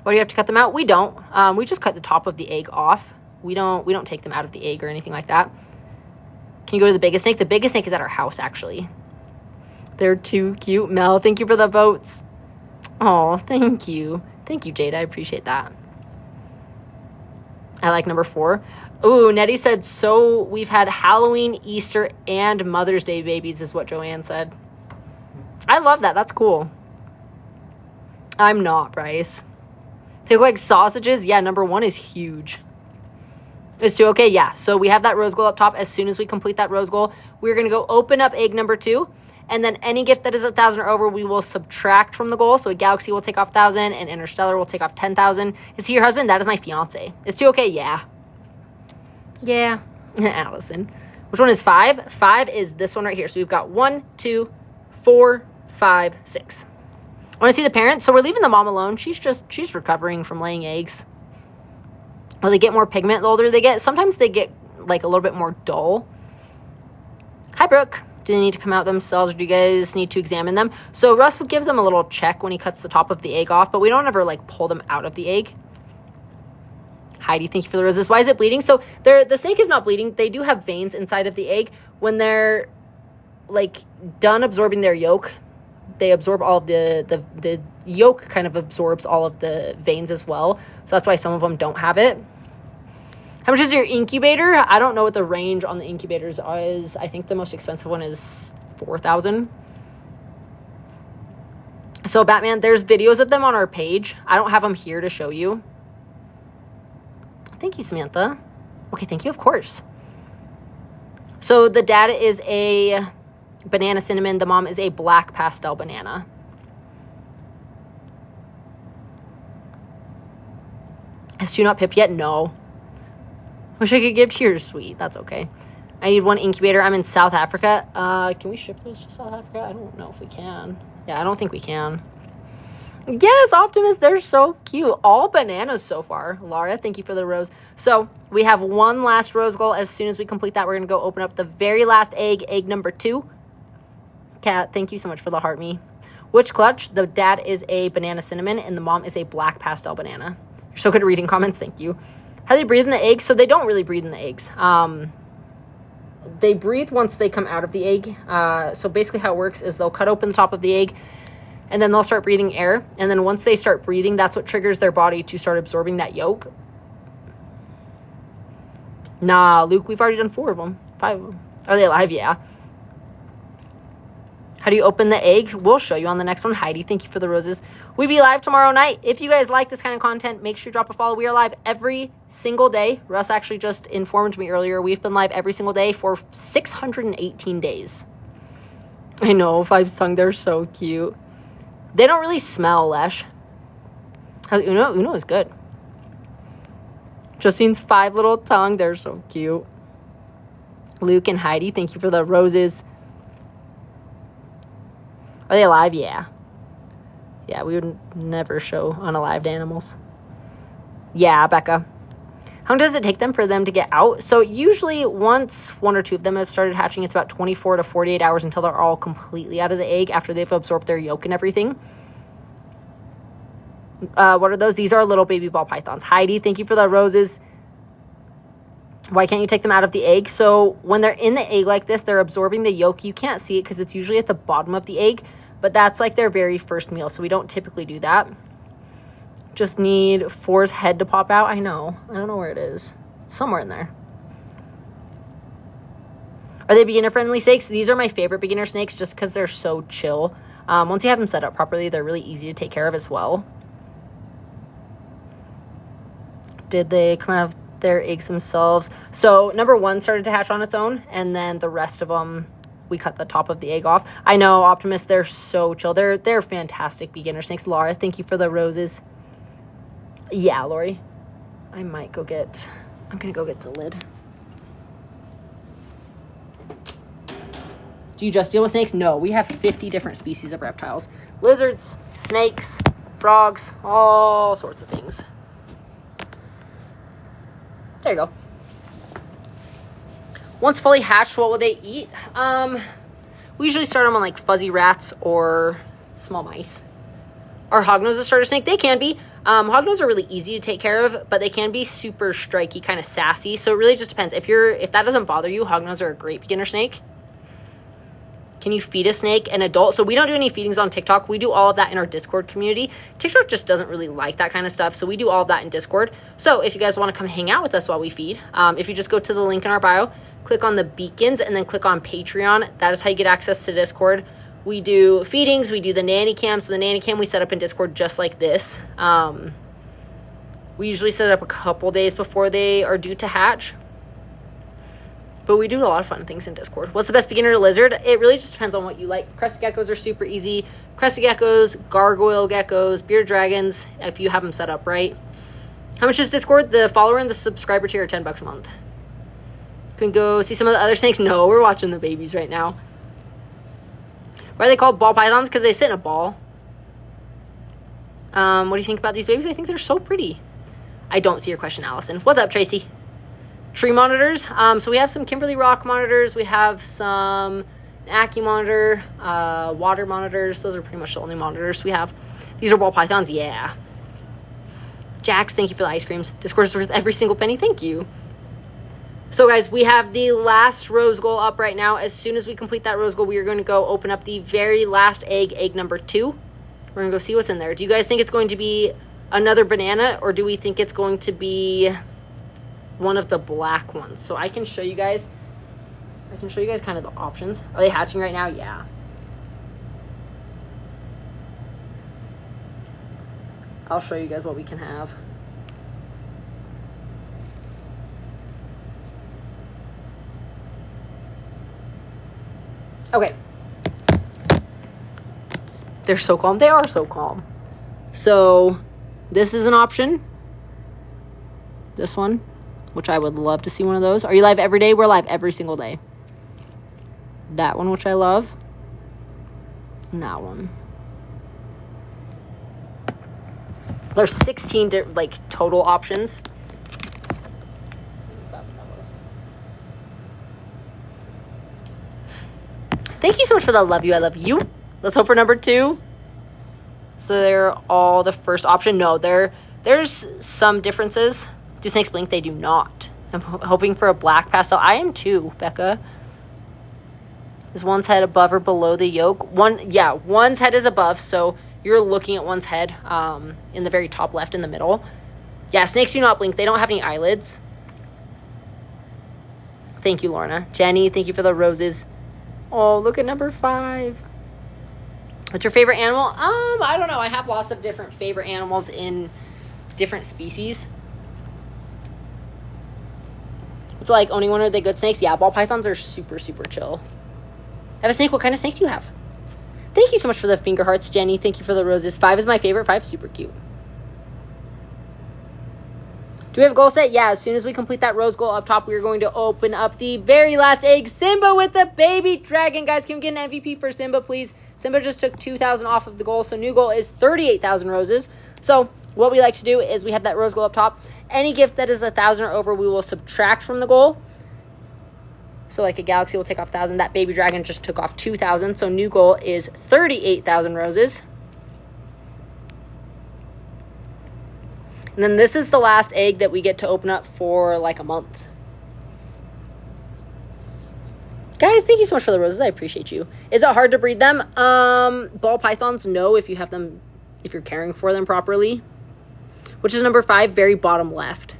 What do you have to cut them out? We don't. We just cut the top of the egg off. We don't take them out of the egg or anything like that. Can you go to the biggest snake? The biggest snake is at our house, actually. They're too cute. Mel, thank you for the votes. Oh, thank you. Thank you, Jade. I appreciate that. I like number 4. Ooh, Nettie said, so we've had Halloween, Easter, and Mother's Day babies is what Joanne said. I love that. That's cool. I'm not, Bryce. They look like sausages. Yeah, number 1 is huge. Is 2 okay? Yeah. So we have that rose goal up top. As soon as we complete that rose goal, we're going to go open up egg number 2. And then any gift that is 1,000 or over, we will subtract from the goal. So a Galaxy will take off 1,000 and Interstellar will take off 10,000. Is he your husband? That is my fiance. Is 2 okay? Yeah. Yeah. Allison. Which one is 5? 5 is this one right here. So we've got 1, 2, 4, 5, 6. I want to see the parents. So we're leaving the mom alone. She's recovering from laying eggs. Will they get more pigment the older they get? Sometimes they get like a little bit more dull. Hi, Brooke. Do they need to come out themselves, or do you guys need to examine them? So Russ gives them a little check when he cuts the top of the egg off, but we don't ever like pull them out of the egg. Heidi, thank you for the roses. Why is it bleeding? So the snake is not bleeding. They do have veins inside of the egg. When they're like done absorbing their yolk, they absorb all of the yolk kind of absorbs all of the veins as well. So that's why some of them don't have it. How much is your incubator? I don't know what the range on the incubators is. I think the most expensive one is $4,000. So Batman, there's videos of them on our page. I don't have them here to show you. Thank you, Samantha. Okay, thank you, of course. So the dad is a banana cinnamon. The mom is a black pastel banana. Is she not pip yet? No. Wish I could give cheers, sweet. That's okay. I need 1 incubator. I'm in South Africa. Can we ship those to South Africa? I don't know if we can. Yeah, I don't think we can. Yes, Optimus, they're so cute. All bananas so far. Laura, thank you for the rose. So we have 1 last rose goal. As soon as we complete that, we're going to go open up the very last egg, egg number 2. Kat, thank you so much for the heart me. Which clutch? The dad is a banana cinnamon and the mom is a black pastel banana. You're so good at reading comments. Thank you. How do they breathe in the eggs? So they don't really breathe in the eggs. They breathe once they come out of the egg. So basically how it works is they'll cut open the top of the egg and then they'll start breathing air. And then once they start breathing, that's what triggers their body to start absorbing that yolk. Nah, Luke, we've already done 4 of them. 5 of them. Are they alive? Yeah. How do you open the egg? We'll show you on the next one. Heidi, thank you for the roses. We'll be live tomorrow night. If you guys like this kind of content, make sure you drop a follow. We are live every single day. Russ actually just informed me earlier. We've been live every single day for 618 days. I know, 5's tongue, they're so cute. They don't really smell, Lesh. Uno is good. Justine's 5 little tongue, they're so cute. Luke and Heidi, thank you for the roses. Are they alive? Yeah. Yeah, we would never show unalived animals. Yeah, Becca. How long does it take them for them to get out? So usually once 1 or 2 of them have started hatching, it's about 24 to 48 hours until they're all completely out of the egg after they've absorbed their yolk and everything. What are those? These are little baby ball pythons. Heidi, thank you for the roses. Why can't you take them out of the egg? So when they're in the egg like this, they're absorbing the yolk. You can't see it because it's usually at the bottom of the egg, but that's like their very first meal. So we don't typically do that. Just need 4's head to pop out. I know. I don't know where it is. It's somewhere in there. Are they beginner-friendly snakes? These are my favorite beginner snakes just because they're so chill. Once you have them set up properly, they're really easy to take care of as well. Did they come out of their eggs themselves? So number 1 started to hatch on its own, and then the rest of them, we cut the top of the egg off. I know, Optimus, they're so chill. They're fantastic beginner snakes. Laura, thank you for the roses. Yeah, Lori. I'm going to go get the lid. Do you just deal with snakes? No, we have 50 different species of reptiles. Lizards, snakes, frogs, all sorts of things. There you go. Once fully hatched, what will they eat? We usually start them on like fuzzy rats or small mice. Are hognose a starter snake? They can be. Hognose are really easy to take care of, but they can be super striky, kind of sassy. So it really just depends. If that doesn't bother you, hognose are a great beginner snake. Can you feed a snake an adult? So we don't do any feedings on TikTok. We do all of that in our Discord community. TikTok just doesn't really like that kind of stuff. So we do all of that in Discord. So if you guys want to come hang out with us while we feed, if you just go to the link in our bio, click on the beacons and then click on Patreon. That is how you get access to Discord. We do feedings. We do the nanny cam. So the nanny cam we set up in Discord just like this. We usually set it up a couple days before they are due to hatch. But we do a lot of fun things in Discord. What's the best beginner lizard? It really just depends on what you like. Crested geckos are super easy. Crested geckos, gargoyle geckos, bearded dragons, if you have them set up right. How much is Discord? The follower and the subscriber tier are $10 a month. Can we go see some of the other snakes? No, we're watching the babies right now. Why are they called ball pythons? Because they sit in a ball. What do you think about these babies? I think they're so pretty. I don't see your question, Allison. What's up, Tracy? Tree monitors. So we have some Kimberly Rock monitors. We have some Ackie monitor, water monitors. Those are pretty much the only monitors we have. These are ball pythons. Yeah. Jax, thank you for the ice creams. Discord is worth every single penny. Thank you. So guys, we have the last rose goal up right now. As soon as we complete that rose goal, we are going to go open up the very last egg number 2. We're going to go see what's in there. Do you guys think it's going to be another banana, or do we think it's going to be one of the black ones? So I can show you guys kind of the options. Are they hatching right now? Yeah. I'll show you guys what we can have. Okay. They're so calm. They are so calm. So this is an option. This one, which I would love to see one of those. Are you live every day? We're live every single day. That one, which I love. And that one. There's 16 total options. Thank you so much for the love you. I love you. Let's hope for number 2. So they're all the first option. No, there's some differences. Do snakes blink? They do not. I'm hoping for a black pastel. I am too, Becca. Is one's head above or below the yolk? One's head is above, so you're looking at one's head in the very top left in the middle. Yeah, snakes do not blink. They don't have any eyelids. Thank you, Lorna. Jenny, thank you for the roses. Oh, look at number 5. What's your favorite animal? I don't know. I have lots of different favorite animals in different species. It's like owning one of the good snakes. Yeah, ball pythons are super, super chill. I have a snake. What kind of snake do you have? Thank you so much for the finger hearts, Jenny. Thank you for the roses. 5 is my favorite. 5 is super cute. Do we have a goal set? Yeah, as soon as we complete that rose goal up top, we are going to open up the very last egg. Simba with the baby dragon. Guys, can we get an MVP for Simba, please? Simba just took 2,000 off of the goal, so new goal is 38,000 roses. So what we like to do is we have that rose goal up top. Any gift that is 1,000 or over, we will subtract from the goal. So like a galaxy will take off 1,000. That baby dragon just took off 2,000. So new goal is 38,000 roses. And then this is the last egg that we get to open up for like a month. Guys, thank you so much for the roses. I appreciate you. Is it hard to breed them? Ball pythons, no, if you have them, if you're caring for them properly. Which is number 5, very bottom left.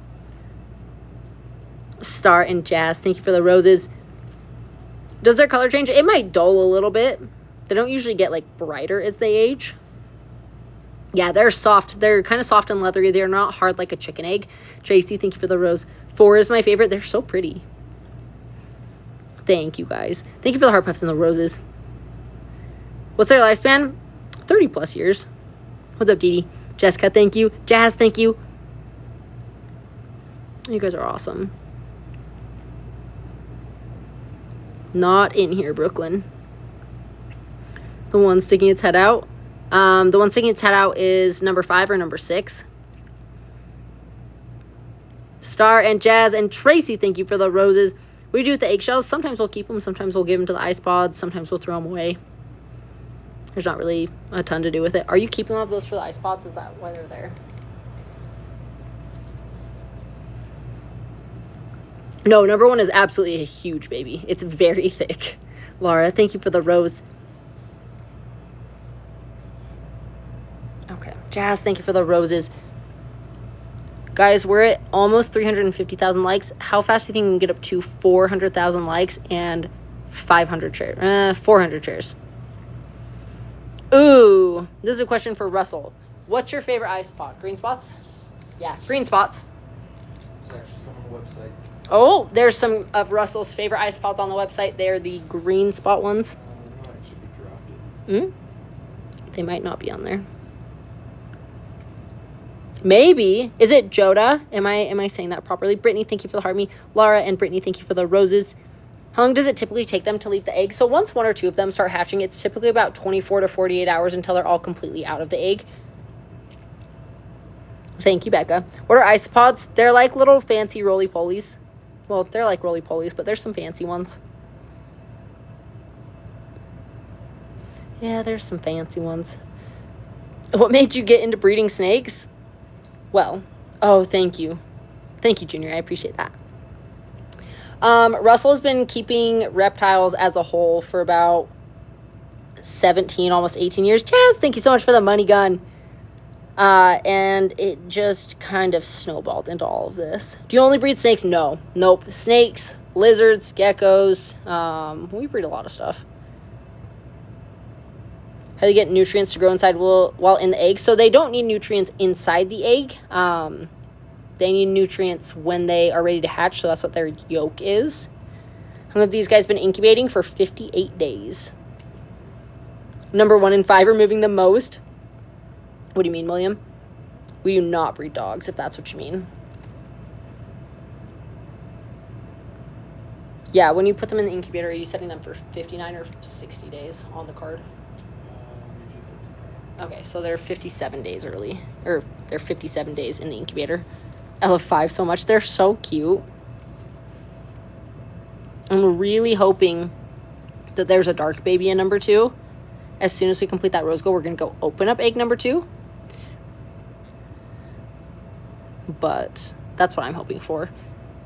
Star and Jazz, thank you for the roses. Does their color change? It might dull a little bit. They don't usually get like brighter as they age. Yeah, they're soft. They're kind of soft and leathery. They're not hard like a chicken egg. Tracy, thank you for the rose. 4 is my favorite. They're so pretty. Thank you, guys. Thank you for the heart puffs and the roses. What's their lifespan? 30 plus years. What's up, Dee Dee? Jessica, thank you. Jazz, thank you. You guys are awesome. Not in here, Brooklyn. The one sticking its head out. The one sticking its head out is number 5 or number 6. Star and Jazz and Tracy, thank you for the roses. We do with the eggshells. Sometimes we'll keep them. Sometimes we'll give them to the ice pods. Sometimes we'll throw them away. There's not really a ton to do with it. Are you keeping all of those for the ice pods? Is that why they're there? No, number 1 is absolutely a huge baby. It's very thick. Laura, thank you for the rose. Okay. Jazz, thank you for the roses. Guys, we're at almost 350,000 likes. How fast do you think we can get up to 400,000 likes and 400 shares? Ooh, this is a question for Russell. What's your favorite ice pod? Green spots? Yeah, green spots. There's actually some on the website. Oh, there's some of Russell's favorite ice pods on the website. They're the green spot ones. They might actually be drafted. They might not be on there. Maybe. Is it Joda? Am I saying that properly? Brittany, thank you for the heart me. Laura and Brittany, thank you for the roses. How long does it typically take them to leave the egg? So once 1 or 2 of them start hatching, it's typically about 24 to 48 hours until they're all completely out of the egg. Thank you, Becca. What are isopods? They're like little fancy roly-polies. Well, they're like roly-polies, but there's some fancy ones. Yeah, there's some fancy ones. What made you get into breeding snakes? Well, oh, thank you. Thank you, Junior. I appreciate that. Russell has been keeping reptiles as a whole for about 17, almost 18 years. Chaz, thank you so much for the money gun. And it just kind of snowballed into all of this. Do you only breed snakes? No. Nope. Snakes, lizards, geckos. We breed a lot of stuff. How do you get nutrients to grow inside while in the egg? So they don't need nutrients inside the egg. They need nutrients when they are ready to hatch. So that's what their yolk is. How long have these guys been incubating? For 58 days. Number 1 and 5 are moving the most. What do you mean, William? We do not breed dogs, if that's what you mean. Yeah, when you put them in the incubator, are you setting them for 59 or 60 days on the card? Usually 59. Okay, so they're 57 days early. Or they're 57 days in the incubator. I love 5 so much. They're so cute. I'm really hoping that there's a dark baby in number 2. As soon as we complete that rose goal, we're going to go open up egg number 2. But that's what I'm hoping for.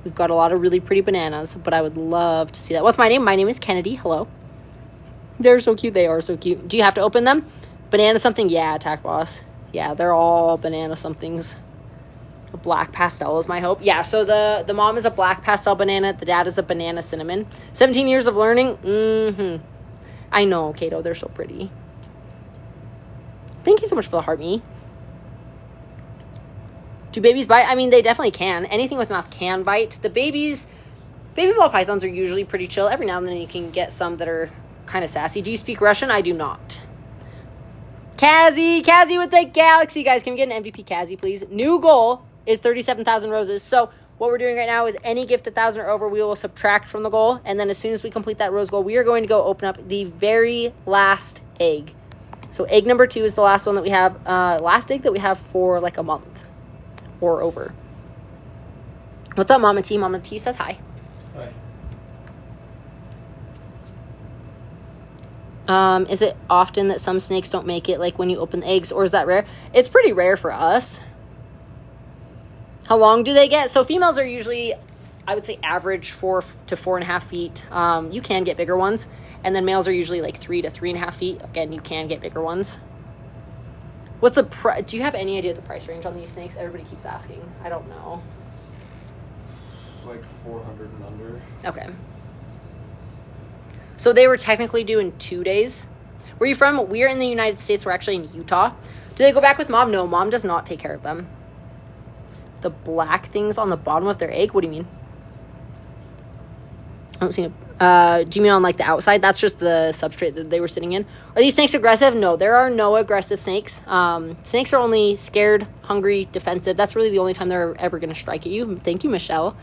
We've got a lot of really pretty bananas, but I would love to see that. What's my name? My name is Kennedy. Hello. They're so cute. They are so cute. Do you have to open them? Banana something? Yeah, Attack Boss. Yeah, they're all banana somethings. A black pastel is my hope. Yeah, so the mom is a black pastel banana. The dad is a banana cinnamon. 17 years of learning. I know, Kato. They're so pretty. Thank you so much for the heart, me. Do babies bite? I mean, they definitely can. Anything with mouth can bite. The baby ball pythons are usually pretty chill. Every now and then you can get some that are kind of sassy. Do you speak Russian? I do not. Kazzy with the galaxy. Guys, can we get an MVP Kazzy, please? New goal is 37,000 roses. So what we're doing right now is any gift 1,000 or over, we will subtract from the goal. And then as soon as we complete that rose goal, we are going to go open up the very last egg. So egg number 2 is the last one that we have, last egg that we have for like a month or over. What's up, Mama T? Mama T says hi. Hi. Is it often that some snakes don't make it, like when you open the eggs, or is that rare? It's pretty rare for us. How long do they get? So females are usually, I would say, average 4 to 4.5 feet. You can get bigger ones. And then males are usually like 3 to 3.5 feet. Again, you can get bigger ones. What's the price? Do you have any idea the price range on these snakes? Everybody keeps asking. I don't know. Like 400 and under. Okay. So they were technically due in 2 days. Where are you from? We're in the United States. We're actually in Utah. Do they go back with mom? No, mom does not take care of them. The black things on the bottom of their egg? What do you mean? I don't see it. Do you mean on like the outside? That's just the substrate that they were sitting in. Are these snakes aggressive? No, there are no aggressive snakes. Snakes are only scared, hungry, defensive. That's really the only time they're ever going to strike at you. Thank you, Michelle.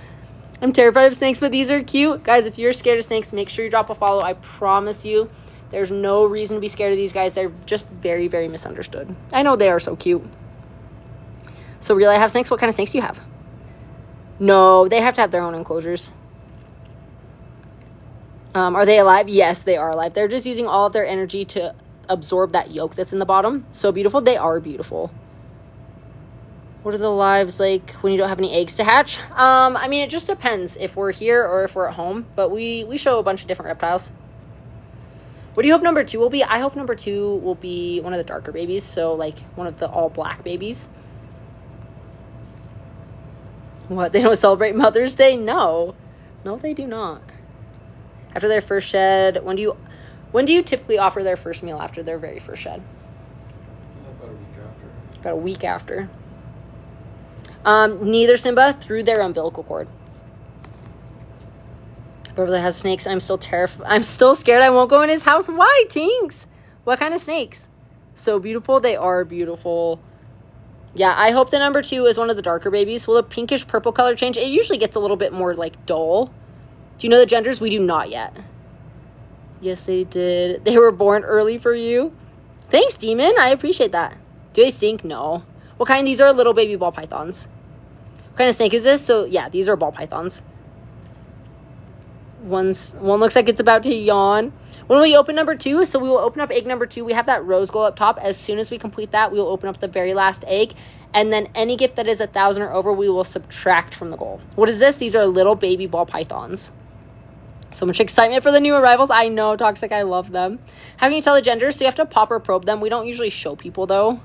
I'm terrified of snakes, but these are cute. Guys, if you're scared of snakes, make sure you drop a follow. I promise you, there's no reason to be scared of these guys. They're just very, very misunderstood. I know they are so cute. So really, I have snakes? What kind of snakes do you have? No, they have to have their own enclosures. Are they alive? Yes, they are alive. They're just using all of their energy to absorb that yolk that's in the bottom. So beautiful. They are beautiful. What are the lives like when you don't have any eggs to hatch? I mean, it just depends if we're here or if we're at home. But we show a bunch of different reptiles. What do you hope number 2 will be? I hope number 2 will be one of the darker babies. So like one of the all black babies. What? They don't celebrate Mother's Day? No. No, they do not. After their first shed, when do you typically offer their first meal after their very first shed? About a week after. About a week after. Neither Simba through their umbilical cord. Beverly has snakes, and I'm still terrified. I'm still scared I won't go in his house. Why, Tinks? What kind of snakes? So beautiful. They are beautiful. Yeah, I hope the number 2 is one of the darker babies. Will the pinkish purple color change? It usually gets a little bit more like dull. Do you know the genders? We do not yet. Yes, they did. They were born early for you. Thanks, Demon. I appreciate that. Do they stink? No. What kind? These are little baby ball pythons. What kind of snake is this? So, yeah, these are ball pythons. One looks like it's about to yawn. When we open number 2, so we will open up egg number 2. We have that rose gold up top. As soon as we complete that, we will open up the very last egg. And then any gift that is 1,000 or over, we will subtract from the goal. What is this? These are little baby ball pythons. So much excitement for the new arrivals. I know, Toxic. I love them. How can you tell the gender? So you have to pop or probe them. We don't usually show people, though.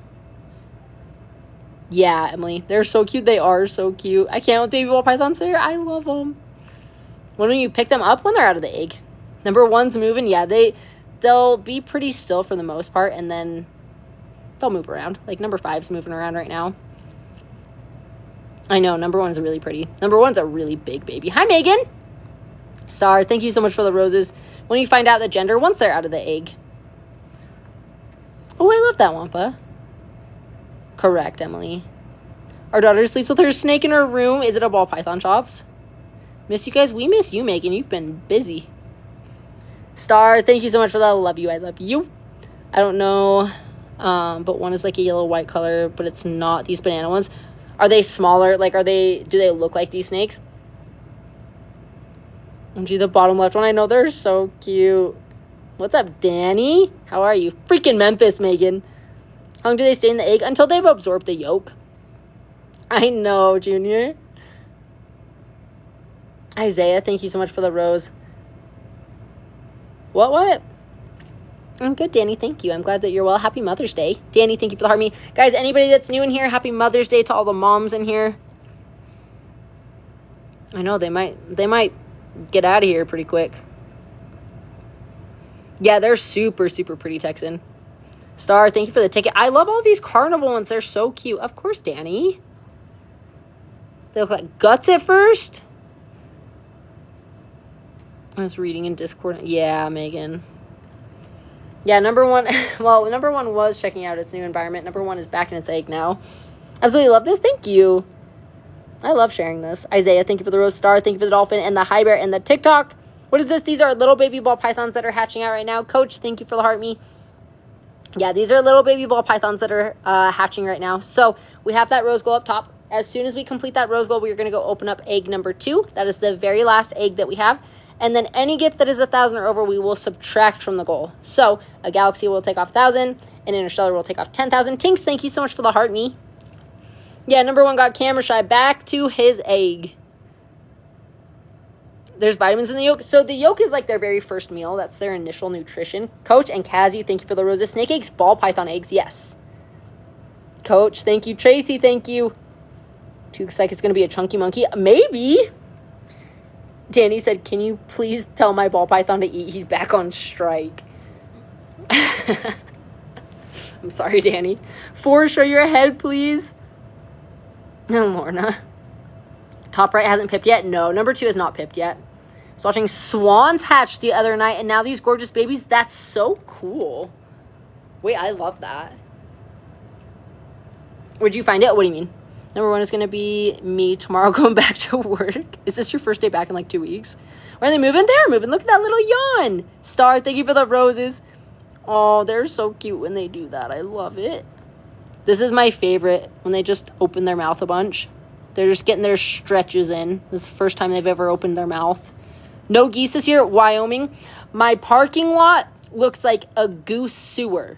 Yeah, Emily. They're so cute. They are so cute. I can't with baby ball pythons there. I love them. When will you pick them up? When they're out of the egg. Number 1's moving. Yeah, they'll be pretty still for the most part, and then they'll move around. Like number 5's moving around right now. I know, number 1's really pretty. Number 1's a really big baby. Hi, Megan. Star, thank you so much for the roses. When you find out the gender, once they're out of the egg. Oh, I love that Wampa. Correct, Emily. Our daughter sleeps with her snake in her room. Is it a ball python, Chops? Miss you guys. We miss you, Megan. You've been busy. Star, thank you so much for that. I love you. I love you. I don't know. But one is like a yellow white color, but it's not these banana ones. Are they smaller? Like, do they look like these snakes? OMG, the bottom left one. I know they're so cute. What's up, Danny? How are you? Freaking Memphis, Megan. How long do they stay in the egg? Until they've absorbed the yolk. I know, Junior. Isaiah, thank you so much for the rose. What? I'm good, Danny. Thank you. I'm glad that you're well. Happy Mother's Day. Danny, thank you for the heart me. Guys, anybody that's new in here, happy Mother's Day to all the moms in here. I know they might get out of here pretty quick. Yeah, they're super, super pretty, Texan. Star, thank you for the ticket. I love all these carnival ones. They're so cute. Of course, Danny. They look like guts at first. I was reading in Discord. Yeah, Megan. Yeah, number 1. Well, number 1 was checking out its new environment. Number 1 is back in its egg now. Absolutely love this. Thank you. I love sharing this. Isaiah, thank you for the rose. Star, thank you for the dolphin and the high bear and the TikTok. What is this? These are little baby ball pythons that are hatching out right now. Coach, thank you for the heart me. Yeah, these are little baby ball pythons that are hatching right now. So we have that rose gold up top. As soon as we complete that rose gold, we're going to go open up egg number 2. That is the very last egg that we have. And then any gift that is 1,000 or over, we will subtract from the goal. So a galaxy will take off 1,000. An interstellar will take off 10,000. Tinks, thank you so much for the heart me. Yeah, number 1 got camera shy. Back to his egg. There's vitamins in the yolk. So the yolk is like their very first meal. That's their initial nutrition. Coach and Kazi, thank you for the roses. Snake eggs, ball python eggs, yes. Coach, thank you. Tracy, thank you. Looks like it's going to be a chunky monkey. Maybe. Danny said, can you please tell my ball python to eat? He's back on strike. I'm sorry, Danny. 4, show your head, please. No, Lorna. Top right hasn't pipped yet. No, number 2 has not pipped yet. I was watching swans hatch the other night, and now these gorgeous babies. That's so cool. Wait, I love that. Where'd you find it? What do you mean? Number 1 is going to be me tomorrow going back to work. Is this your first day back in like 2 weeks? Where are they moving? They're moving. Look at that little yawn. Star, thank you for the roses. Oh, they're so cute when they do that. I love it. This is my favorite, when they just open their mouth a bunch. They're just getting their stretches in. This is the first time they've ever opened their mouth. No geese this year. Wyoming. My parking lot looks like a goose sewer.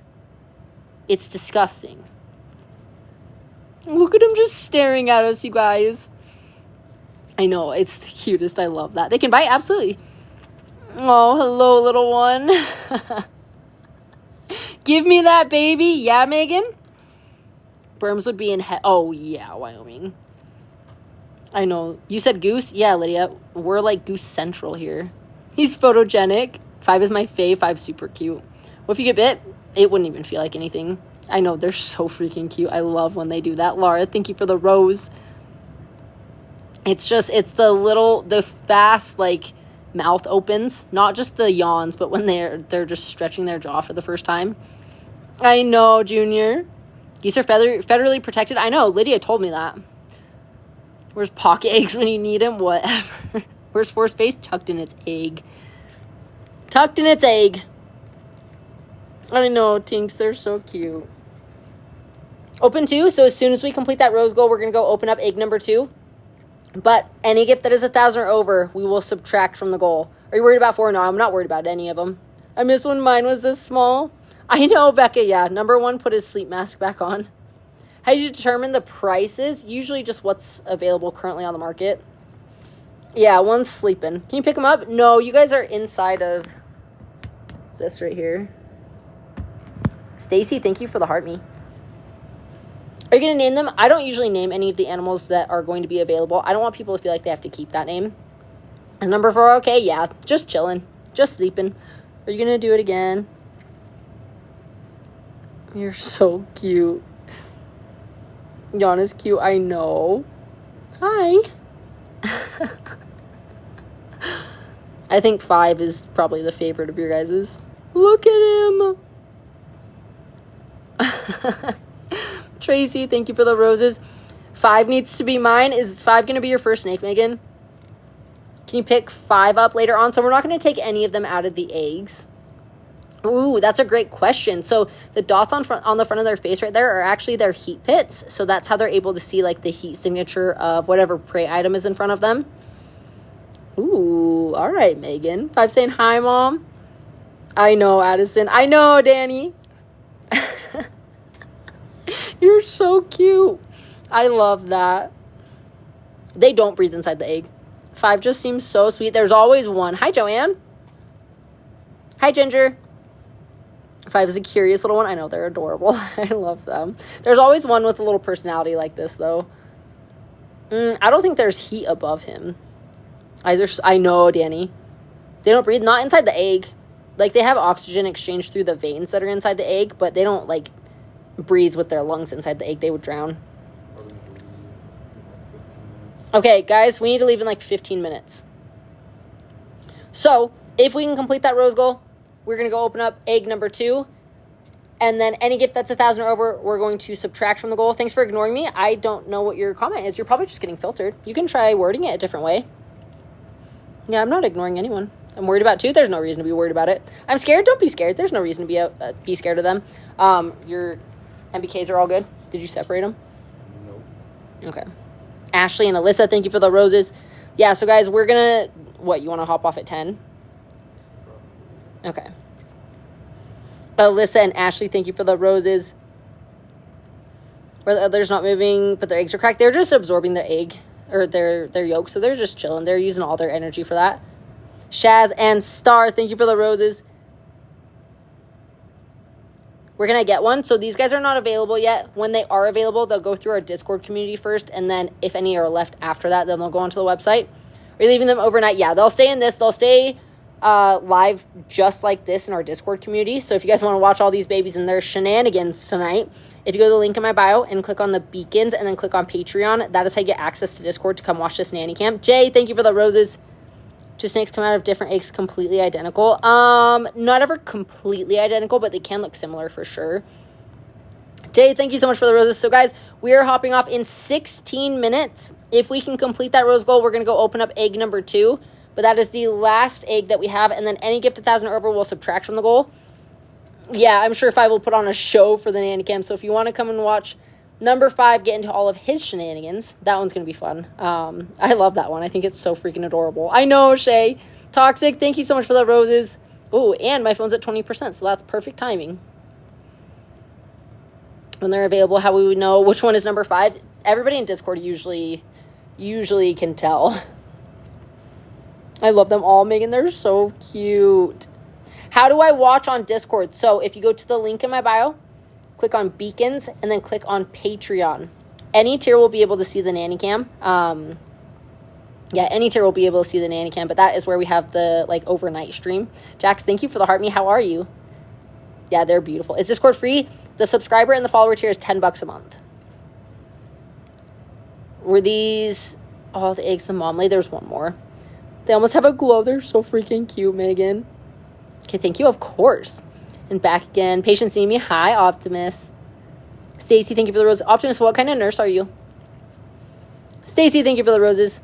It's disgusting. Look at him just staring at us, you guys. I know, it's the cutest. I love that. They can bite, absolutely. Oh, hello, little one. Give me that, baby. Yeah, Megan? Berms would be in oh, yeah, Wyoming. I know. You said goose? Yeah, Lydia. We're like goose central here. He's photogenic. 5 is my fave. 5's super cute. What if you get bit? It wouldn't even feel like anything. I know, they're so freaking cute. I love when they do that. Laura, thank you for the rose. It's the fast, like, mouth opens. Not just the yawns, but when they're just stretching their jaw for the first time. I know, Junior. Geese are federally protected. I know, Lydia told me that. Where's pocket eggs when you need them? Whatever. Where's Force Face? Tucked in its egg. Tucked in its egg. I know, Tinks, they're so cute. Open 2, so as soon as we complete that rose goal, we're going to go open up egg number 2. But any gift that is 1,000 or over, we will subtract from the goal. Are you worried about 4? No, I'm not worried about any of them. I miss when mine was this small. I know, Becca, yeah. Number 1 put his sleep mask back on. How do you determine the prices? Usually just what's available currently on the market. Yeah, one's sleeping. Can you pick them up? No, you guys are inside of this right here. Stacy, thank you for the heart me. Are you going to name them? I don't usually name any of the animals that are going to be available. I don't want people to feel like they have to keep that name. Is number 4 okay? Yeah, just chilling. Just sleeping. Are you going to do it again? You're so cute. Jan is cute, I know. Hi. I think 5 is probably the favorite of your guys's. Look at him. Tracy, thank you for the roses. 5 needs to be mine. Is 5 going to be your first snake, Megan? Can you pick 5 up later on? So we're not going to take any of them out of the eggs. Ooh, that's a great question. So the dots on the front of their face right there are actually their heat pits. So that's how they're able to see like the heat signature of whatever prey item is in front of them. Ooh, all right, Megan. 5 saying hi, Mom. I know, Addison. I know, Danny. You're so cute. I love that. They don't breathe inside the egg. 5 just seems so sweet. There's always one. Hi, Joanne. Hi, Ginger. 5 is a curious little one. I know, they're adorable. I love them. There's always one with a little personality like this, though. I don't think there's heat above him. I know, Danny. They don't breathe. Not inside the egg. Like, they have oxygen exchanged through the veins that are inside the egg, but they don't, like, breathe with their lungs inside the egg. They would drown. Okay, guys, we need to leave in, like, 15 minutes. So, if we can complete that rose goal, we're going to go open up egg number 2. And then any gift that's 1,000 or over, we're going to subtract from the goal. Thanks for ignoring me. I don't know what your comment is. You're probably just getting filtered. You can try wording it a different way. Yeah, I'm not ignoring anyone. I'm worried about too. There's no reason to be worried about it. I'm scared. Don't be scared. There's no reason to be scared of them. Your MBKs are all good. Did you separate them? Nope. Okay. Ashley and Alyssa, thank you for the roses. Yeah, so guys, we're going to... What, you want to hop off at 10? Okay. Alyssa and Ashley, thank you for the roses. Where the others not moving, but their eggs are cracked. They're just absorbing their egg, or their yolk, so they're just chilling. They're using all their energy for that. Shaz and Star, thank you for the roses. We're going to get one. So these guys are not available yet. When they are available, they'll go through our Discord community first, and then if any are left after that, then they'll go onto the website. Are you leaving them overnight? Yeah, they'll stay in this. They'll stay live just like this in our Discord community. So if you guys want to watch all these babies and their shenanigans tonight, if you go to the link in my bio and click on the beacons and then click on Patreon, that is how you get access to Discord to come watch this nanny cam. Jay, thank you for the roses. 2 snakes come out of different eggs, completely identical. Not ever completely identical, but they can look similar for sure. Jay, thank you so much for the roses. So guys, we are hopping off in 16 minutes. If we can complete that rose goal, we're going to go open up egg number 2. But that is the last egg that we have. And then any gift 1,000 or over will subtract from the goal. Yeah, I'm sure 5 will put on a show for the nanny cam. So if you want to come and watch number 5 get into all of his shenanigans, that one's going to be fun. I love that one. I think it's so freaking adorable. I know, Shay. Toxic, thank you so much for the roses. Oh, and my phone's at 20%, so that's perfect timing. When they're available, how we would know which one is number 5? Everybody in Discord usually can tell. I love them all, Megan. They're so cute. How do I watch on Discord? So if you go to the link in my bio, click on beacons, and then click on Patreon. Any tier will be able to see the nanny cam. Yeah, any tier will be able to see the nanny cam, but that is where we have the overnight stream. Jax, thank you for the heart me. How are you? Yeah, they're beautiful. Is Discord free? The subscriber and the follower tier is $10 a month. Were these all the eggs the mom laid? There's one more. They almost have a glow. They're so freaking cute, Megan. Okay, thank you, of course. And back again. Patient seeing me. Hi, Optimus. Stacy, thank you for the roses. Optimus, what kind of nurse are you? Stacy, thank you for the roses.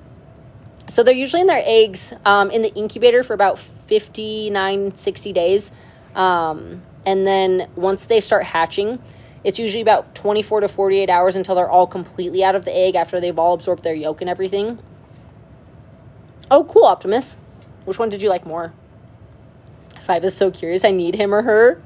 So they're usually in their eggs in the incubator for about 59, 60 days. And then once they start hatching, it's usually about 24 to 48 hours until they're all completely out of the egg after they've all absorbed their yolk and everything. Oh, cool, Optimus. Which one did you like more? 5 is so curious. I need him or her.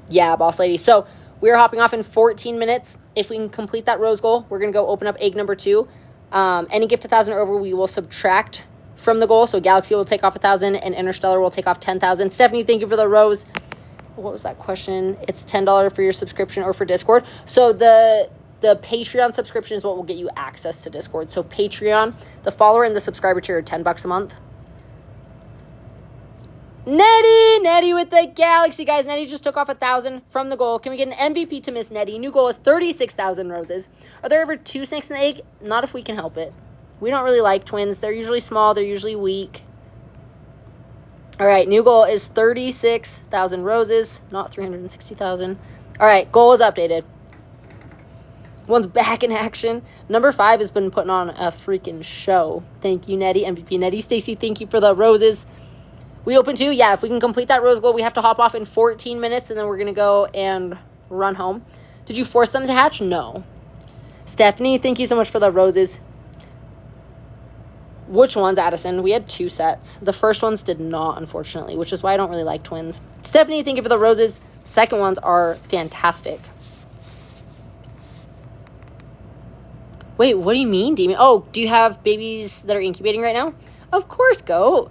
Yeah, boss lady. So we're hopping off in 14 minutes. If we can complete that rose goal, we're going to go open up egg number 2. Any gift 1,000 or over, we will subtract from the goal. So Galaxy will take off 1,000 and Interstellar will take off 10,000. Stephanie, thank you for the rose. What was that question? It's $10 for your subscription or for Discord. So the Patreon subscription is what will get you access to Discord. So Patreon, the follower and the subscriber tier are $10 a month. Nettie with the Galaxy, guys. Nettie just took off 1,000 from the goal. Can we get an MVP to Miss Nettie? New goal is 36,000 roses. Are there ever 2 snakes in the egg? Not if we can help it. We don't really like twins. They're usually small. They're usually weak. All right, new goal is 36,000 roses, not 360,000. All right, goal is updated. One's back in action. Number 5 has been putting on a freaking show. Thank you, Nettie. MVP Nettie. Stacy, thank you for the roses. We open 2. Yeah, if we can complete that rose goal, we have to hop off in 14 minutes, and then we're going to go and run home. Did you force them to hatch? No. Stephanie, thank you so much for the roses. Which ones, Addison? We had 2 sets. The first ones did not, unfortunately, which is why I don't really like twins. Stephanie, thank you for the roses. Second ones are fantastic. Wait, what do you mean, Demon? Oh, do you have babies that are incubating right now? Of course, go.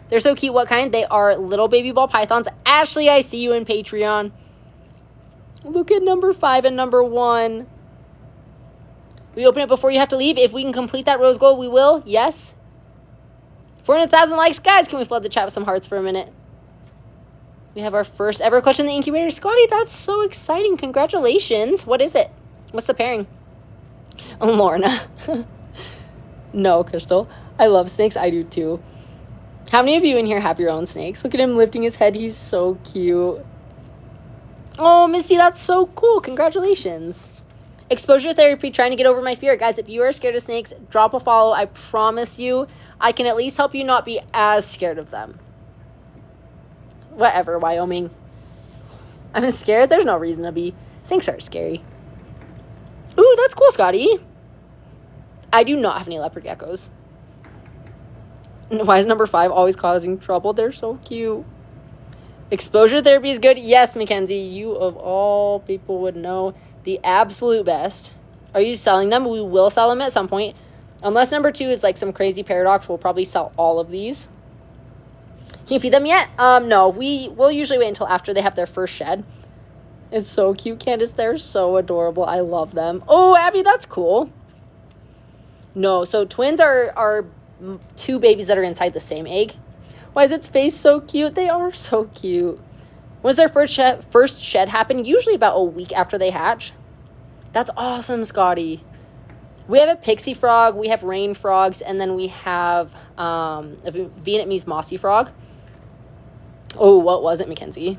They're so cute. What kind? They are little baby ball pythons. Ashley, I see you in Patreon. Look at number 5 and number 1. We open it before you have to leave. If we can complete that rose goal, we will. Yes. 400,000 likes. Guys, can we flood the chat with some hearts for a minute? We have our first ever clutch in the incubator. Scotty, that's so exciting. Congratulations. What is it? What's the pairing? Oh, Lorna. No, Crystal. I love snakes. I do too. How many of you in here have your own snakes? Look at him lifting his head. He's so cute. Oh, Missy, that's so cool. Congratulations. Exposure therapy, trying to get over my fear. Guys, if you are scared of snakes, drop a follow. I promise you, I can at least help you not be as scared of them. Whatever, Wyoming. I'm scared. There's no reason to be. Snakes are scary. Ooh, that's cool, Scotty. I do not have any leopard geckos. Why is number 5 always causing trouble? They're so cute. Exposure therapy is good. Yes, Mackenzie, you of all people would know the absolute best. Are you selling them? We will sell them at some point. Unless number 2 is like some crazy paradox, we'll probably sell all of these. Can you feed them yet? No, we'll usually wait until after they have their first shed. It's so cute, Candace. They're so adorable. I love them. Oh, Abby, that's cool. No, so twins are 2 babies that are inside the same egg. Why is its face so cute? They are so cute. When does their first shed happen? Usually about a week after they hatch. That's awesome, Scotty. We have a pixie frog, we have rain frogs, and then we have a Vietnamese mossy frog. Oh, what was it, Mackenzie?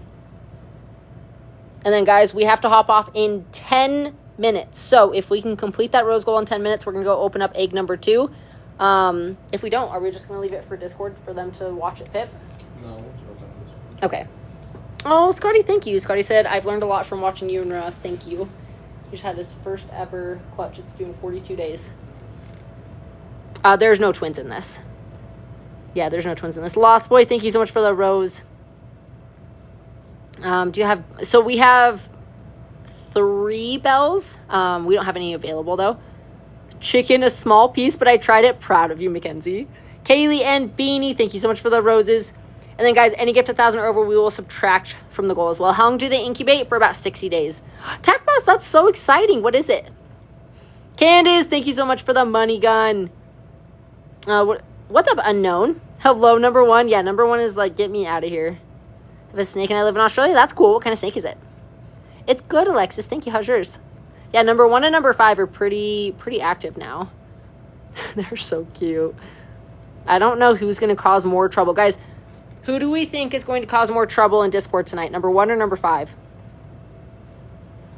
And then, guys, we have to hop off in 10 minutes. So if we can complete that rose goal in 10 minutes, we're going to go open up egg number 2. If we don't, are we just going to leave it for Discord for them to watch it, Pip? No. Okay. Oh, Scotty, thank you. Scotty said, I've learned a lot from watching you and Russ. Thank you. He just had his first ever clutch. It's doing 42 days. There's no twins in this. Yeah, there's no twins in this. Lost Boy, thank you so much for the rose. Do you have... So we have 3 bells. We don't have any available, though. Chicken, a small piece, but I tried it. Proud of you, Mackenzie. Kaylee and Beanie, thank you so much for the roses. And then, guys, any gift 1,000 or over, we will subtract from the goal as well. How long do they incubate? For about 60 days. Tech Boss, that's so exciting. What is it? Candace, thank you so much for the money gun. What's up, unknown? Hello, number 1. Yeah, number 1 is like, get me out of here. I have a snake and I live in Australia. That's cool. What kind of snake is it? It's good, Alexis. Thank you. How's yours? Yeah, number 1 and number 5 are pretty active now. They're so cute. I don't know who's going to cause more trouble. Guys, who do we think is going to cause more trouble in Discord tonight? Number 1 or number 5?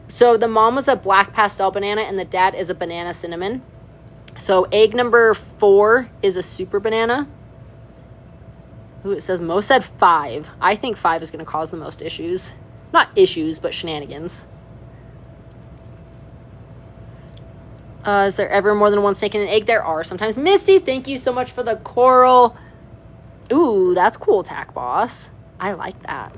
So the mom was a black pastel banana and the dad is a banana cinnamon. So egg number 4 is a super banana. Ooh, it says Mo said 5. I think 5 is going to cause the most issues. Not issues, but shenanigans. Is there ever more than 1 snake in an egg? There are sometimes. Misty, thank you so much for the coral. Ooh, that's cool, Tack Boss. I like that.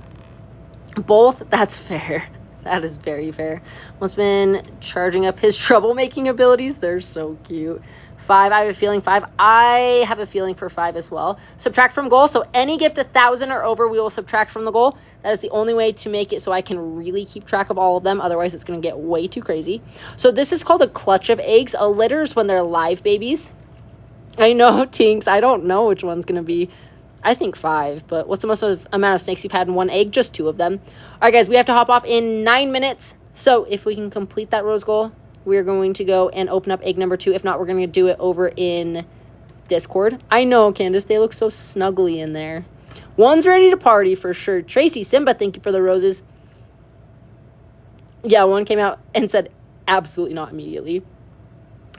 Both? That's fair. That is very fair. One's been charging up his troublemaking abilities. They're so cute. 5, I have a feeling 5. I have a feeling for 5 as well. Subtract from goal. So any gift 1,000 or over, we will subtract from the goal. That is the only way to make it so I can really keep track of all of them. Otherwise, it's going to get way too crazy. So this is called a clutch of eggs. A litter is when they're live babies. I know, Tinks. I don't know which one's going to be. I think 5. But what's the most amount of snakes you've had in 1 egg? Just 2 of them. All right, guys. We have to hop off in 9 minutes. So if we can complete that rose goal, we're going to go and open up egg number 2. If not, we're going to do it over in Discord. I know, Candace. They look so snuggly in there. 1's ready to party for sure. Tracy, Simba, thank you for the roses. Yeah, 1 came out and said absolutely not immediately.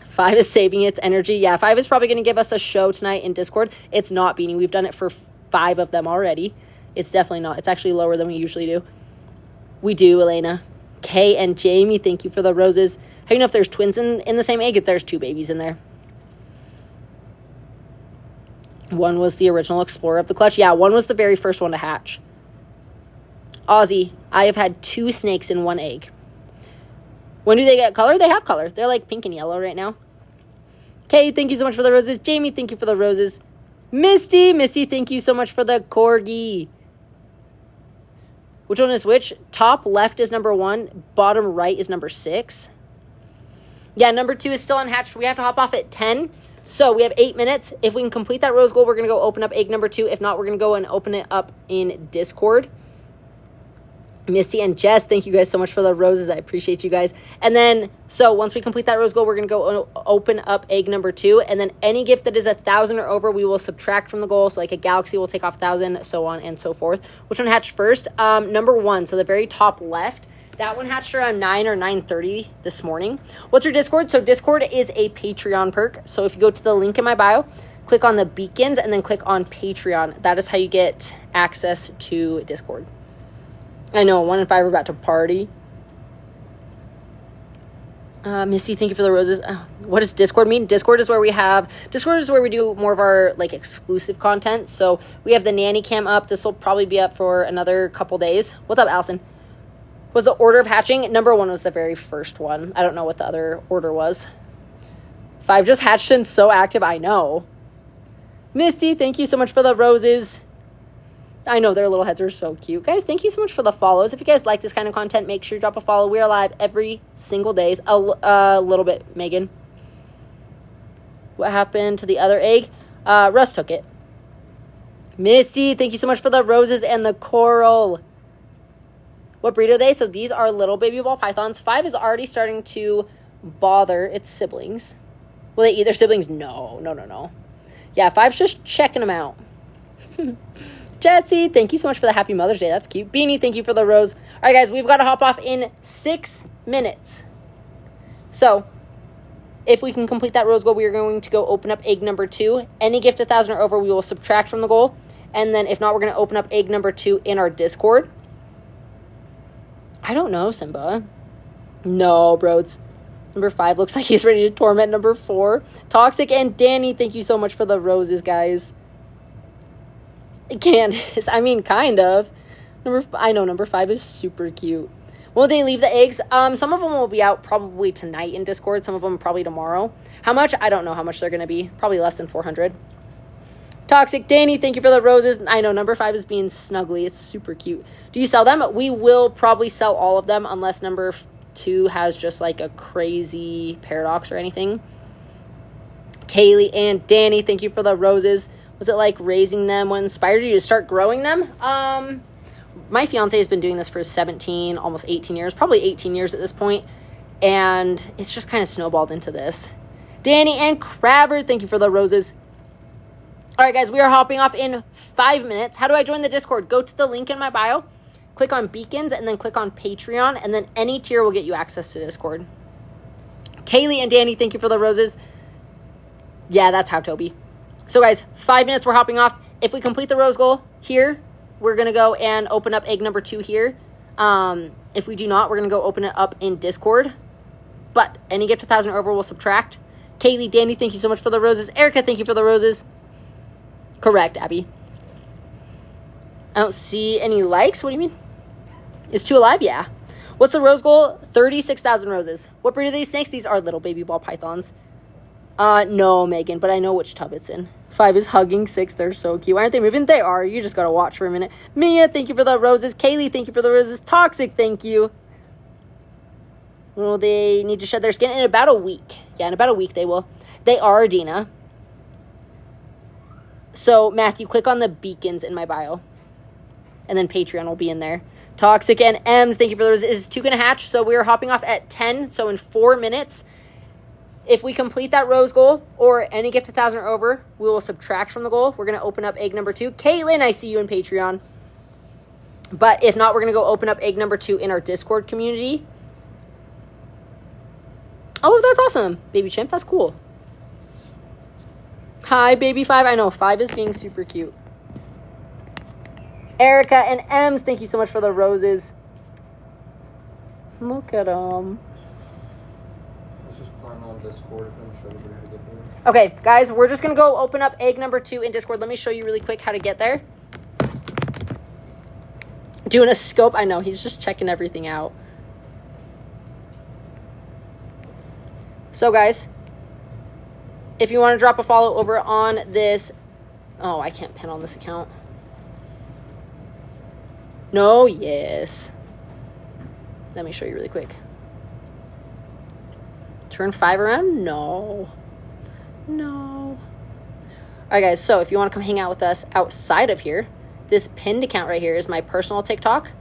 5 is saving its energy. Yeah, 5 is probably going to give us a show tonight in Discord. It's not, Beanie. We've done it for 5 of them already. It's definitely not. It's actually lower than we usually do. We do, Elena. Kay and Jamie, thank you for the roses. How do you know if there's twins in the same egg? If there's 2 babies in there. 1 was the original explorer of the clutch. Yeah, 1 was the very first one to hatch. Aussie, I have had 2 snakes in 1 egg. When do they get color? They have color. They're like pink and yellow right now. Kay, thank you so much for the roses. Jamie, thank you for the roses. Misty, thank you so much for the corgi. Which one is which? Top left is number 1. Bottom right is number 6. Yeah, number 2 is still unhatched. We have to hop off at 10. So we have 8 minutes. If we can complete that rose goal, we're going to go open up egg number 2. If not, we're going to go and open it up in Discord. Misty and Jess, thank you guys so much for the roses. I appreciate you guys. And then, so once we complete that rose goal, we're going to go open up egg number 2. And then any gift that is 1,000 or over, we will subtract from the goal. So like a galaxy will take off 1,000, so on and so forth. Which one hatched first? Number 1, so the very top left. That one hatched around 9 or 9:30 this morning. What's your Discord? So Discord is a Patreon perk. So if you go to the link in my bio, click on the beacons and then click on Patreon. That is how you get access to Discord. I know, 1 in 5 are about to party. Missy, thank you for the roses. What does Discord mean? Discord is where we do more of our like exclusive content. So we have the nanny cam up. This will probably be up for another couple days. What's up, Allison? Was the order of hatching? Number 1 was the very first one. I don't know what the other order was. 5 just hatched and so active. I know. Misty, thank you so much for the roses. I know their little heads are so cute. Guys, thank you so much for the follows. If you guys like this kind of content, make sure you drop a follow. We are live every single day. A little bit, Megan. What happened to the other egg? Russ took it. Misty, thank you so much for the roses and the coral. What breed are they? So these are little baby ball pythons. 5 is already starting to bother its siblings. Will they eat their siblings? No. Yeah, 5's just checking them out. Jesse, thank you so much for the happy Mother's Day. That's cute. Beanie, thank you for the rose. All right, guys, we've got to hop off in 6 minutes. So if we can complete that rose goal, we are going to go open up egg number 2. Any gift 1,000 or over, we will subtract from the goal. And then if not, we're going to open up egg number 2 in our Discord. I don't know, Simba. No, bros. Number 5 looks like he's ready to torment number 4. Toxic and Danny, thank you so much for the roses, guys. Candace, I mean, kind of. I know number 5 is super cute. Will they leave the eggs? Some of them will be out probably tonight in Discord. Some of them probably tomorrow. How much? I don't know how much they're going to be. Probably less than 400. Toxic Danny, thank you for the roses. I know number 5 is being snuggly. It's super cute. Do you sell them? We will probably sell all of them unless number 2 has just like a crazy paradox or anything. Kaylee and Danny, thank you for the roses. Was it like raising them? What inspired you to start growing them? My fiance has been doing this for 17, almost 18 years, probably 18 years at this point, and it's just kind of snowballed into this. Danny and Craver, thank you for the roses. All right, guys, we are hopping off in 5 minutes. How do I join the Discord? Go to the link in my bio, click on beacons, and then click on Patreon, and then any tier will get you access to Discord. Kaylee and Danny, thank you for the roses. Yeah, that's how, Toby. So, guys, 5 minutes, we're hopping off. If we complete the rose goal here, we're going to go and open up egg number 2 here. If we do not, we're going to go open it up in Discord. But any gift 1,000 over will subtract. Kaylee, Danny, thank you so much for the roses. Erica, thank you for the roses. Correct, Abby. I don't see any likes. What do you mean? Is 2 alive? Yeah. What's the rose goal? 36,000 roses. What breed are these snakes? These are little baby ball pythons. No, Megan, but I know which tub it's in. 5 is hugging 6. They're so cute. Why aren't they moving? They are. You just gotta watch for a minute. Mia, thank you for the roses. Kaylee, thank you for the roses. Toxic, thank you. Will they need to shed their skin? In about a week. Yeah, in about a week they will. They are, Dina. So, Matthew, click on the beacons in my bio. And then Patreon will be in there. Toxic and M's, thank you for the roses. Is 2 gonna hatch? So we are hopping off at 10. So in 4 minutes. If we complete that rose goal or any gift 1,000 or over, we will subtract from the goal. We're going to open up egg number 2. Caitlin, I see you in Patreon. But if not, we're going to go open up egg number 2 in our Discord community. Oh, that's awesome. Baby Chimp, that's cool. Hi, Baby 5. I know, 5 is being super cute. Erica and Ems, thank you so much for the roses. Look at them. On Discord, if I'm sure everybody how to get there. Okay, guys, we're just gonna go open up egg number 2 in Discord. Let me show you really quick how to get there. Doing a scope. I know, he's just checking everything out. So, guys, if you want to drop a follow over on this... Oh, I can't pin on this account. No, yes. Let me show you really quick. Turn 5 around? No. All right, guys, so if you want to come hang out with us outside of here, this pinned account right here is my personal TikTok.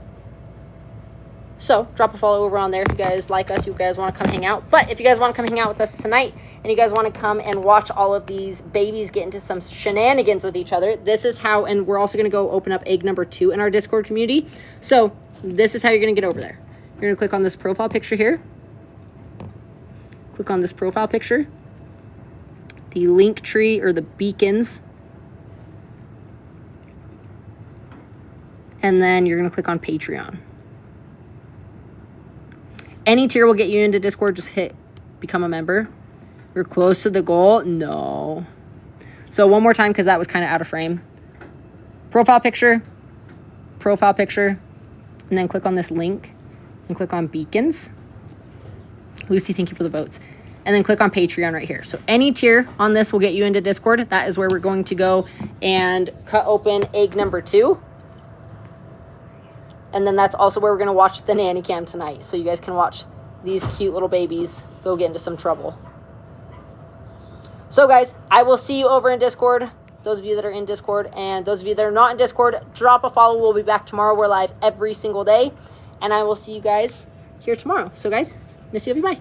So drop a follow over on there if you guys like us, you guys want to come hang out. But if you guys want to come hang out with us tonight and you guys want to come and watch all of these babies get into some shenanigans with each other, this is how, and we're also going to go open up egg number 2 in our Discord community. So this is how you're going to get over there. You're going to click on this profile picture here. Click on this profile picture. The link tree or the beacons. And then you're going to click on Patreon. Any tier will get you into Discord. Just hit become a member. We're close to the goal. No. So one more time, because that was kind of out of frame. Profile picture, and then click on this link and click on beacons. Lucy, thank you for the votes. And then click on Patreon right here. So any tier on this will get you into Discord. That is where we're going to go and cut open egg number 2. And then that's also where we're going to watch the nanny cam tonight. So you guys can watch these cute little babies go get into some trouble. So guys, I will see you over in Discord. Those of you that are in Discord, and those of you that are not in Discord, drop a follow. We'll be back tomorrow. We're live every single day. And I will see you guys here tomorrow. So guys, miss you. Bye.